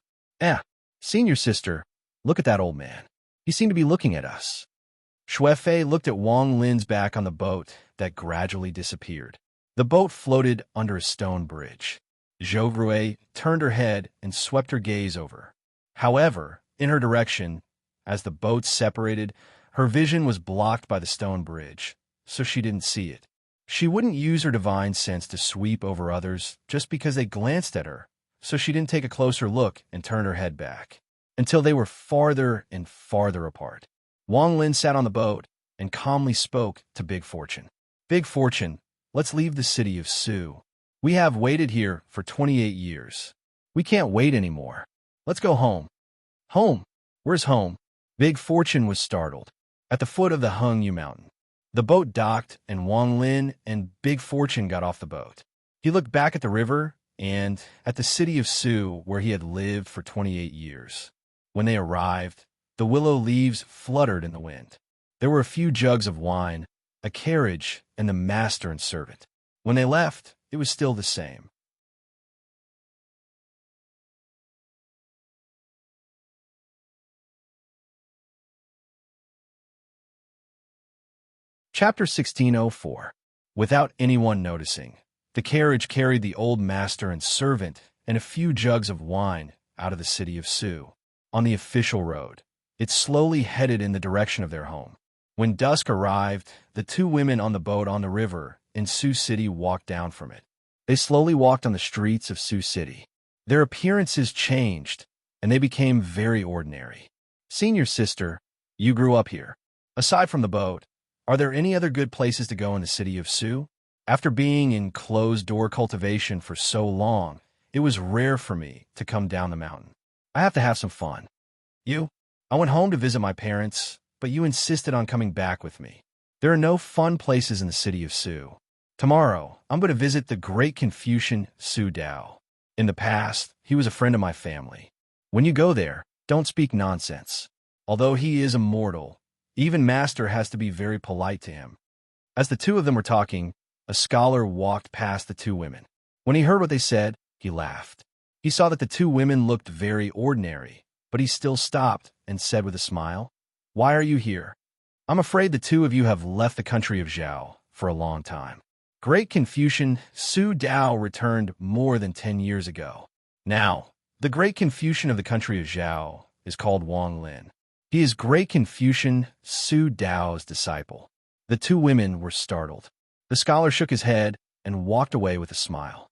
Senior sister, look at that old man. He seemed to be looking at us. Shui Fei looked at Wang Lin's back on the boat that gradually disappeared. The boat floated under a stone bridge. Zhou Rui turned her head and swept her gaze over. However, in her direction, as the boats separated, her vision was blocked by the stone bridge, so she didn't see it. She wouldn't use her divine sense to sweep over others just because they glanced at her, so she didn't take a closer look and turn her head back, until they were farther and farther apart. Wang Lin sat on the boat and calmly spoke to Big Fortune. Big Fortune, let's leave the city of Su. We have waited here for 28 years. We can't wait anymore. Let's go home. Home? Where's home? Big Fortune was startled. At the foot of the Hengyu Mountain. The boat docked, and Wang Lin and Big Fortune got off the boat. He looked back at the river and at the city of Su, where he had lived for 28 years. When they arrived, the willow leaves fluttered in the wind. There were a few jugs of wine, a carriage, and the master and servant. When they left, it was still the same. Chapter 1604. Without anyone noticing, the carriage carried the old master and servant and a few jugs of wine out of the city of Su. On the official road, it slowly headed in the direction of their home. When dusk arrived, the two women on the boat on the river in Su City walked down from it. They slowly walked on the streets of Su City. Their appearances changed, and they became very ordinary. Senior sister, you grew up here. Aside from the boat, are there any other good places to go in the city of Su? After being in closed-door cultivation for so long, it was rare for me to come down the mountain. I have to have some fun. You? I went home to visit my parents, but you insisted on coming back with me. There are no fun places in the city of Su. Tomorrow, I'm going to visit the great Confucian Su Dao. In the past, he was a friend of my family. When you go there, don't speak nonsense. Although he is immortal, even Master has to be very polite to him. As the two of them were talking, a scholar walked past the two women. When he heard what they said, he laughed. He saw that the two women looked very ordinary, but he still stopped and said with a smile, "Why are you here? I'm afraid the two of you have left the country of Zhao for a long time." Great Confucian Su Dao returned more than 10 years ago. Now, the great Confucian of the country of Zhao is called Wang Lin. He is great Confucian Su Dao's disciple. The two women were startled. The scholar shook his head and walked away with a smile.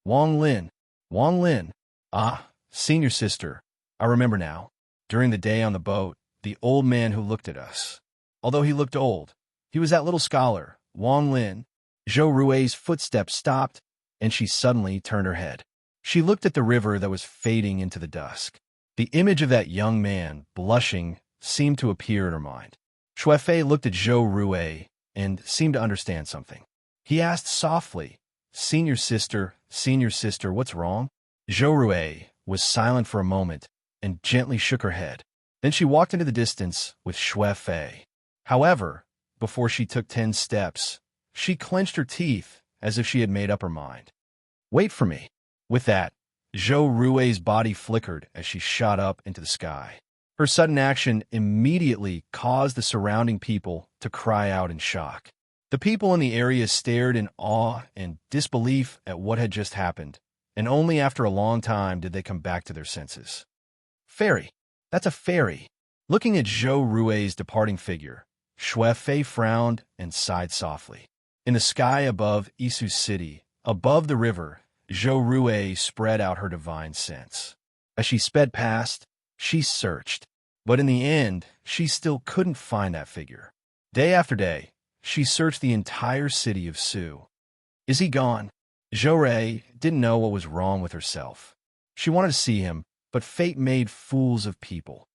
Wang Lin. Wang Lin. Ah, senior sister. I remember now. During the day on the boat, the old man who looked at us. Although he looked old, he was that little scholar, Wang Lin. Zhou Rui's footsteps stopped, and she suddenly turned her head. She looked at the river that was fading into the dusk. The image of that young man, blushing, seemed to appear in her mind. Shuefei looked at Zhou Rui and seemed to understand something. He asked softly, senior sister, what's wrong?" Zhou Rui was silent for a moment and gently shook her head. Then she walked into the distance with Shuefei. However, before she took 10 steps, she clenched her teeth as if she had made up her mind. "Wait for me." With that, Zhou Rui's body flickered as she shot up into the sky. Her sudden action immediately caused the surrounding people to cry out in shock. The people in the area stared in awe and disbelief at what had just happened, and only after a long time did they come back to their senses. "Fairy! That's a fairy!" Looking at Zhou Rui's departing figure, Shuefei frowned and sighed softly. In the sky above Isu City, above the river, Zhou Rui spread out her divine sense. As she sped past, she searched, but in the end, she still couldn't find that figure. Day after day, she searched the entire city of Su. Is he gone? Zhou Rui didn't know what was wrong with herself. She wanted to see him, but fate made fools of people.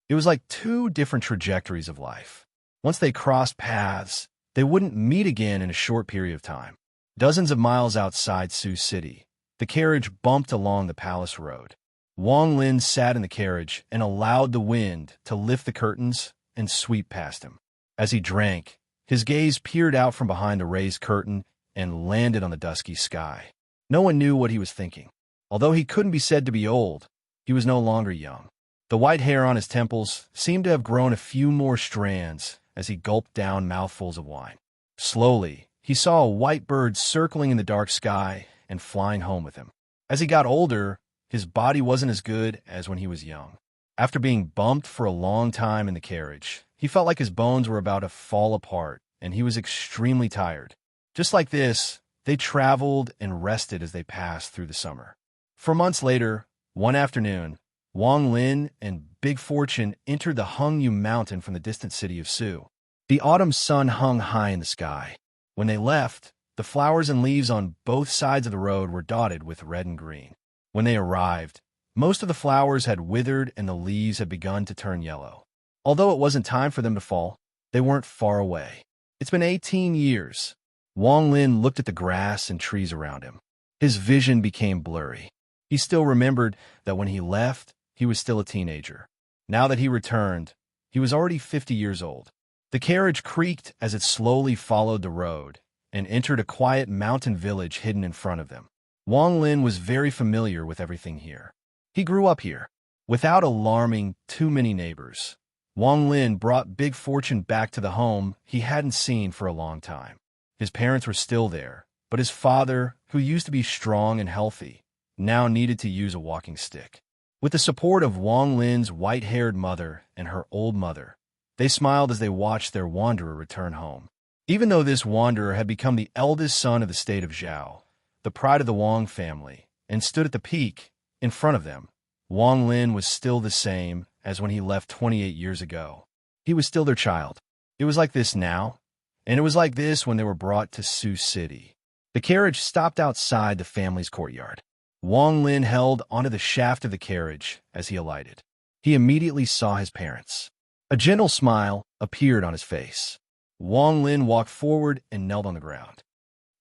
It was like two different trajectories of life. Once they crossed paths, they wouldn't meet again in a short period of time. Dozens of miles outside Su City, the carriage bumped along the palace road. Wang Lin sat in the carriage and allowed the wind to lift the curtains and sweep past him. As he drank, his gaze peered out from behind the raised curtain and landed on the dusky sky. No one knew what he was thinking. Although he couldn't be said to be old, he was no longer young. The white hair on his temples seemed to have grown a few more strands as he gulped down mouthfuls of wine. Slowly, he saw a white bird circling in the dark sky and flying home with him. As he got older, his body wasn't as good as when he was young. After being bumped for a long time in the carriage, he felt like his bones were about to fall apart, and he was extremely tired. Just like this, they traveled and rested as they passed through the summer. 4 months later, one afternoon, Wang Lin and Big Fortune entered the Hengyu Mountain from the distant city of Su. The autumn sun hung high in the sky. When they left, the flowers and leaves on both sides of the road were dotted with red and green. When they arrived, most of the flowers had withered and the leaves had begun to turn yellow. Although it wasn't time for them to fall, they weren't far away. It's been 18 years. Wang Lin looked at the grass and trees around him. His vision became blurry. He still remembered that when he left, he was still a teenager. Now that he returned, he was already 50 years old. The carriage creaked as it slowly followed the road and entered a quiet mountain village hidden in front of them. Wang Lin was very familiar with everything here. He grew up here. Without alarming too many neighbors, Wang Lin brought Big Fortune back to the home he hadn't seen for a long time. His parents were still there, but his father, who used to be strong and healthy, now needed to use a walking stick. With the support of Wang Lin's white-haired mother and her old mother, they smiled as they watched their wanderer return home. Even though this wanderer had become the eldest son of the state of Zhao, the pride of the Wang family, and stood at the peak in front of them, Wang Lin was still the same as when he left 28 years ago. He was still their child. It was like this now, and it was like this when they were brought to Sioux City. The carriage stopped outside the family's courtyard. Wang Lin held onto the shaft of the carriage as he alighted. He immediately saw his parents. A gentle smile appeared on his face. Wang Lin walked forward and knelt on the ground.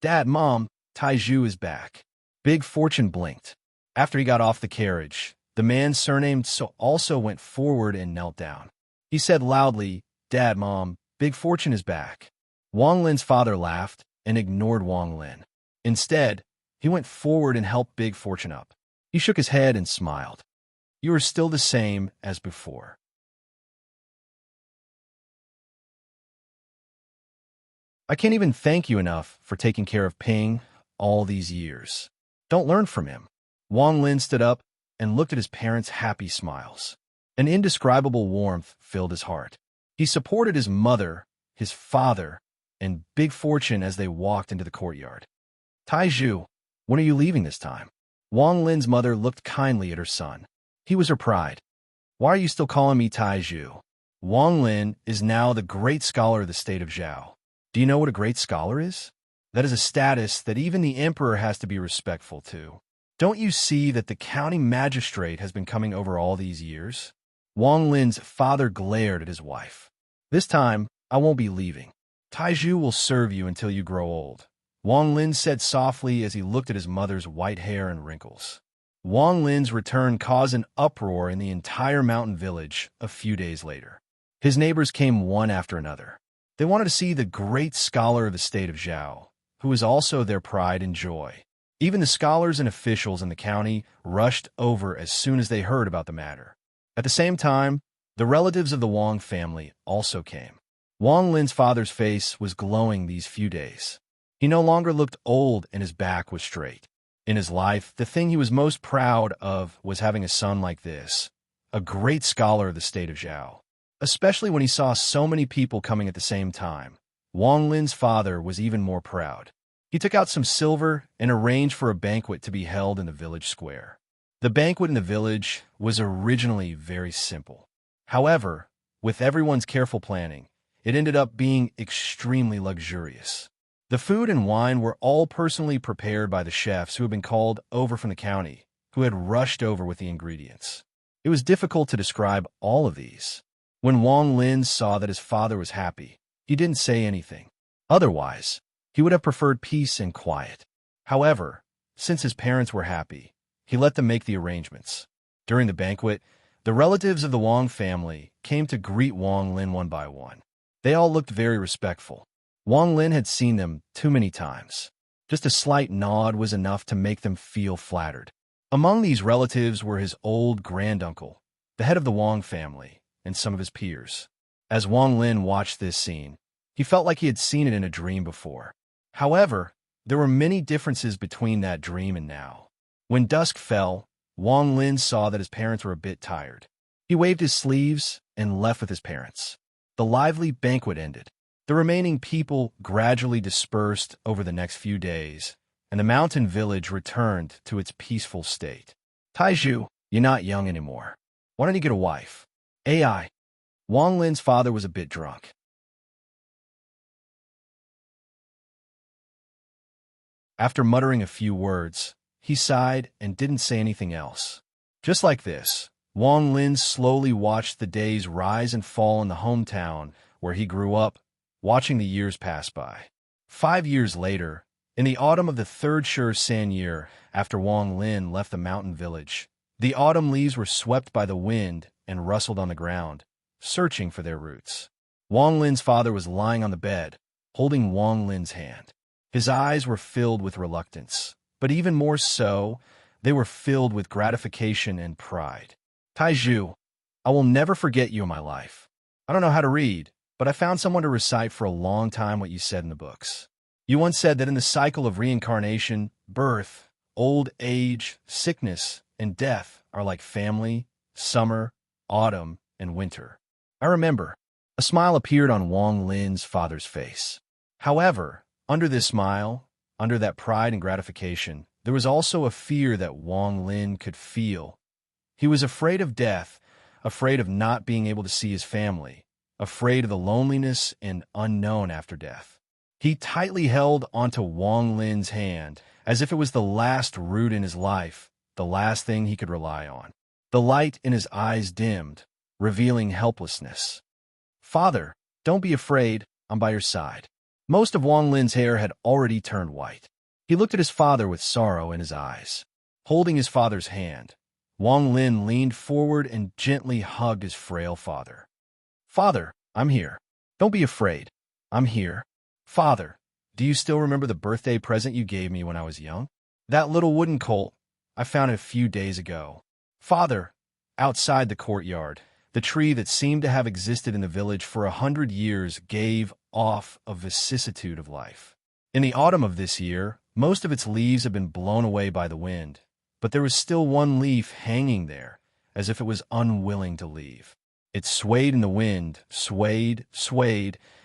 "Dad, Mom, Taiju is back." Big Fortune blinked. After he got off the carriage, the man surnamed So also went forward and knelt down. He said loudly, "Dad, Mom, Big Fortune is back." Wang Lin's father laughed and ignored Wang Lin. Instead, he went forward and helped Big Fortune up. He shook his head and smiled. "You are still the same as before." I can't even thank you enough for taking care of Ping all these years. Don't learn from him. Wang Lin stood up and looked at his parents' happy smiles. An indescribable warmth filled his heart. He supported his mother, his father, and Big Fortune as they walked into the courtyard. "Taiju, when are you leaving this time?" Wang Lin's mother looked kindly at her son. He was her pride. "Why are you still calling me Taiju?" Wang Lin is now the great scholar of the state of Zhao. Do you know what a great scholar is? That is a status that even the emperor has to be respectful to. Don't you see that the county magistrate has been coming over all these years? Wang Lin's father glared at his wife. "This time, I won't be leaving. Taiju will serve you until you grow old," Wang Lin said softly as he looked at his mother's white hair and wrinkles. Wang Lin's return caused an uproar in the entire mountain village a few days later. His neighbors came one after another. They wanted to see the great scholar of the state of Zhao, who was also their pride and joy. Even the scholars and officials in the county rushed over as soon as they heard about the matter. At the same time, the relatives of the Wang family also came. Wang Lin's father's face was glowing these few days. He no longer looked old and his back was straight. In his life, the thing he was most proud of was having a son like this, a great scholar of the state of Zhao. Especially when he saw so many people coming at the same time, Wang Lin's father was even more proud. He took out some silver and arranged for a banquet to be held in the village square. The banquet in the village was originally very simple. However, with everyone's careful planning, it ended up being extremely luxurious. The food and wine were all personally prepared by the chefs who had been called over from the county, who had rushed over with the ingredients. It was difficult to describe all of these. When Wang Lin saw that his father was happy, he didn't say anything. Otherwise, he would have preferred peace and quiet. However, since his parents were happy, he let them make the arrangements. During the banquet, the relatives of the Wang family came to greet Wang Lin one by one. They all looked very respectful. Wang Lin had seen them too many times. Just a slight nod was enough to make them feel flattered. Among these relatives were his old granduncle, the head of the Wang family, and some of his peers. As Wang Lin watched this scene, he felt like he had seen it in a dream before. However, there were many differences between that dream and now. When dusk fell, Wang Lin saw that his parents were a bit tired. He waved his sleeves and left with his parents. The lively banquet ended. The remaining people gradually dispersed over the next few days, and the mountain village returned to its peaceful state. Taiju, you're not young anymore. Why don't you get a wife? AI. Wang Lin's father was a bit drunk. After muttering a few words, he sighed and didn't say anything else. Just like this, Wang Lin slowly watched the days rise and fall in the hometown where he grew up, watching the years pass by. 5 years later, in the autumn of the third San year after Wang Lin left the mountain village, the autumn leaves were swept by the wind and rustled on the ground, searching for their roots. Wang Lin's father was lying on the bed, holding Wang Lin's hand. His eyes were filled with reluctance, but even more so, they were filled with gratification and pride. Taiju, I will never forget you in my life. I don't know how to read, but I found someone to recite for a long time what you said in the books. You once said that in the cycle of reincarnation, birth, old age, sickness, and death are like family, summer, autumn, and winter. I remember. A smile appeared on Wang Lin's father's face. However, under this smile, under that pride and gratification, there was also a fear that Wang Lin could feel. He was afraid of death, afraid of not being able to see his family, afraid of the loneliness and unknown after death. He tightly held onto Wang Lin's hand, as if it was the last root in his life, the last thing he could rely on. The light in his eyes dimmed, revealing helplessness. Father, don't be afraid, I'm by your side. Most of Wang Lin's hair had already turned white. He looked at his father with sorrow in his eyes. Holding his father's hand, Wang Lin leaned forward and gently hugged his frail father. Father, I'm here. Don't be afraid. I'm here. Father, do you still remember the birthday present you gave me when I was young? That little wooden colt. I found it a few days ago. Father, outside the courtyard, the tree that seemed to have existed in the village for 100 years gave off a vicissitude of life. In the autumn of this year, most of its leaves had been blown away by the wind, but there was still one leaf hanging there, as if it was unwilling to leave. It swayed in the wind, swayed,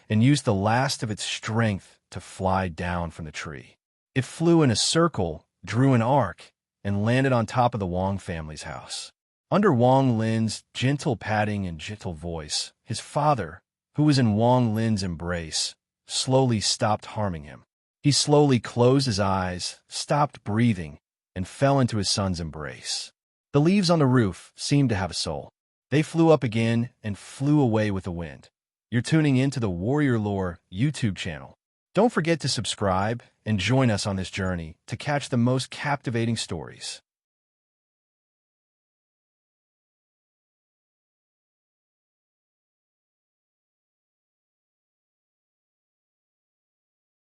and used the last of its strength to fly down from the tree. It flew in a circle, drew an arc, and landed on top of the Wang family's house. Under Wang Lin's gentle patting and gentle voice, his father, who was in Wang Lin's embrace, slowly stopped harming him. He slowly closed his eyes, stopped breathing, and fell into his son's embrace. The leaves on the roof seemed to have a soul. They flew up again and flew away with the wind. You're tuning into the Warrior Lore YouTube channel. Don't forget to subscribe and join us on this journey to catch the most captivating stories.